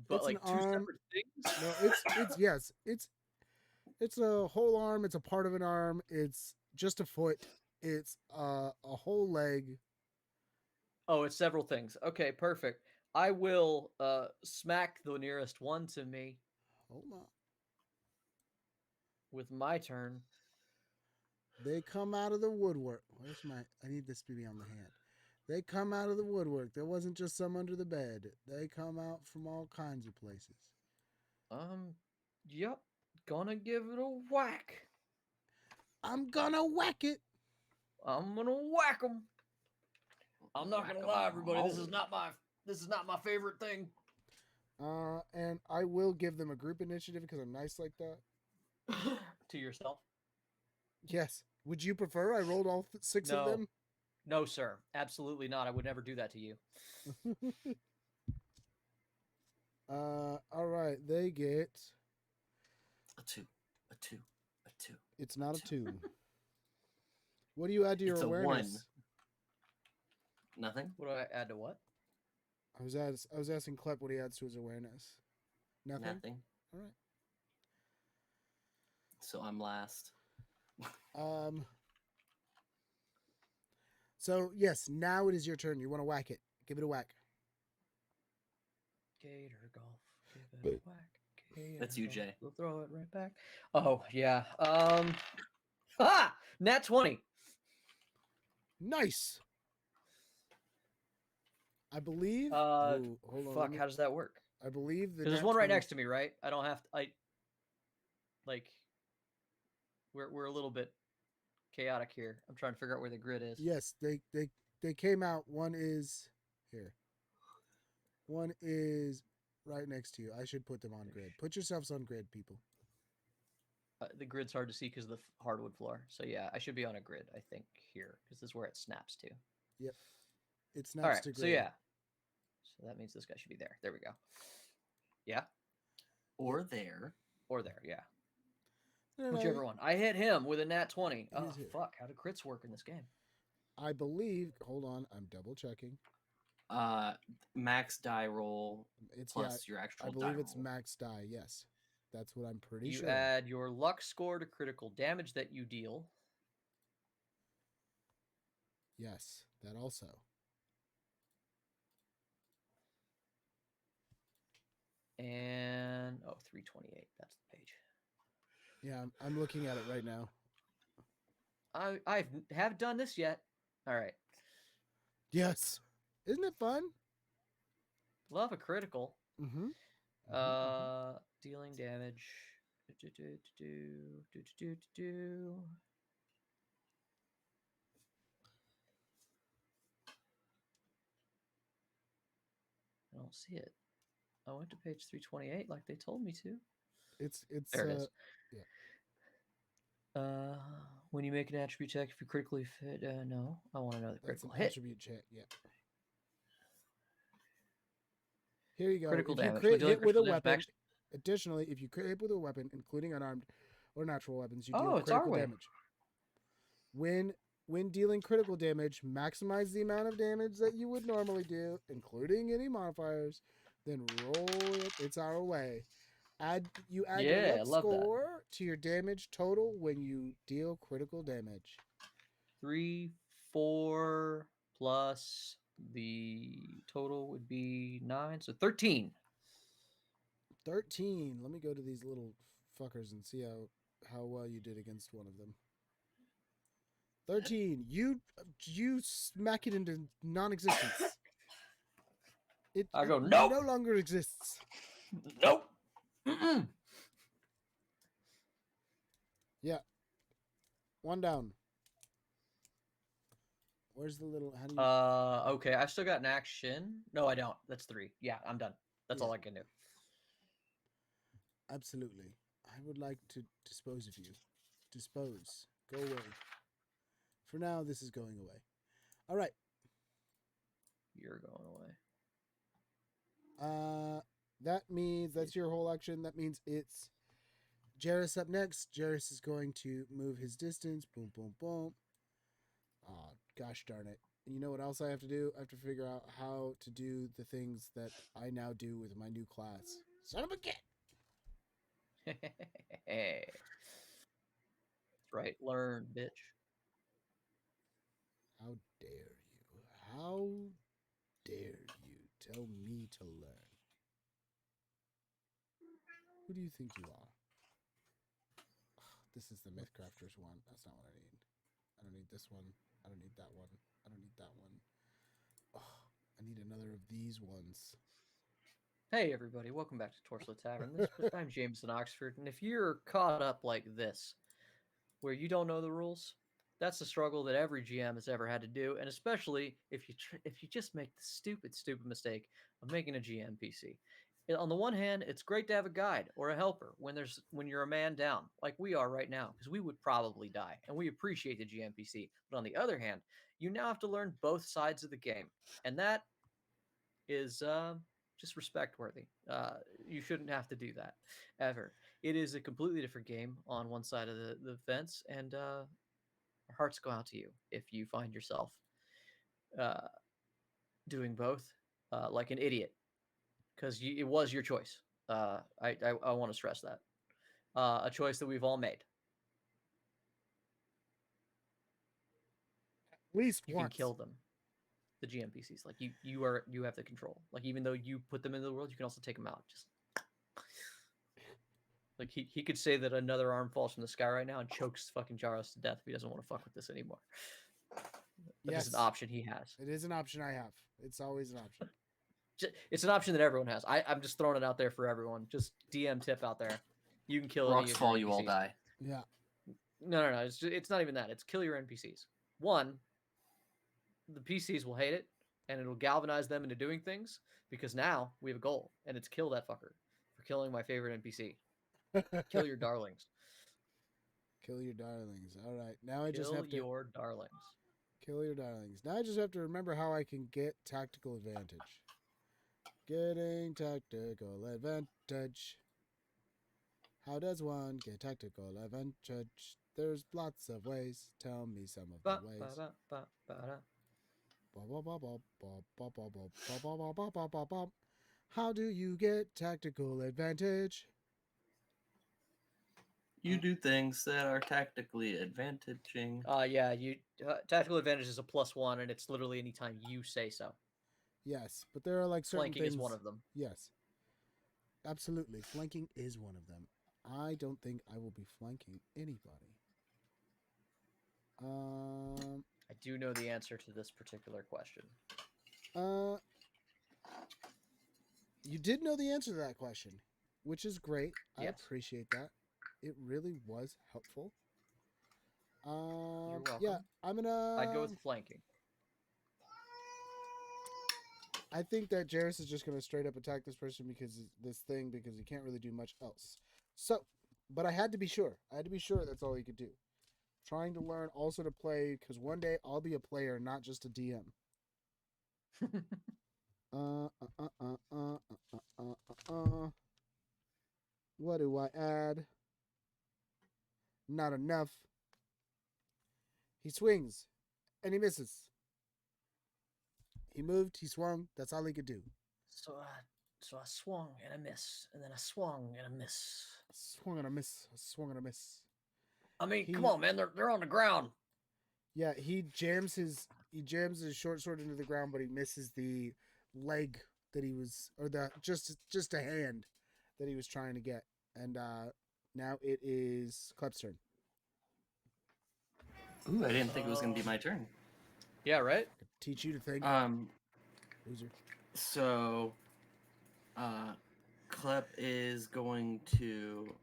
but It's an like two arm- separate things. No, it's yes, it's a whole arm. It's a part of an arm. It's just a foot. It's a whole leg. Oh, it's several things. Okay, perfect. I will smack the nearest one to me Hold on. with my turn. They come out of the woodwork. Where's my? I need this to be on the hand. They come out of the woodwork. There wasn't just some under the bed. They come out from all kinds of places. Yep. Gonna give it a whack. I'm gonna whack it. I'm gonna whack them. I'm not gonna lie, everybody. This is not my favorite thing. And I will give them a group initiative because I'm nice like that. To yourself? Yes. Would you prefer I rolled all 6 of No. them? No, sir. Absolutely not. I would never do that to you. All right. They get. A 2, a 2, a 2. It's not a 2. What do you add to your It's a awareness? 1. Nothing. What do I add to what? I was asking Klep what he adds to his awareness. Nothing. Nothing. All right. So I'm last. So yes, now it is your turn. You want to whack it. Give it a whack. Gator golf. Give it a whack. Gator That's you, golf. Jay. We'll throw it right back. Oh yeah. Nat 20. Nice. I believe. Hold on. Fuck. How does that work? I believe Because there's one right next to me, right? I don't have to. We're a little bit chaotic here. I'm trying to figure out where the grid is. Yes, they came out. One is here. One is right next to you. I should put them on grid. Put yourselves on grid, people. The grid's hard to see because of the hardwood floor. So yeah, I should be on a grid, I think, here. Because this is where it snaps to. Yep. It snaps All right, to grid. so yeah. So that means this guy should be there. There we go. Yeah? Or there. Or there, yeah. No, Whichever one. I hit him with a nat 20. Oh, is here. fuck. How do crits work in this game? I believe. Hold on. I'm double checking. Max die roll It's plus your actual I believe die it's roll. max die. Yes, that's what I'm pretty You sure. add your luck score to critical damage that you deal. Yes, that also. And 328. That's the page. Yeah, I'm looking at it right now. I haven't done this yet. All right. Yes, isn't it fun? Love a critical. Mm-hmm. Dealing damage. I don't see it. I went to page 328 like they told me to. It's There it is. Yeah. When you make an attribute check, if you critically fit, no, I want to know the That's critical an hit. attribute check. Yeah. Here you go. Critical if you damage. crit Dealing hit with a critical damage weapon, max- additionally, if you crit hit with a weapon, including unarmed or natural weapons, you Oh, deal it's our critical way. damage. When dealing critical damage, maximize the amount of damage that you would normally do, including any modifiers. Then roll it. It's our way. You add Yeah, your I luck love that. score to your damage total when you deal critical damage. 3, 4 plus the total would be 9, so 13. 13. Let me go to these little fuckers and see how well you did against one of them. 13. You smack it into non-existence. I go, it nope. no longer exists. Nope. Mm-mm. Yeah. One down. Where's the little? How do you? Okay, I've still got an action. No, I don't. That's 3. Yeah, I'm done. That's all I can do. Absolutely. I would like to dispose of you. Dispose. Go away. For now, this is going away. All right. You're going away. That means that's your whole action. That means it's Jarrus up next. Jarrus is going to move his distance. Boom, boom, boom. Oh, gosh darn it. And you know what else I have to do? I have to figure out how to do the things that I now do with my new class. Son of a kid! That's right. Learn, bitch. How dare you? How dare you tell me to learn? Who do you think you are? This is the Mythcrafters one. That's not what I need. I don't need this one. I don't need that one. I don't need that one. Oh, I need another of these ones. Hey, everybody. Welcome back to Torchlit Tavern. I'm Jameson Oxford, and if you're caught up like this, where you don't know the rules, That's the struggle that every GM has ever had to do, and especially if you just make the stupid mistake of making a GM PC. On the one hand, it's great to have a guide or a helper when you're a man down, like we are right now, because we would probably die, and we appreciate the GM PC. But on the other hand, you now have to learn both sides of the game, and that is just respect worthy. You shouldn't have to do that ever. It is a completely different game on one side of the fence, and our hearts go out to you if you find yourself uh, doing both like an idiot, because it was your choice. I want to stress that. A choice that we've all made. At least You once. can kill them, the GMPCs. Like you have the control. Like even though you put them into the world, you can also take them out. Just like he could say that another arm falls from the sky right now and chokes fucking Jaros to death if he doesn't want to fuck with this anymore. But Yes. it's an option he has. It is an option I have. It's always an option. It's an option that everyone has. I'm just throwing it out there for everyone. Just DM tip out there. You can kill any Rocks of fall, your you all NPCs. die. Yeah. No. It's not even that. It's kill your NPCs. One, the PCs will hate it, and it'll galvanize them into doing things because now we have a goal, and it's kill that fucker for killing my favorite NPC. Kill your darlings. Kill your darlings. All right. Now I just Kill have to your darlings. kill your darlings. Now I just have to remember how I can get tactical advantage. Getting tactical advantage. How does one get tactical advantage? There's lots of ways. Tell me some of the ways. How do you get tactical advantage? You do things that are tactically advantaging. Yeah, you tactical advantage is a +1, and it's literally anytime you say so. Yes, but there are like certain Flanking things. is one of them. Yes, absolutely. Flanking is one of them. I don't think I will be flanking anybody. I do know the answer to this particular question. You did know the answer to that question, which is great. I Yes. appreciate that. It really was helpful. You're welcome. Yeah, I'm gonna. I'd go with flanking. I think that Jairus is just gonna straight up attack this person because he can't really do much else. So, but I had to be sure. That's all he could do. Trying to learn also to play because one day I'll be a player, not just a DM. What do I add? Not enough. He swings, and he misses. He moved, he swung. That's all he could do. So I swung and I miss, and then I swung and I miss. Swung and a miss. Swung and a miss. I mean, come on, man. They're on the ground. Yeah, he jams his short sword into the ground, but he misses the leg that he was, or the just a hand that he was trying to get. And now it is Klep's turn. Ooh, I didn't think it was gonna be my turn. Yeah, right. Teach you to think, loser. So, Klep is going to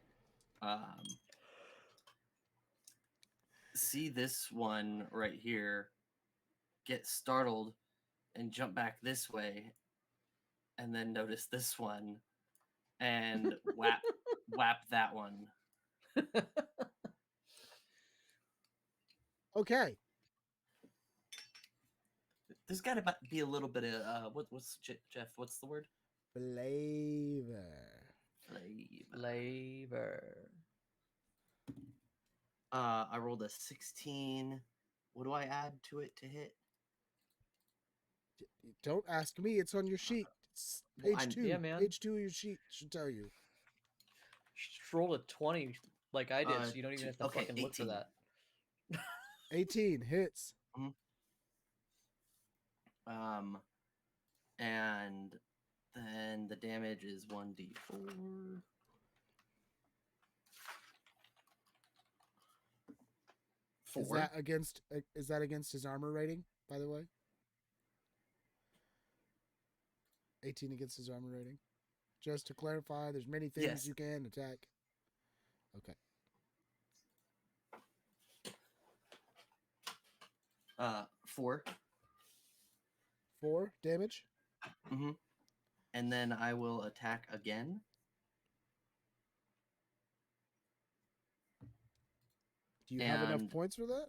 see this one right here, get startled, and jump back this way, and then notice this one, and whap that one. Okay. There's got to be a little bit of what's Jeff? What's the word? Flavor. Flavor. I rolled a 16. What do I add to it to hit? Don't ask me. It's on your sheet. It's page 2. Yeah, man. Page 2 of your sheet should tell you. Just roll a 20 like I did, so you don't even have to fucking 18. look for that. 18 hits. And then the damage is 1d4. 4. Is that against his armor rating, by the way? 18 against his armor rating. Just to clarify, there's many things you can attack. Okay. 4. 4 damage. Mm-hmm. And then I will attack again. Do you have enough And- points for that?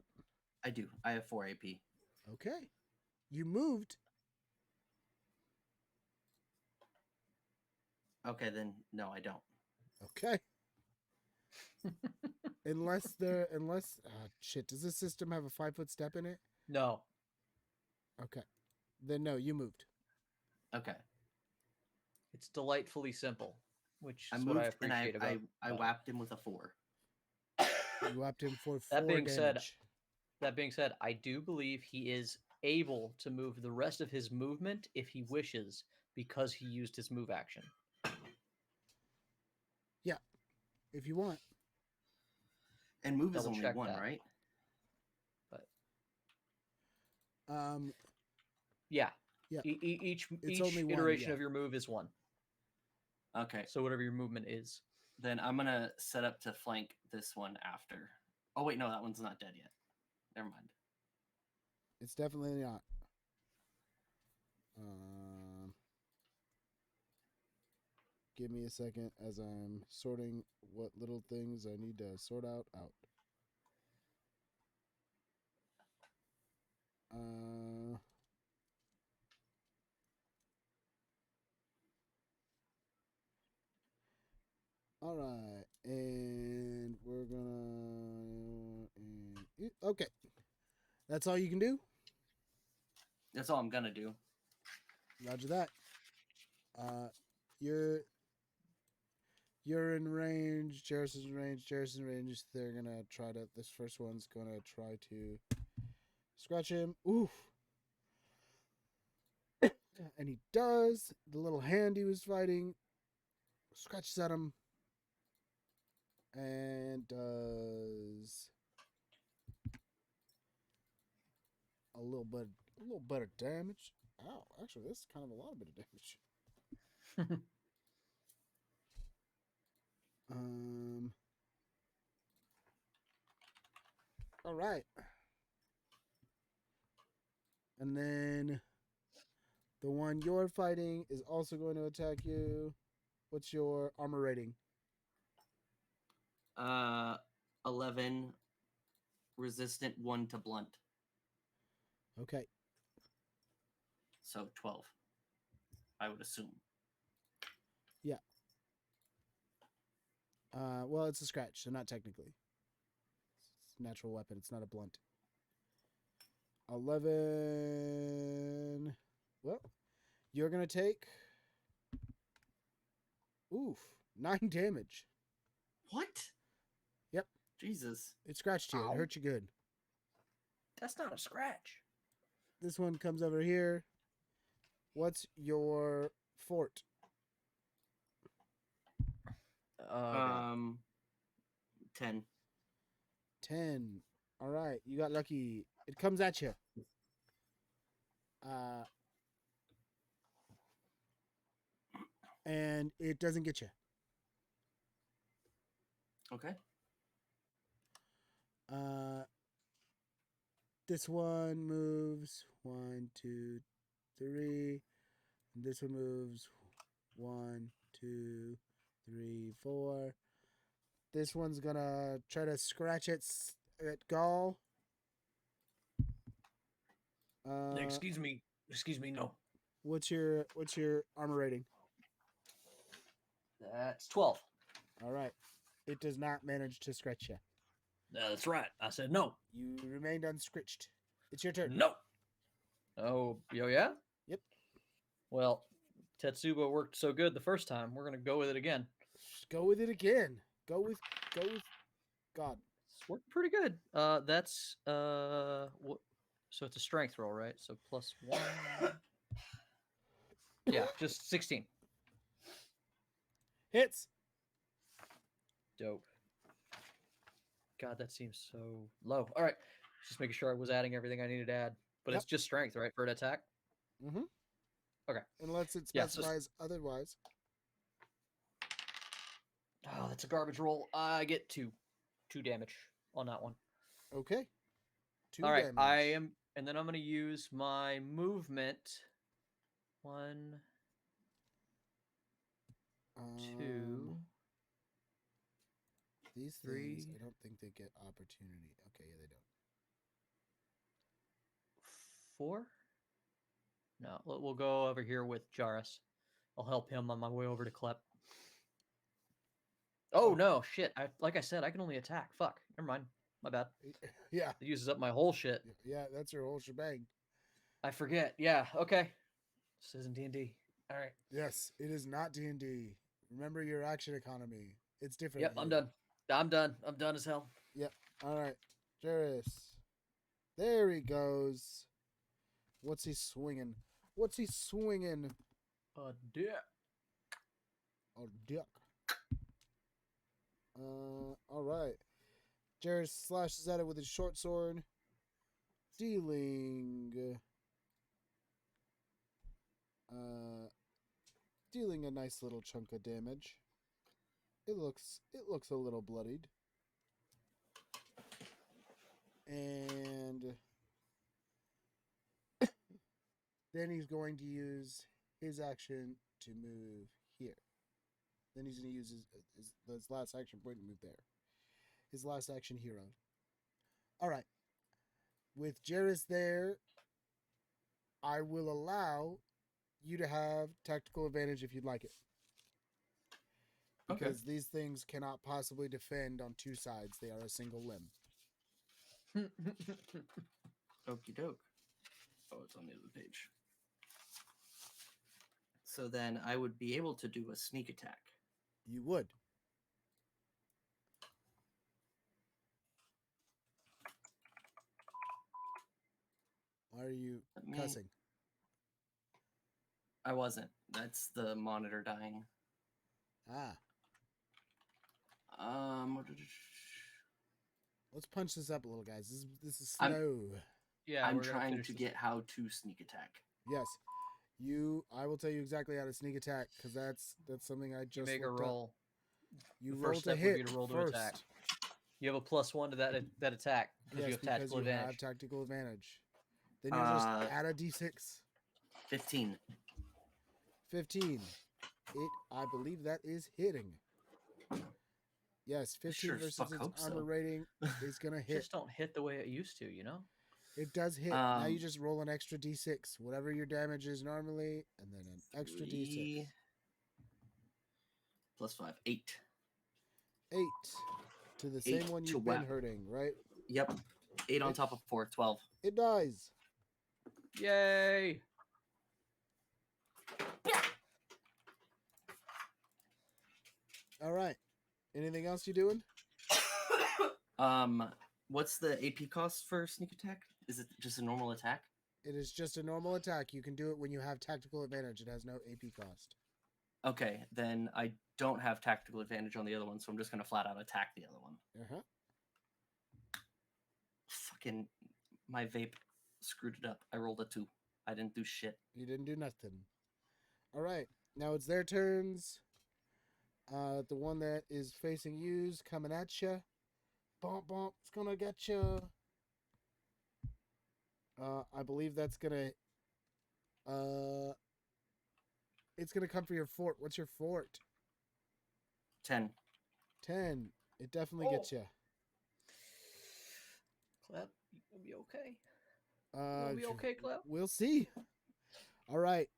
I do. I have 4 AP. Okay. You moved. Okay, then no, I don't. Okay. unless shit, does this system have a 5-foot step in it? No. Okay. Then no, you moved. Okay. It's delightfully simple, which I is what I moved and appreciate I about it. whapped him with a 4. You whapped him for 4 That being said- damage. That being said, I do believe he is able to move the rest of his movement if he wishes, because he used his move action. If you want. And move is Double only check 1, that. right? Yeah. Yeah. Each It's only one, iteration yeah. of your move is 1. Okay. So whatever your movement is. Then I'm gonna set up to flank this one after. Oh wait, no, that one's not dead yet. Never mind. It's definitely not. Give me a second as I'm sorting what little things I need to sort out. All right, and we're gonna. Okay, that's all you can do. That's all I'm gonna do. Roger that. You're in range. Jarrison's in range. Jarrison's in range. They're gonna try to. This first one's gonna try to scratch him. Oof. And he does. The little hand he was fighting scratches at him and does a little bit of damage. Ow! Actually, this is kind of a lot of bit of damage. All right. And then the one you're fighting is also going to attack you. What's your armor rating? 11, resistant 1 to blunt, Okay. so 12. I would assume. Well, it's a scratch, so not technically. It's a natural weapon. It's not a blunt. 11. Well, you're going to take. Oof. 9 damage. What? Yep. Jesus. It scratched you. Ow. It hurt you good. That's not a scratch. This one comes over here. What's your fort? God. 10. 10. All right. You got lucky. It comes at you. And it doesn't get you. Okay. This one moves 1, 2, 3. And this one moves 1, 2, 3, 4. This one's gonna try to scratch at Gaul. Excuse me, no. What's your armor rating? That's 12. All right. It does not manage to scratch you. That's right. I said no. You remained unscritched. It's your turn. No. Oh, yeah? Yep. Well, Tetsuba worked so good the first time. We're going to go with it again. Just go with it again. Go with God. It's worked pretty good. That's what? So it's a strength roll, right? So +1. Yeah, just 16. Hits. Dope. God, that seems so low. All right, just making sure I was adding everything I needed to add. But Yep. it's just strength, right, for an attack? Mm-hmm. Okay. Unless it Yeah, so- specifies otherwise. Oh, that's a garbage roll. I get 2 damage on that one. Okay. 2 All right, damage. I am And then I'm going to use my movement. 1, 2, These 3, things, I don't think they get opportunity. Okay, yeah, they don't. 4. No, we'll go over here with Jarus. I'll help him on my way over to Klep. Oh no, shit! Like I said, I can only attack. Fuck. Never mind. My bad. Yeah. It uses up my whole shit. Yeah, that's your whole shebang. I forget. Yeah. Okay. This isn't D&D. All right. Yes, it is not D&D. Remember your action economy. It's different. Yep. I'm here. done. I'm done. I'm done as hell. Yep. All right. Jairus. There he goes. What's he swinging? What's he swinging? A dick. A dick. All right. Jairus slashes at it with his short sword, dealing a nice little chunk of damage. It looks a little bloodied. And then he's going to use his action to move here. Then he's going to use his last action point to move there. His last action hero. All right. With Jairus there, I will allow you to have tactical advantage if you'd like it. Because these things cannot possibly defend on two sides. They are a single limb. Okie doke. Oh, it's on the other page. So then I would be able to do a sneak attack. You would. Why are you cussing? I wasn't. That's the monitor dying. Ah. Let's punch this up a little, guys. This is slow. Yeah, I'm trying to get how to sneak attack. Yes. I will tell you exactly how to sneak attack, because that's something I just You make a looked up. roll. You The roll first to step hit would be to roll to first. attack. You have a +1 to that attack because you have tactical advantage. Have tactical advantage. Then you just add a d6. 15. 15. I believe that is hitting. Yes, 15 versus its armor rating is going to hit. Just don't hit the way it used to, you know? It does hit. Now you just roll an extra d6, whatever your damage is normally, and then an extra d6. +5. 8. 8. To the same one you've been hurting, right? Yep. 8 on top of 4. 12. It dies. Yay! All right. Anything else you doing? What's the AP cost for sneak attack? Is it just a normal attack? It is just a normal attack. You can do it when you have tactical advantage. It has no AP cost. Okay, then I don't have tactical advantage on the other one, so I'm just going to flat out attack the other one. Uh-huh. Fucking, my vape screwed it up. I rolled a 2. I didn't do shit. You didn't do nothing. All right. Now it's their turns. The one that is facing you's coming at you. Bump, bump. It's going to get you. I believe that's going to... It's going to come for your fort. What's your fort? 10. 10. It definitely gets you. Clep, you'll be okay. You'll be okay, Clep. We'll see. All right.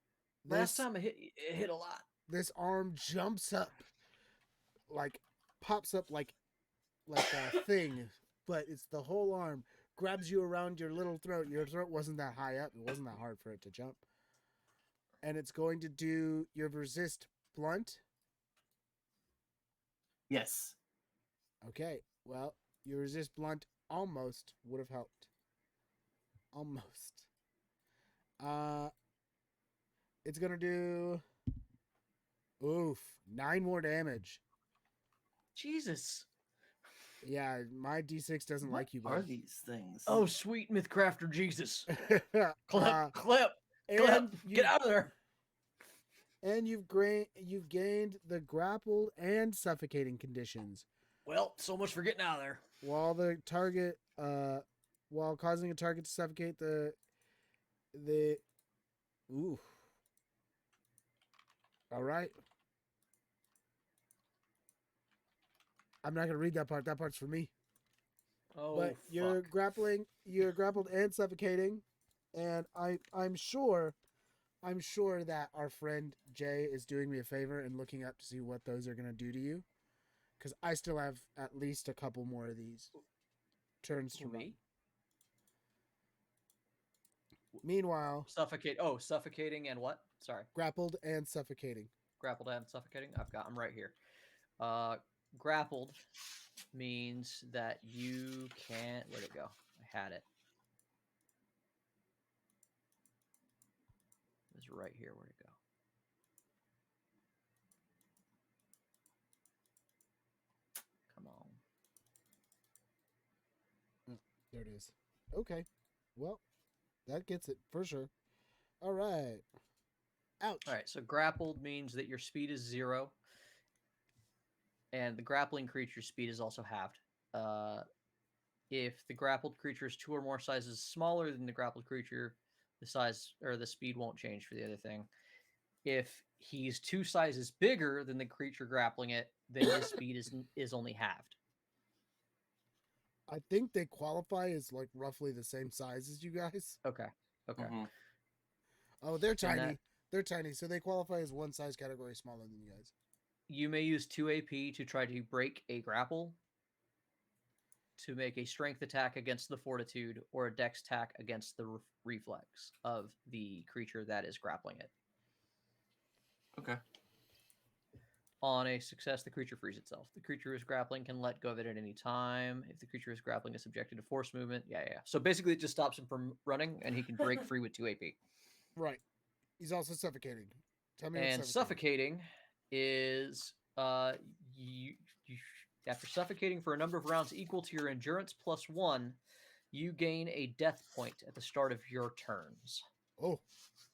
Last time it hit a lot. This arm jumps up, pops up like a thing, but it's the whole arm. Grabs you around your little throat. Your throat wasn't that high up. It wasn't that hard for it to jump. And it's going to do your resist blunt. Yes. Okay. Well, your resist blunt almost would have helped. Almost. It's going to do... Oof. 9 more damage. Jesus. Yeah, my D6 doesn't like you, What are bud. these things? Oh, sweet Mythcrafter Jesus. Clip. Clip. Get out of there. And you've gained the grappled and suffocating conditions. Well, so much for getting out of there. While the target while causing a target to suffocate the. Ooh. All right. I'm not gonna read that part. That part's for me. Oh, But you're fuck. grappling. You're grappled and suffocating, and I'm sure that our friend Jay is doing me a favor and looking up to see what those are gonna do to you, because I still have at least a couple more of these turns to Who, run. me? Meanwhile, Suffocating and what? Sorry. grappled and suffocating. Grappled and suffocating. I'm right here. Grappled means that you can't. Where'd it go? I had it. It was right here. Where'd it go? Come on. There it is. Okay. Well, that gets it for sure. All right. Ouch. All right. So grappled means that your speed is 0, and the grappling creature's speed is also halved. If the grappled creature is 2 or more sizes smaller than the grappled creature, the size or the speed won't change for the other thing. If he's 2 sizes bigger than the creature grappling it, then his speed is only halved. I think they qualify as like roughly the same size as you guys. Okay. Okay. Mhm. Oh, they're And tiny. that- They're tiny, so they qualify as one size category smaller than you guys. You may use 2 AP to try to break a grapple to make a strength attack against the fortitude or a dex attack against the reflex of the creature that is grappling it. Okay. On a success, the creature frees itself. The creature who is grappling can let go of it at any time. If the creature is grappling is subjected to force movement, yeah. So basically, it just stops him from running, and he can break free with 2 AP. Right. He's also suffocating. Tell me what's And suffocating is you after suffocating for a number of rounds equal to your endurance plus 1, you gain a death point at the start of your turns. Oh,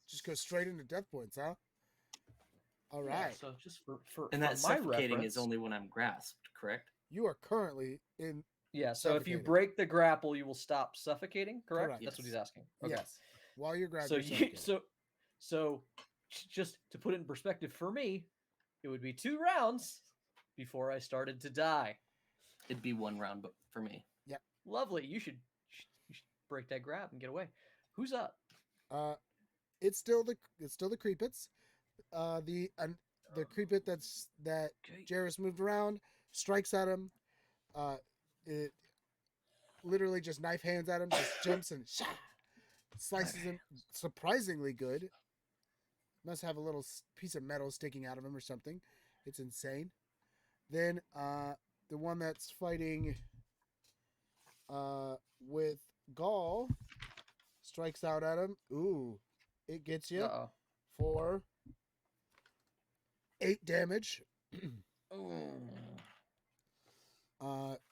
just go straight into death points, huh? All right. Yeah, so just for And that for my suffocating reference, is only when I'm grasped, correct? You are currently in. yeah. So if you suffocating. break the grapple, you will stop suffocating. Correct. Correct. That's what Yes. he's asking. Okay. Yes. While you're grabbed, So you're suffocating. so just to put it in perspective for me, it would be 2 rounds before I started to die. It'd be 1 round, but for me. Lovely. You should break that grab and get away. Who's up? It's still the creepits. The creepit that Okay. Jairus moved around strikes at him. It literally just knife hands at him, just jumps and slices him surprisingly good. Must have a little piece of metal sticking out of him or something. It's insane. Then the one that's fighting with Gaul strikes out at him. Ooh, it gets you Uh-oh. for 8 damage.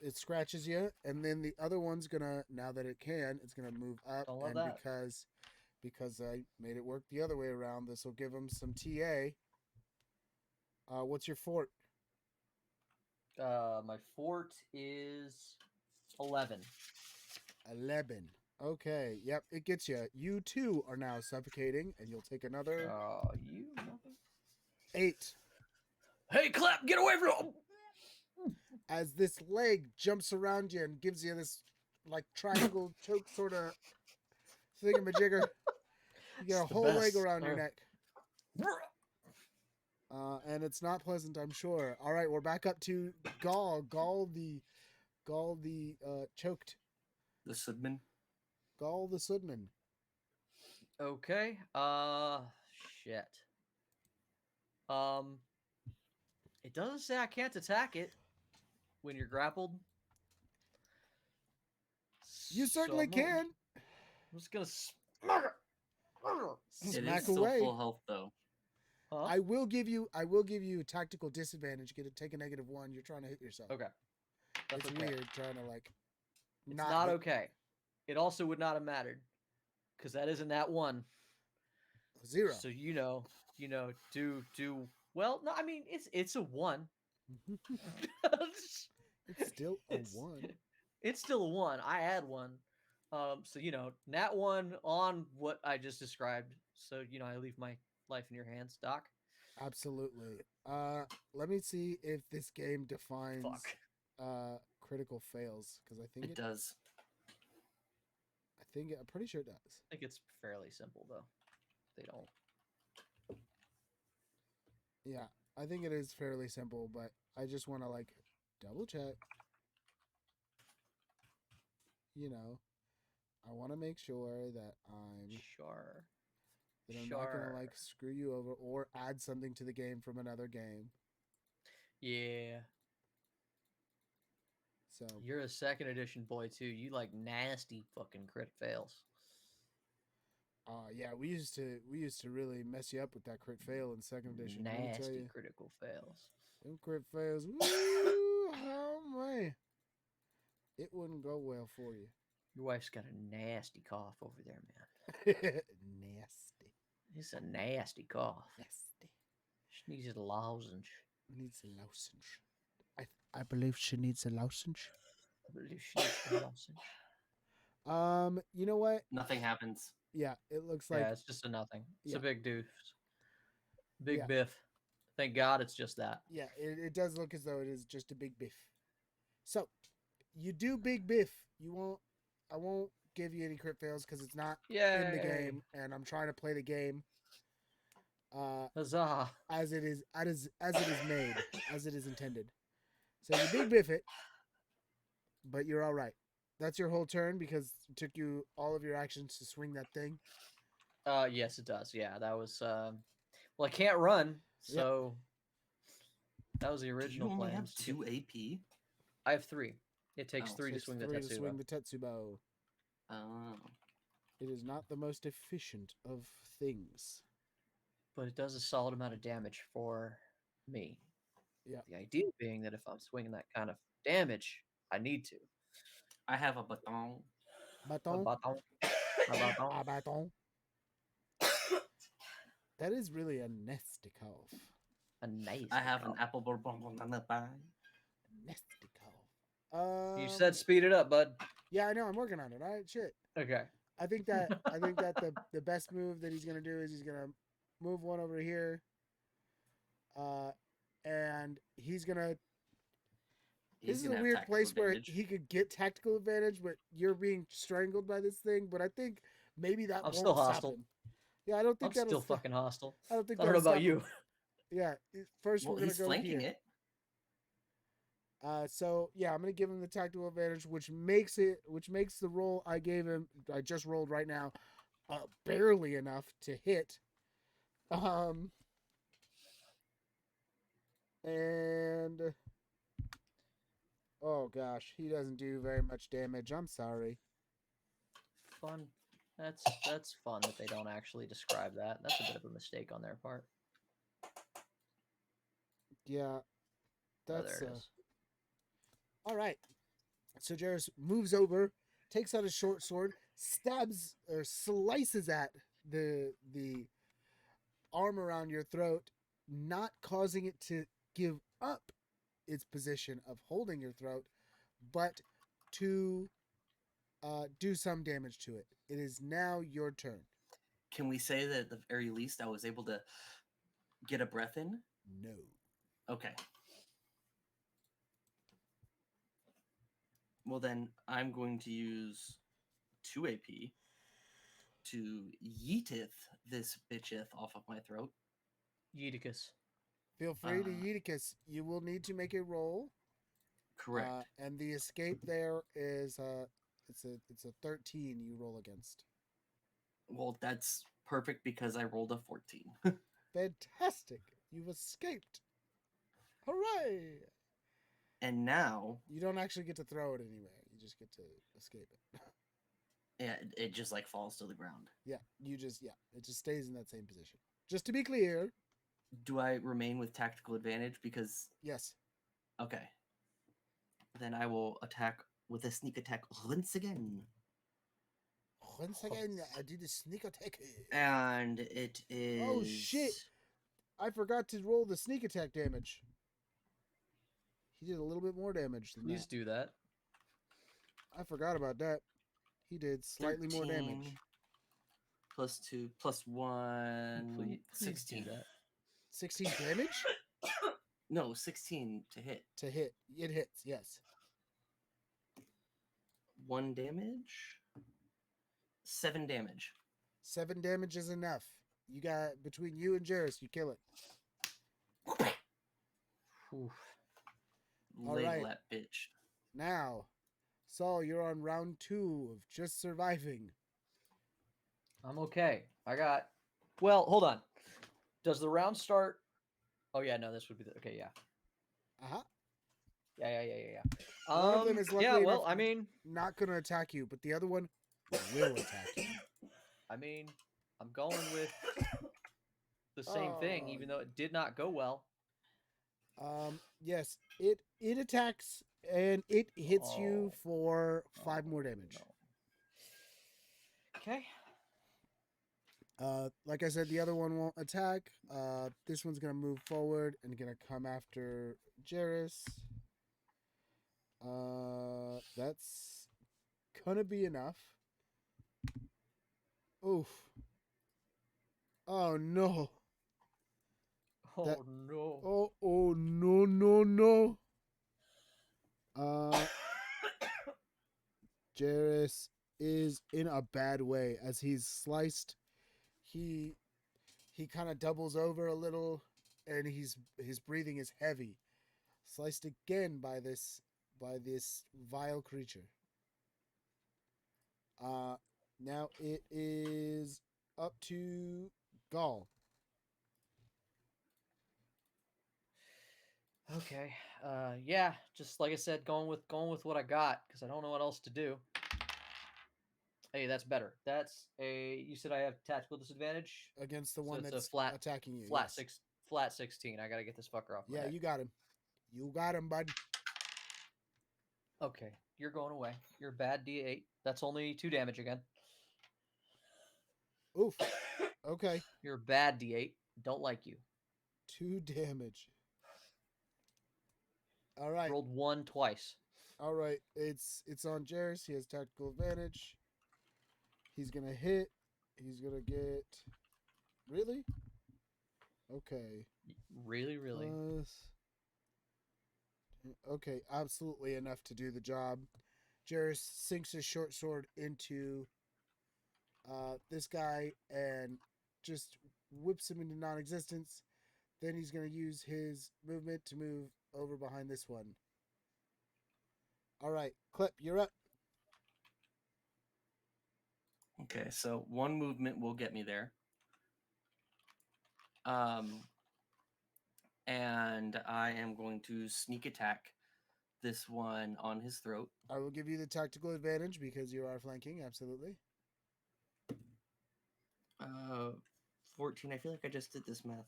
It scratches you, and then the other one's gonna, now that it can, it's gonna move up, Don't love and that. because I made it work the other way around, this will give him some TA. What's your fort? My fort is 11. 11. Okay, yep, it gets you. You too are now suffocating, and you'll take another You nothing. 8. Hey, Clap, get away from him! As this leg jumps around you and gives you this like triangle choke sort of thingamajigger. You get a It's the whole leg best. around your neck. And it's not pleasant, I'm sure. All right, we're back up to Gaul. Gaul the choked. The Sudman. Gaul the Sudman. Okay. Shit. It doesn't say I can't attack it when you're grappled. You certainly can. I'm just gonna smack it. It Smack is still away. full health though. Huh? I will give you tactical disadvantage. Get to take a -1. You're trying to hit yourself. Okay. That's It's okay. weird trying to like. It's not hit- okay. It also would not have mattered because that isn't that one. 0. So do well. No, I mean it's a 1. It's still a It's- 1. It's still a 1. I add 1. So nat one on what I just described. So I leave my life in your hands, Doc. Absolutely. Let me see if this game defines Fuck. critical fails because It does. I'm pretty sure it does. I think it's fairly simple though. They don't. Yeah, I think it is fairly simple, but I just want to like double check. You know, I want to make sure that Sure. I'm not gonna like screw you over or add something to the game from another game. Yeah. So You're a second edition boy too. You like nasty fucking crit fails. yeah, we used to really mess you up with that crit fail in second edition. Let me tell Nasty you, critical fails. them crit fails. Woo, oh man, it wouldn't go well for you. Your wife's got a nasty cough over there, man. Nasty, It's a nasty cough. nasty. She needs a lozenge. Needs a lozenge. I believe she needs a lozenge. I believe she needs a lozenge. You know what? Nothing happens. Yeah, it looks like Yeah, it's just a nothing. It's yeah. a big doof. Big Yeah. biff. Thank God it's just that. Yeah, it does look as though it is just a big biff. So, you do big biff. I won't give you any crit fails because it's not in the game, and I'm trying to play the game. Huzzah! As it is made, as it is intended. So you big biff it, but you're all right. That's your whole turn because it took you all of your actions to swing that thing. Yes, it does. Yeah, that was. Well, I can't run, so that was the original Do you only plan. have 2 AP? I have 3. It takes Oh, 3 to Takes swing the 3 Tetsubo. to swing the Tetsubo. Oh. It is not the most efficient of things. But it does a solid amount of damage for me. Yeah. The idea being that if I'm swinging that kind of damage, I need to. I have a baton. A Baton. baton. A baton. A baton. That is really a nasty cough. A nice. I have an apple bourbon banana pie. Nasty cough. You said speed it up, bud. Yeah, I know. I'm working on it. All right, shit. Okay. I think that the best move that he's gonna do is he's gonna move one over here, and he's gonna. This is a weird place where he could get tactical advantage, but you're being strangled by this thing. But I think maybe that I'm won't still stop hostile. him. Yeah, I don't think I'm that'll still stop. fucking hostile. I don't think I don't know that'll about stop you. him. Yeah, first Well, we're gonna he's go flanking here. it. So yeah, I'm gonna give him the tactical advantage, which makes the roll I gave him. I just rolled right now, barely enough to hit. And oh gosh, he doesn't do very much damage. I'm sorry. Fun. That's fun that they don't actually describe that. That's a bit of a mistake on their part. Yeah, that's there it is. all right. So Jairus moves over, takes out a short sword, stabs or slices at the arm around your throat, not causing it to give up its position of holding your throat, but to do some damage to it. It is now your turn. Can we say that at the very least I was able to get a breath in? No. Okay. Well, then I'm going to use 2 AP to yeetith this bitcheth off of my throat. Yeeticus. Feel free to Eutychus. You will need to make a roll. Correct. And the escape there is it's a 13 you roll against. Well, that's perfect because I rolled a 14. Fantastic. You've escaped. Hooray! And now You don't actually get to throw it anywhere. You just get to escape it. yeah, it just like falls to the ground. Yeah, it just stays in that same position. Just to be clear, Do I remain with tactical advantage? Because yes. okay. Then I will attack with a sneak attack once again. Once again, I did a sneak attack. And it is Oh shit! I forgot to roll the sneak attack damage. He did a little bit more damage than Please that. do that. I forgot about that. He did slightly more 13 damage. plus 2 plus 1. Please do 16. that. 16 damage No, 16 to hit. to hit. It hits, yes. 1 damage. 7 damage. 7 damage is enough. You got between you and Jairus, you kill it. Oof. All Ladle right. that bitch. Now, Saul, you're on round 2 of just surviving. I'm okay. I got. Well, hold on. Does the round start? Oh yeah, no. This would be the. Okay, yeah. Uh-huh. Yeah. One of them is luckily yeah. Well, enough I mean, not going to attack you, but the other one will attack you. I'm going with the same thing, even though it did not go well. Yes, it attacks and it hits you Oh. for 5 more damage. No. Okay. Like I said, the other one won't attack. This one's gonna move forward and gonna come after Jairus. That's gonna be enough. Oof. Oh no. Oh That- no. Oh no. Jairus is in a bad way as he's sliced. He kind of doubles over a little, and his breathing is heavy. Sliced again by this vile creature. Now it is up to Gaul. Okay. Yeah. Just like I said, going with what I got because I don't know what else to do. Hey, that's better. That's a. You said I have tactical disadvantage. Against the So one it's a that's flat- attacking you. Flat yes. flat 16. I gotta get this fucker off. My Yeah, deck. you got him. You got him, bud. Okay, you're going away. You're a bad D8. That's only 2 damage again. Oof. Okay. You're a bad D8. Don't like you. 2 damage. All right. Rolled 1 twice. All right. It's on Jairus. He has tactical advantage. He's gonna hit. He's gonna get. Really? Okay. Really. Plus... Okay, absolutely enough to do the job. Jairus sinks his short sword into this guy and just whips him into non-existence. Then he's going to use his movement to move over behind this one. All right, Clip, you're up. Okay, so 1 movement will get me there. And I am going to sneak attack this one on his throat. I will give you the tactical advantage because you are flanking, absolutely. 14. I feel like I just did this math.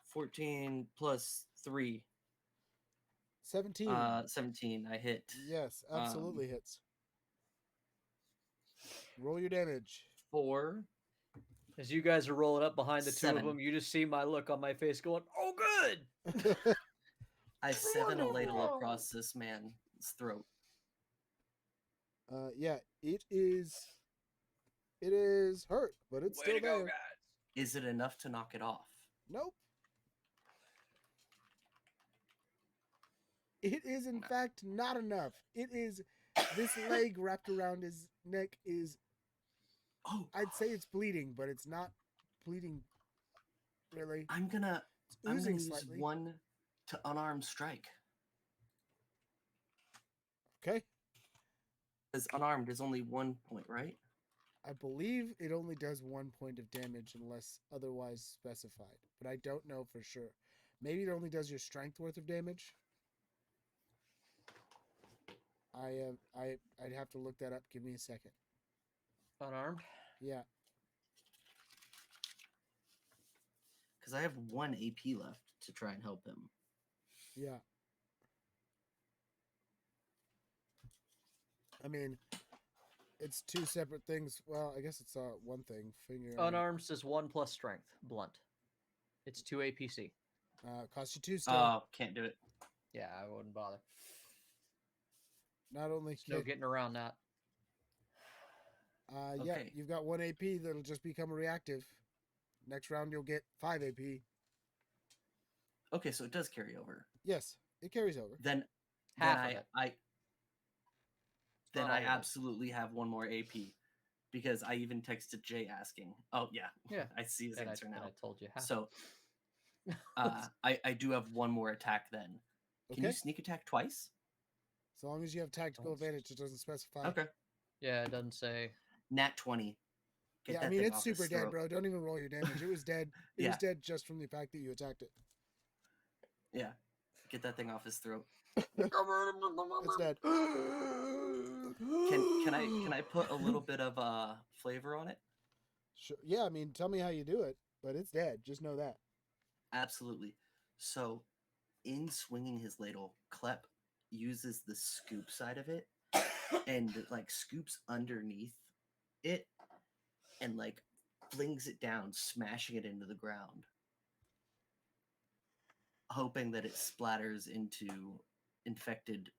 14 plus 3. 17. 17. I hit. Yes, absolutely hits. Roll your damage. 4. As you guys are rolling up behind the 2 of 7. them, you just see my look on my face going, "Oh, good." I 7 a ladle across this man's throat. Yeah, it is hurt, but it's Way still to go, there. guys. Is it enough to knock it off? Nope. It is in fact not enough. It is this leg wrapped around his neck is Oh, I'd say it's bleeding, but it's not bleeding really. I'm gonna It's oozing use slightly. 1 to unarmed strike. Okay. Because unarmed is only 1 point, right? I believe it only does 1 point of damage unless otherwise specified, but I don't know for sure. Maybe it only does your strength worth of damage. I'd have to look that up. Give me a second. Unarmed. Yeah. Because I have 1 AP left to try and help him. Yeah. I mean, it's 2 separate things. Well, I guess it's one thing. Finger. Unarmed says 1 plus strength. Blunt. It's 2 APC. Cost you 2 still. Oh, can't do it. Yeah, I wouldn't bother. Not only There's no getting around that. Yeah, Okay. you've got 1 AP that'll just become a reactive. Next round, you'll get 5 AP. Okay, so it does carry over. Yes, it carries over. Then Half then of it. then Not I all of it. absolutely have one more AP because I even texted Jay asking. Oh yeah, Yeah. I see his And answer I now. told you half. So I do have one more attack then. Can you Okay. sneak attack twice? As long as you have tactical Don't- advantage, it doesn't specify. Okay. Yeah, it doesn't say. Nat 20. Get Yeah, that I mean, thing it's off his super dead, throat. bro. Don't even roll your damage. It was dead. It was Yeah. dead just from the fact that you attacked it. Yeah. Get that thing off his throat. It's dead. Can I put a little bit of flavor on it? Sure. Yeah, I mean, tell me how you do it, but it's dead. Just know that. Absolutely. So, in swinging his ladle, Klep uses the scoop side of it and like scoops underneath it and like flings it down, smashing it into the ground, hoping that it splatters into infected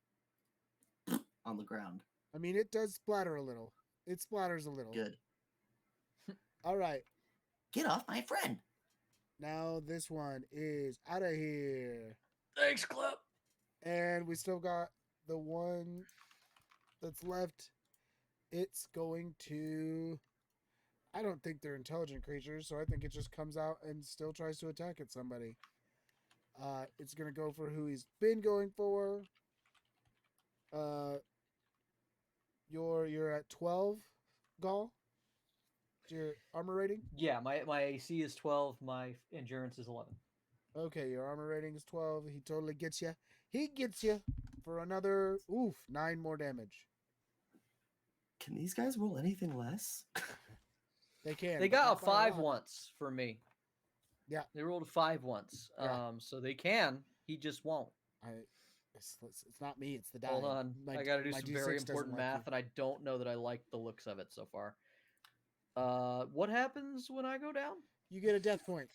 on the ground. I mean, it does splatter a little. It splatters a little. Good. All right. Get off my friend. Now this one is out of here. Thanks, Clip. And we still got the one that's left. It's going to... I don't think they're intelligent creatures, so I think it just comes out and still tries to attack at somebody. It's going to go for who he's been going for. You're at 12, Gall? Your armor rating? Yeah, my AC is 12. My endurance is 11. Okay, your armor rating is 12. He totally gets you. He gets you for another, 9 more damage. Can these guys roll anything less? They can. They but got a not by 5 lot. once for me. Yeah. They rolled a 5 once. Yeah. So they can. He just won't. It's not me. It's the die. Hold on. I got to do some D6 very doesn't important like you. math, and I don't know that I like the looks of it so far. What happens when I go down? You get a death point.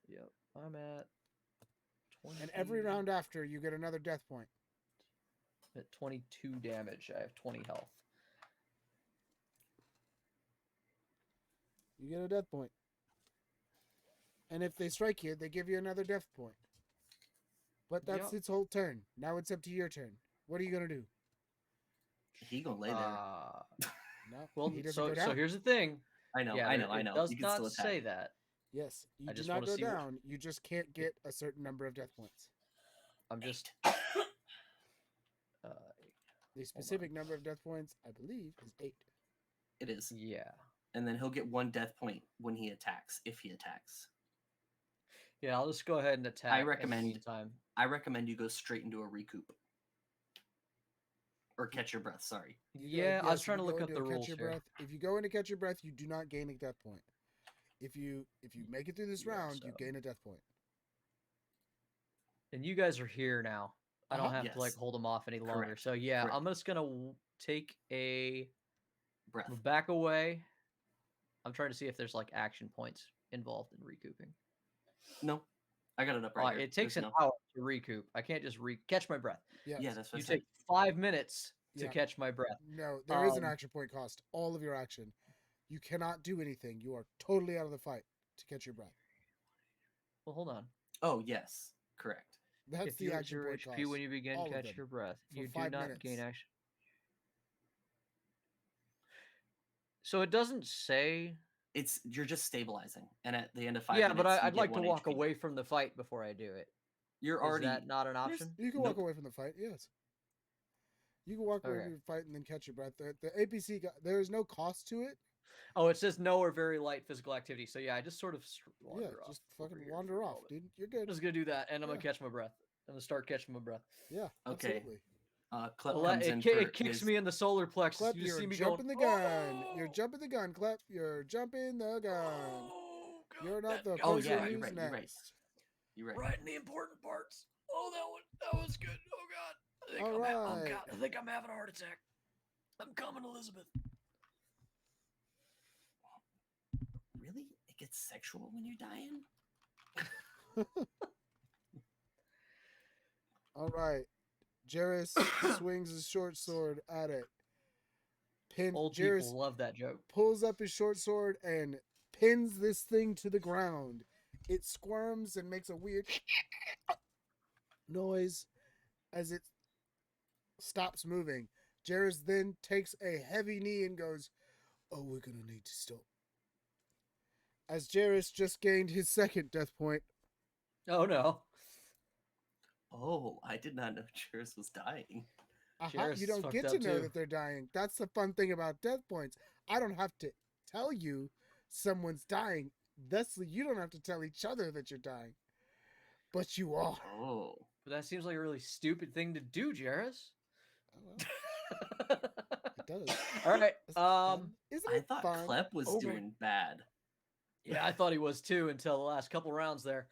Yep. I'm at 20. And every round after, you get another death point. At 22 damage. I have 20 health. You get a death point. And if they strike you, they give you another death point. But that's its whole turn. Now it's up to your turn. What are you going to do? He gonna lay there. No. Well, he doesn't go down. so here's the thing. I know. Yeah, I know. It does You can not still attack. say that. Yes, you I do just not wanna go see what- down. You just can't get a certain number of death points. I'm just. The specific number of death points, I believe, is 8. It is. Yeah. And then he'll get 1 death point when he attacks, if he attacks. Yeah, I'll just go ahead and attack. In the meantime. I recommend you go straight into a recoup. Or catch your breath, sorry. Yeah, I was trying to look up into the a catch rules your here. breath. If you go into catch your breath, you do not gain a death point. If you make it through this Yeah, round, you so- gain a death point. And you guys are here now. I don't Uh-huh. have to like Yes. hold them off any longer. Correct. So yeah, Correct. I'm just gonna take a Breath. back away. I'm trying to see if there's like action points involved in recouping. No. I got it up right here. It takes There's an no- hour to recoup. I can't just catch my breath. Yes. Yeah, that's what You I said. take 5 minutes to Yeah. catch my breath. No, there is an Um, action point cost. All of your action. You cannot do anything. You are totally out of the fight to catch your breath. Well, hold on. Oh, yes. Correct. That's If the you're at action 0 point HP cost. when you begin All of catch them. your breath, For you do 5 not gain minutes. action. So it doesn't say. You're just stabilizing. And at the end of 5 Yeah, minutes, but you I'd get like to 1 walk HP. away from the fight before I do it. You're Is already that not an option? You can walk Nope. away from the fight, yes. You can walk away Okay. from the fight and then catch your breath. The APC, there is no cost to it. Oh, it says no or very light physical activity. So yeah, I just sort of wander Yeah, off just over fucking here for wander a off, moment. dude. You're I'm good. just gonna do that, and I'm Yeah. gonna catch my breath. I'm gonna start catching my breath. Yeah, Okay. absolutely. Klep Well, comes in for it kicks his- me in the solar plexus. Klep, You just you're see me jumping going. the gun. You're "Oh! jumping the gun, Klep. You're jumping the gun. Oh, God, You're not the that Oh, person yeah, right, you're who's right, you're right. next. You're right. right in the important parts. Oh, that was good. Oh God, I think All I'm right. I think I'm having a heart attack. I'm coming, Elizabeth. Really? It gets sexual when you're dying? All right. Jairus swings his short sword at it, Old people Jairus love that joke. pulls up his short sword and pins this thing to the ground. It squirms and makes a weird noise as it stops moving. Jairus then takes a heavy knee and goes, "Oh, we're gonna need to stop." As Jairus just gained his second death point. Oh no. Oh, I did not know Cheers was dying. Jairus You is don't fucked get up to know too. that they're dying. That's the fun thing about death points. I don't have to tell you someone's dying. Thusly, you don't have to tell each other that you're dying. But you are. Oh. But that seems like a really stupid thing to do, Jairus. Oh, well, it does. All right. Isn't it fun? Isn't I it thought fun? Klep was Over. doing bad. Yeah, I thought he was too until the last couple rounds there.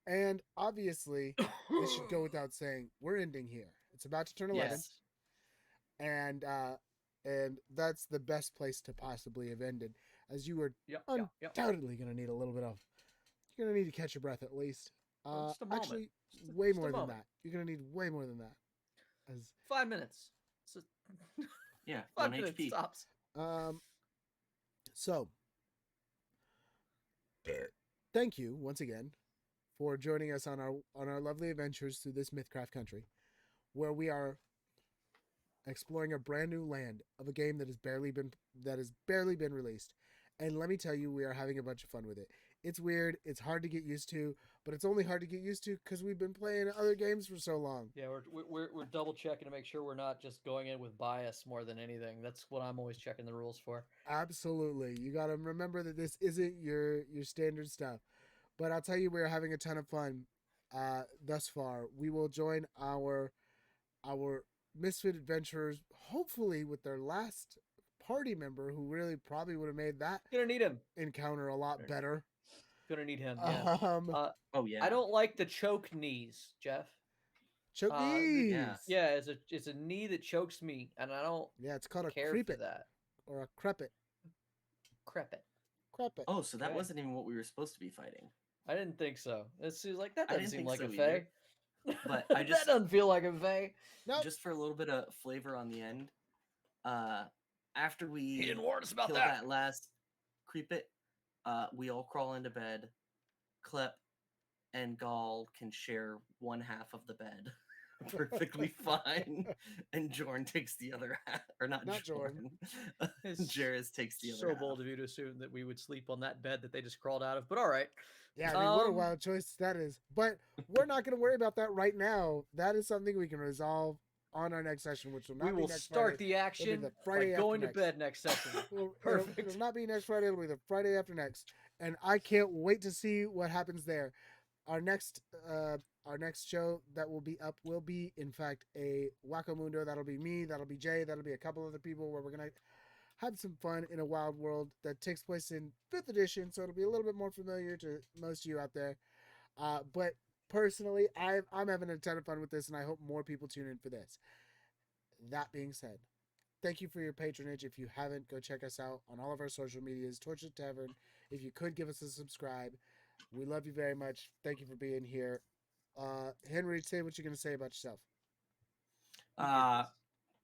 And obviously, this should go without saying. We're ending here. It's about to turn 11, Yes. and that's the best place to possibly have ended, as you were Yep. undoubtedly going to need a little bit of. You're going to need to catch your breath at least. Well, just a moment. Actually, Just a- way just a more than moment. that. You're going to need way more than that. As 5 minutes. So, Yeah, 5 1 minutes HP. stops. So, thank you once again for joining us on our lovely adventures through this Mythcraft country, where we are exploring a brand new land of a game that has barely been released. And let me tell you, we are having a bunch of fun with it. It's weird, it's hard to get used to, but it's only hard to get used to because we've been playing other games for so long. Yeah, we're double checking to make sure we're not just going in with bias more than anything. That's what I'm always checking the rules for. Absolutely. You got to remember that this isn't your standard stuff. But I'll tell you, we're having a ton of fun thus far. We will join our Misfit adventurers, hopefully with their last party member, who really probably would have made that Gonna need him. encounter a lot better. Gonna need him. Yeah. Oh yeah. I don't like the choke knees, Jeff. Choke the- knees. Yeah, it's a knee that chokes me, and I don't Yeah, it's called a care creep for it that. or a crepit. Crep it. Crepit. Oh, so that Okay. wasn't even what we were supposed to be fighting. I didn't think so. It seems like that I doesn't didn't seem think like so a either. fey. But I that just- doesn't feel like a fey. Nope. Just for a little bit of flavor on the end. After we He didn't warn us about kill that. that last creep it, we all crawl into bed. Klep and Gall can share one half of the bed perfectly fine, and Jorn takes the other half, or not Jorn. It's Jairus takes the other so half. bold of you to assume that we would sleep on that bed that they just crawled out of. But all right. Yeah, I mean, what a Um, wild choice that is. But we're not going to worry about that right now. That is something we can resolve on our next session, which will not We be will next start Friday. the action the Friday by after going to next. bed next session. Perfect. It'll not be next Friday. It'll be the Friday after next, and I can't wait to see what happens there. Our next show that will be up will be, in fact, a Wackamundo. That'll be me. That'll be Jay. That'll be a couple other people where we're gonna have some fun in a wild world that takes place in 5th edition. So it'll be a little bit more familiar to most of you out there. But personally, I'm having a ton of fun with this, and I hope more people tune in for this. That being said, thank you for your patronage. If you haven't, go check us out on all of our social medias, Tortured Tavern. If you could, give us a subscribe. We love you very much. Thank you for being here. Henry, say what you're going to say about yourself.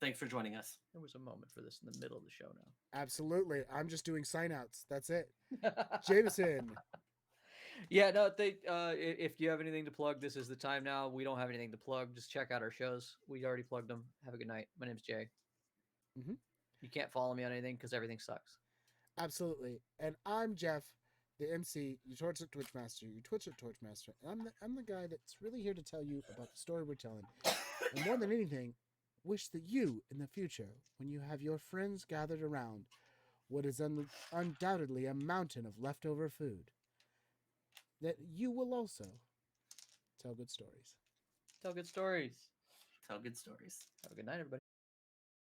Thanks for joining us. There was a moment for this in the middle of the show Absolutely. I'm just doing sign outs. That's it. now. Jameson. Yeah, no, if you have anything to plug, this is the time now. We don't have anything to plug. Just check out our shows. We already plugged them. Have a good night. My name's Jay. Mhm. You can't follow me on anything because everything sucks. Absolutely. And I'm Jeff, the MC, your Tortured Twitch Master, your Twitcher Torch Master. And I'm the guy that's really here to tell you about the story we're telling. And more than anything, wish that you, in the future, when you have your friends gathered around what is undoubtedly a mountain of leftover food, that you will also tell good stories. Tell good stories. Tell good stories. Have a good night, everybody.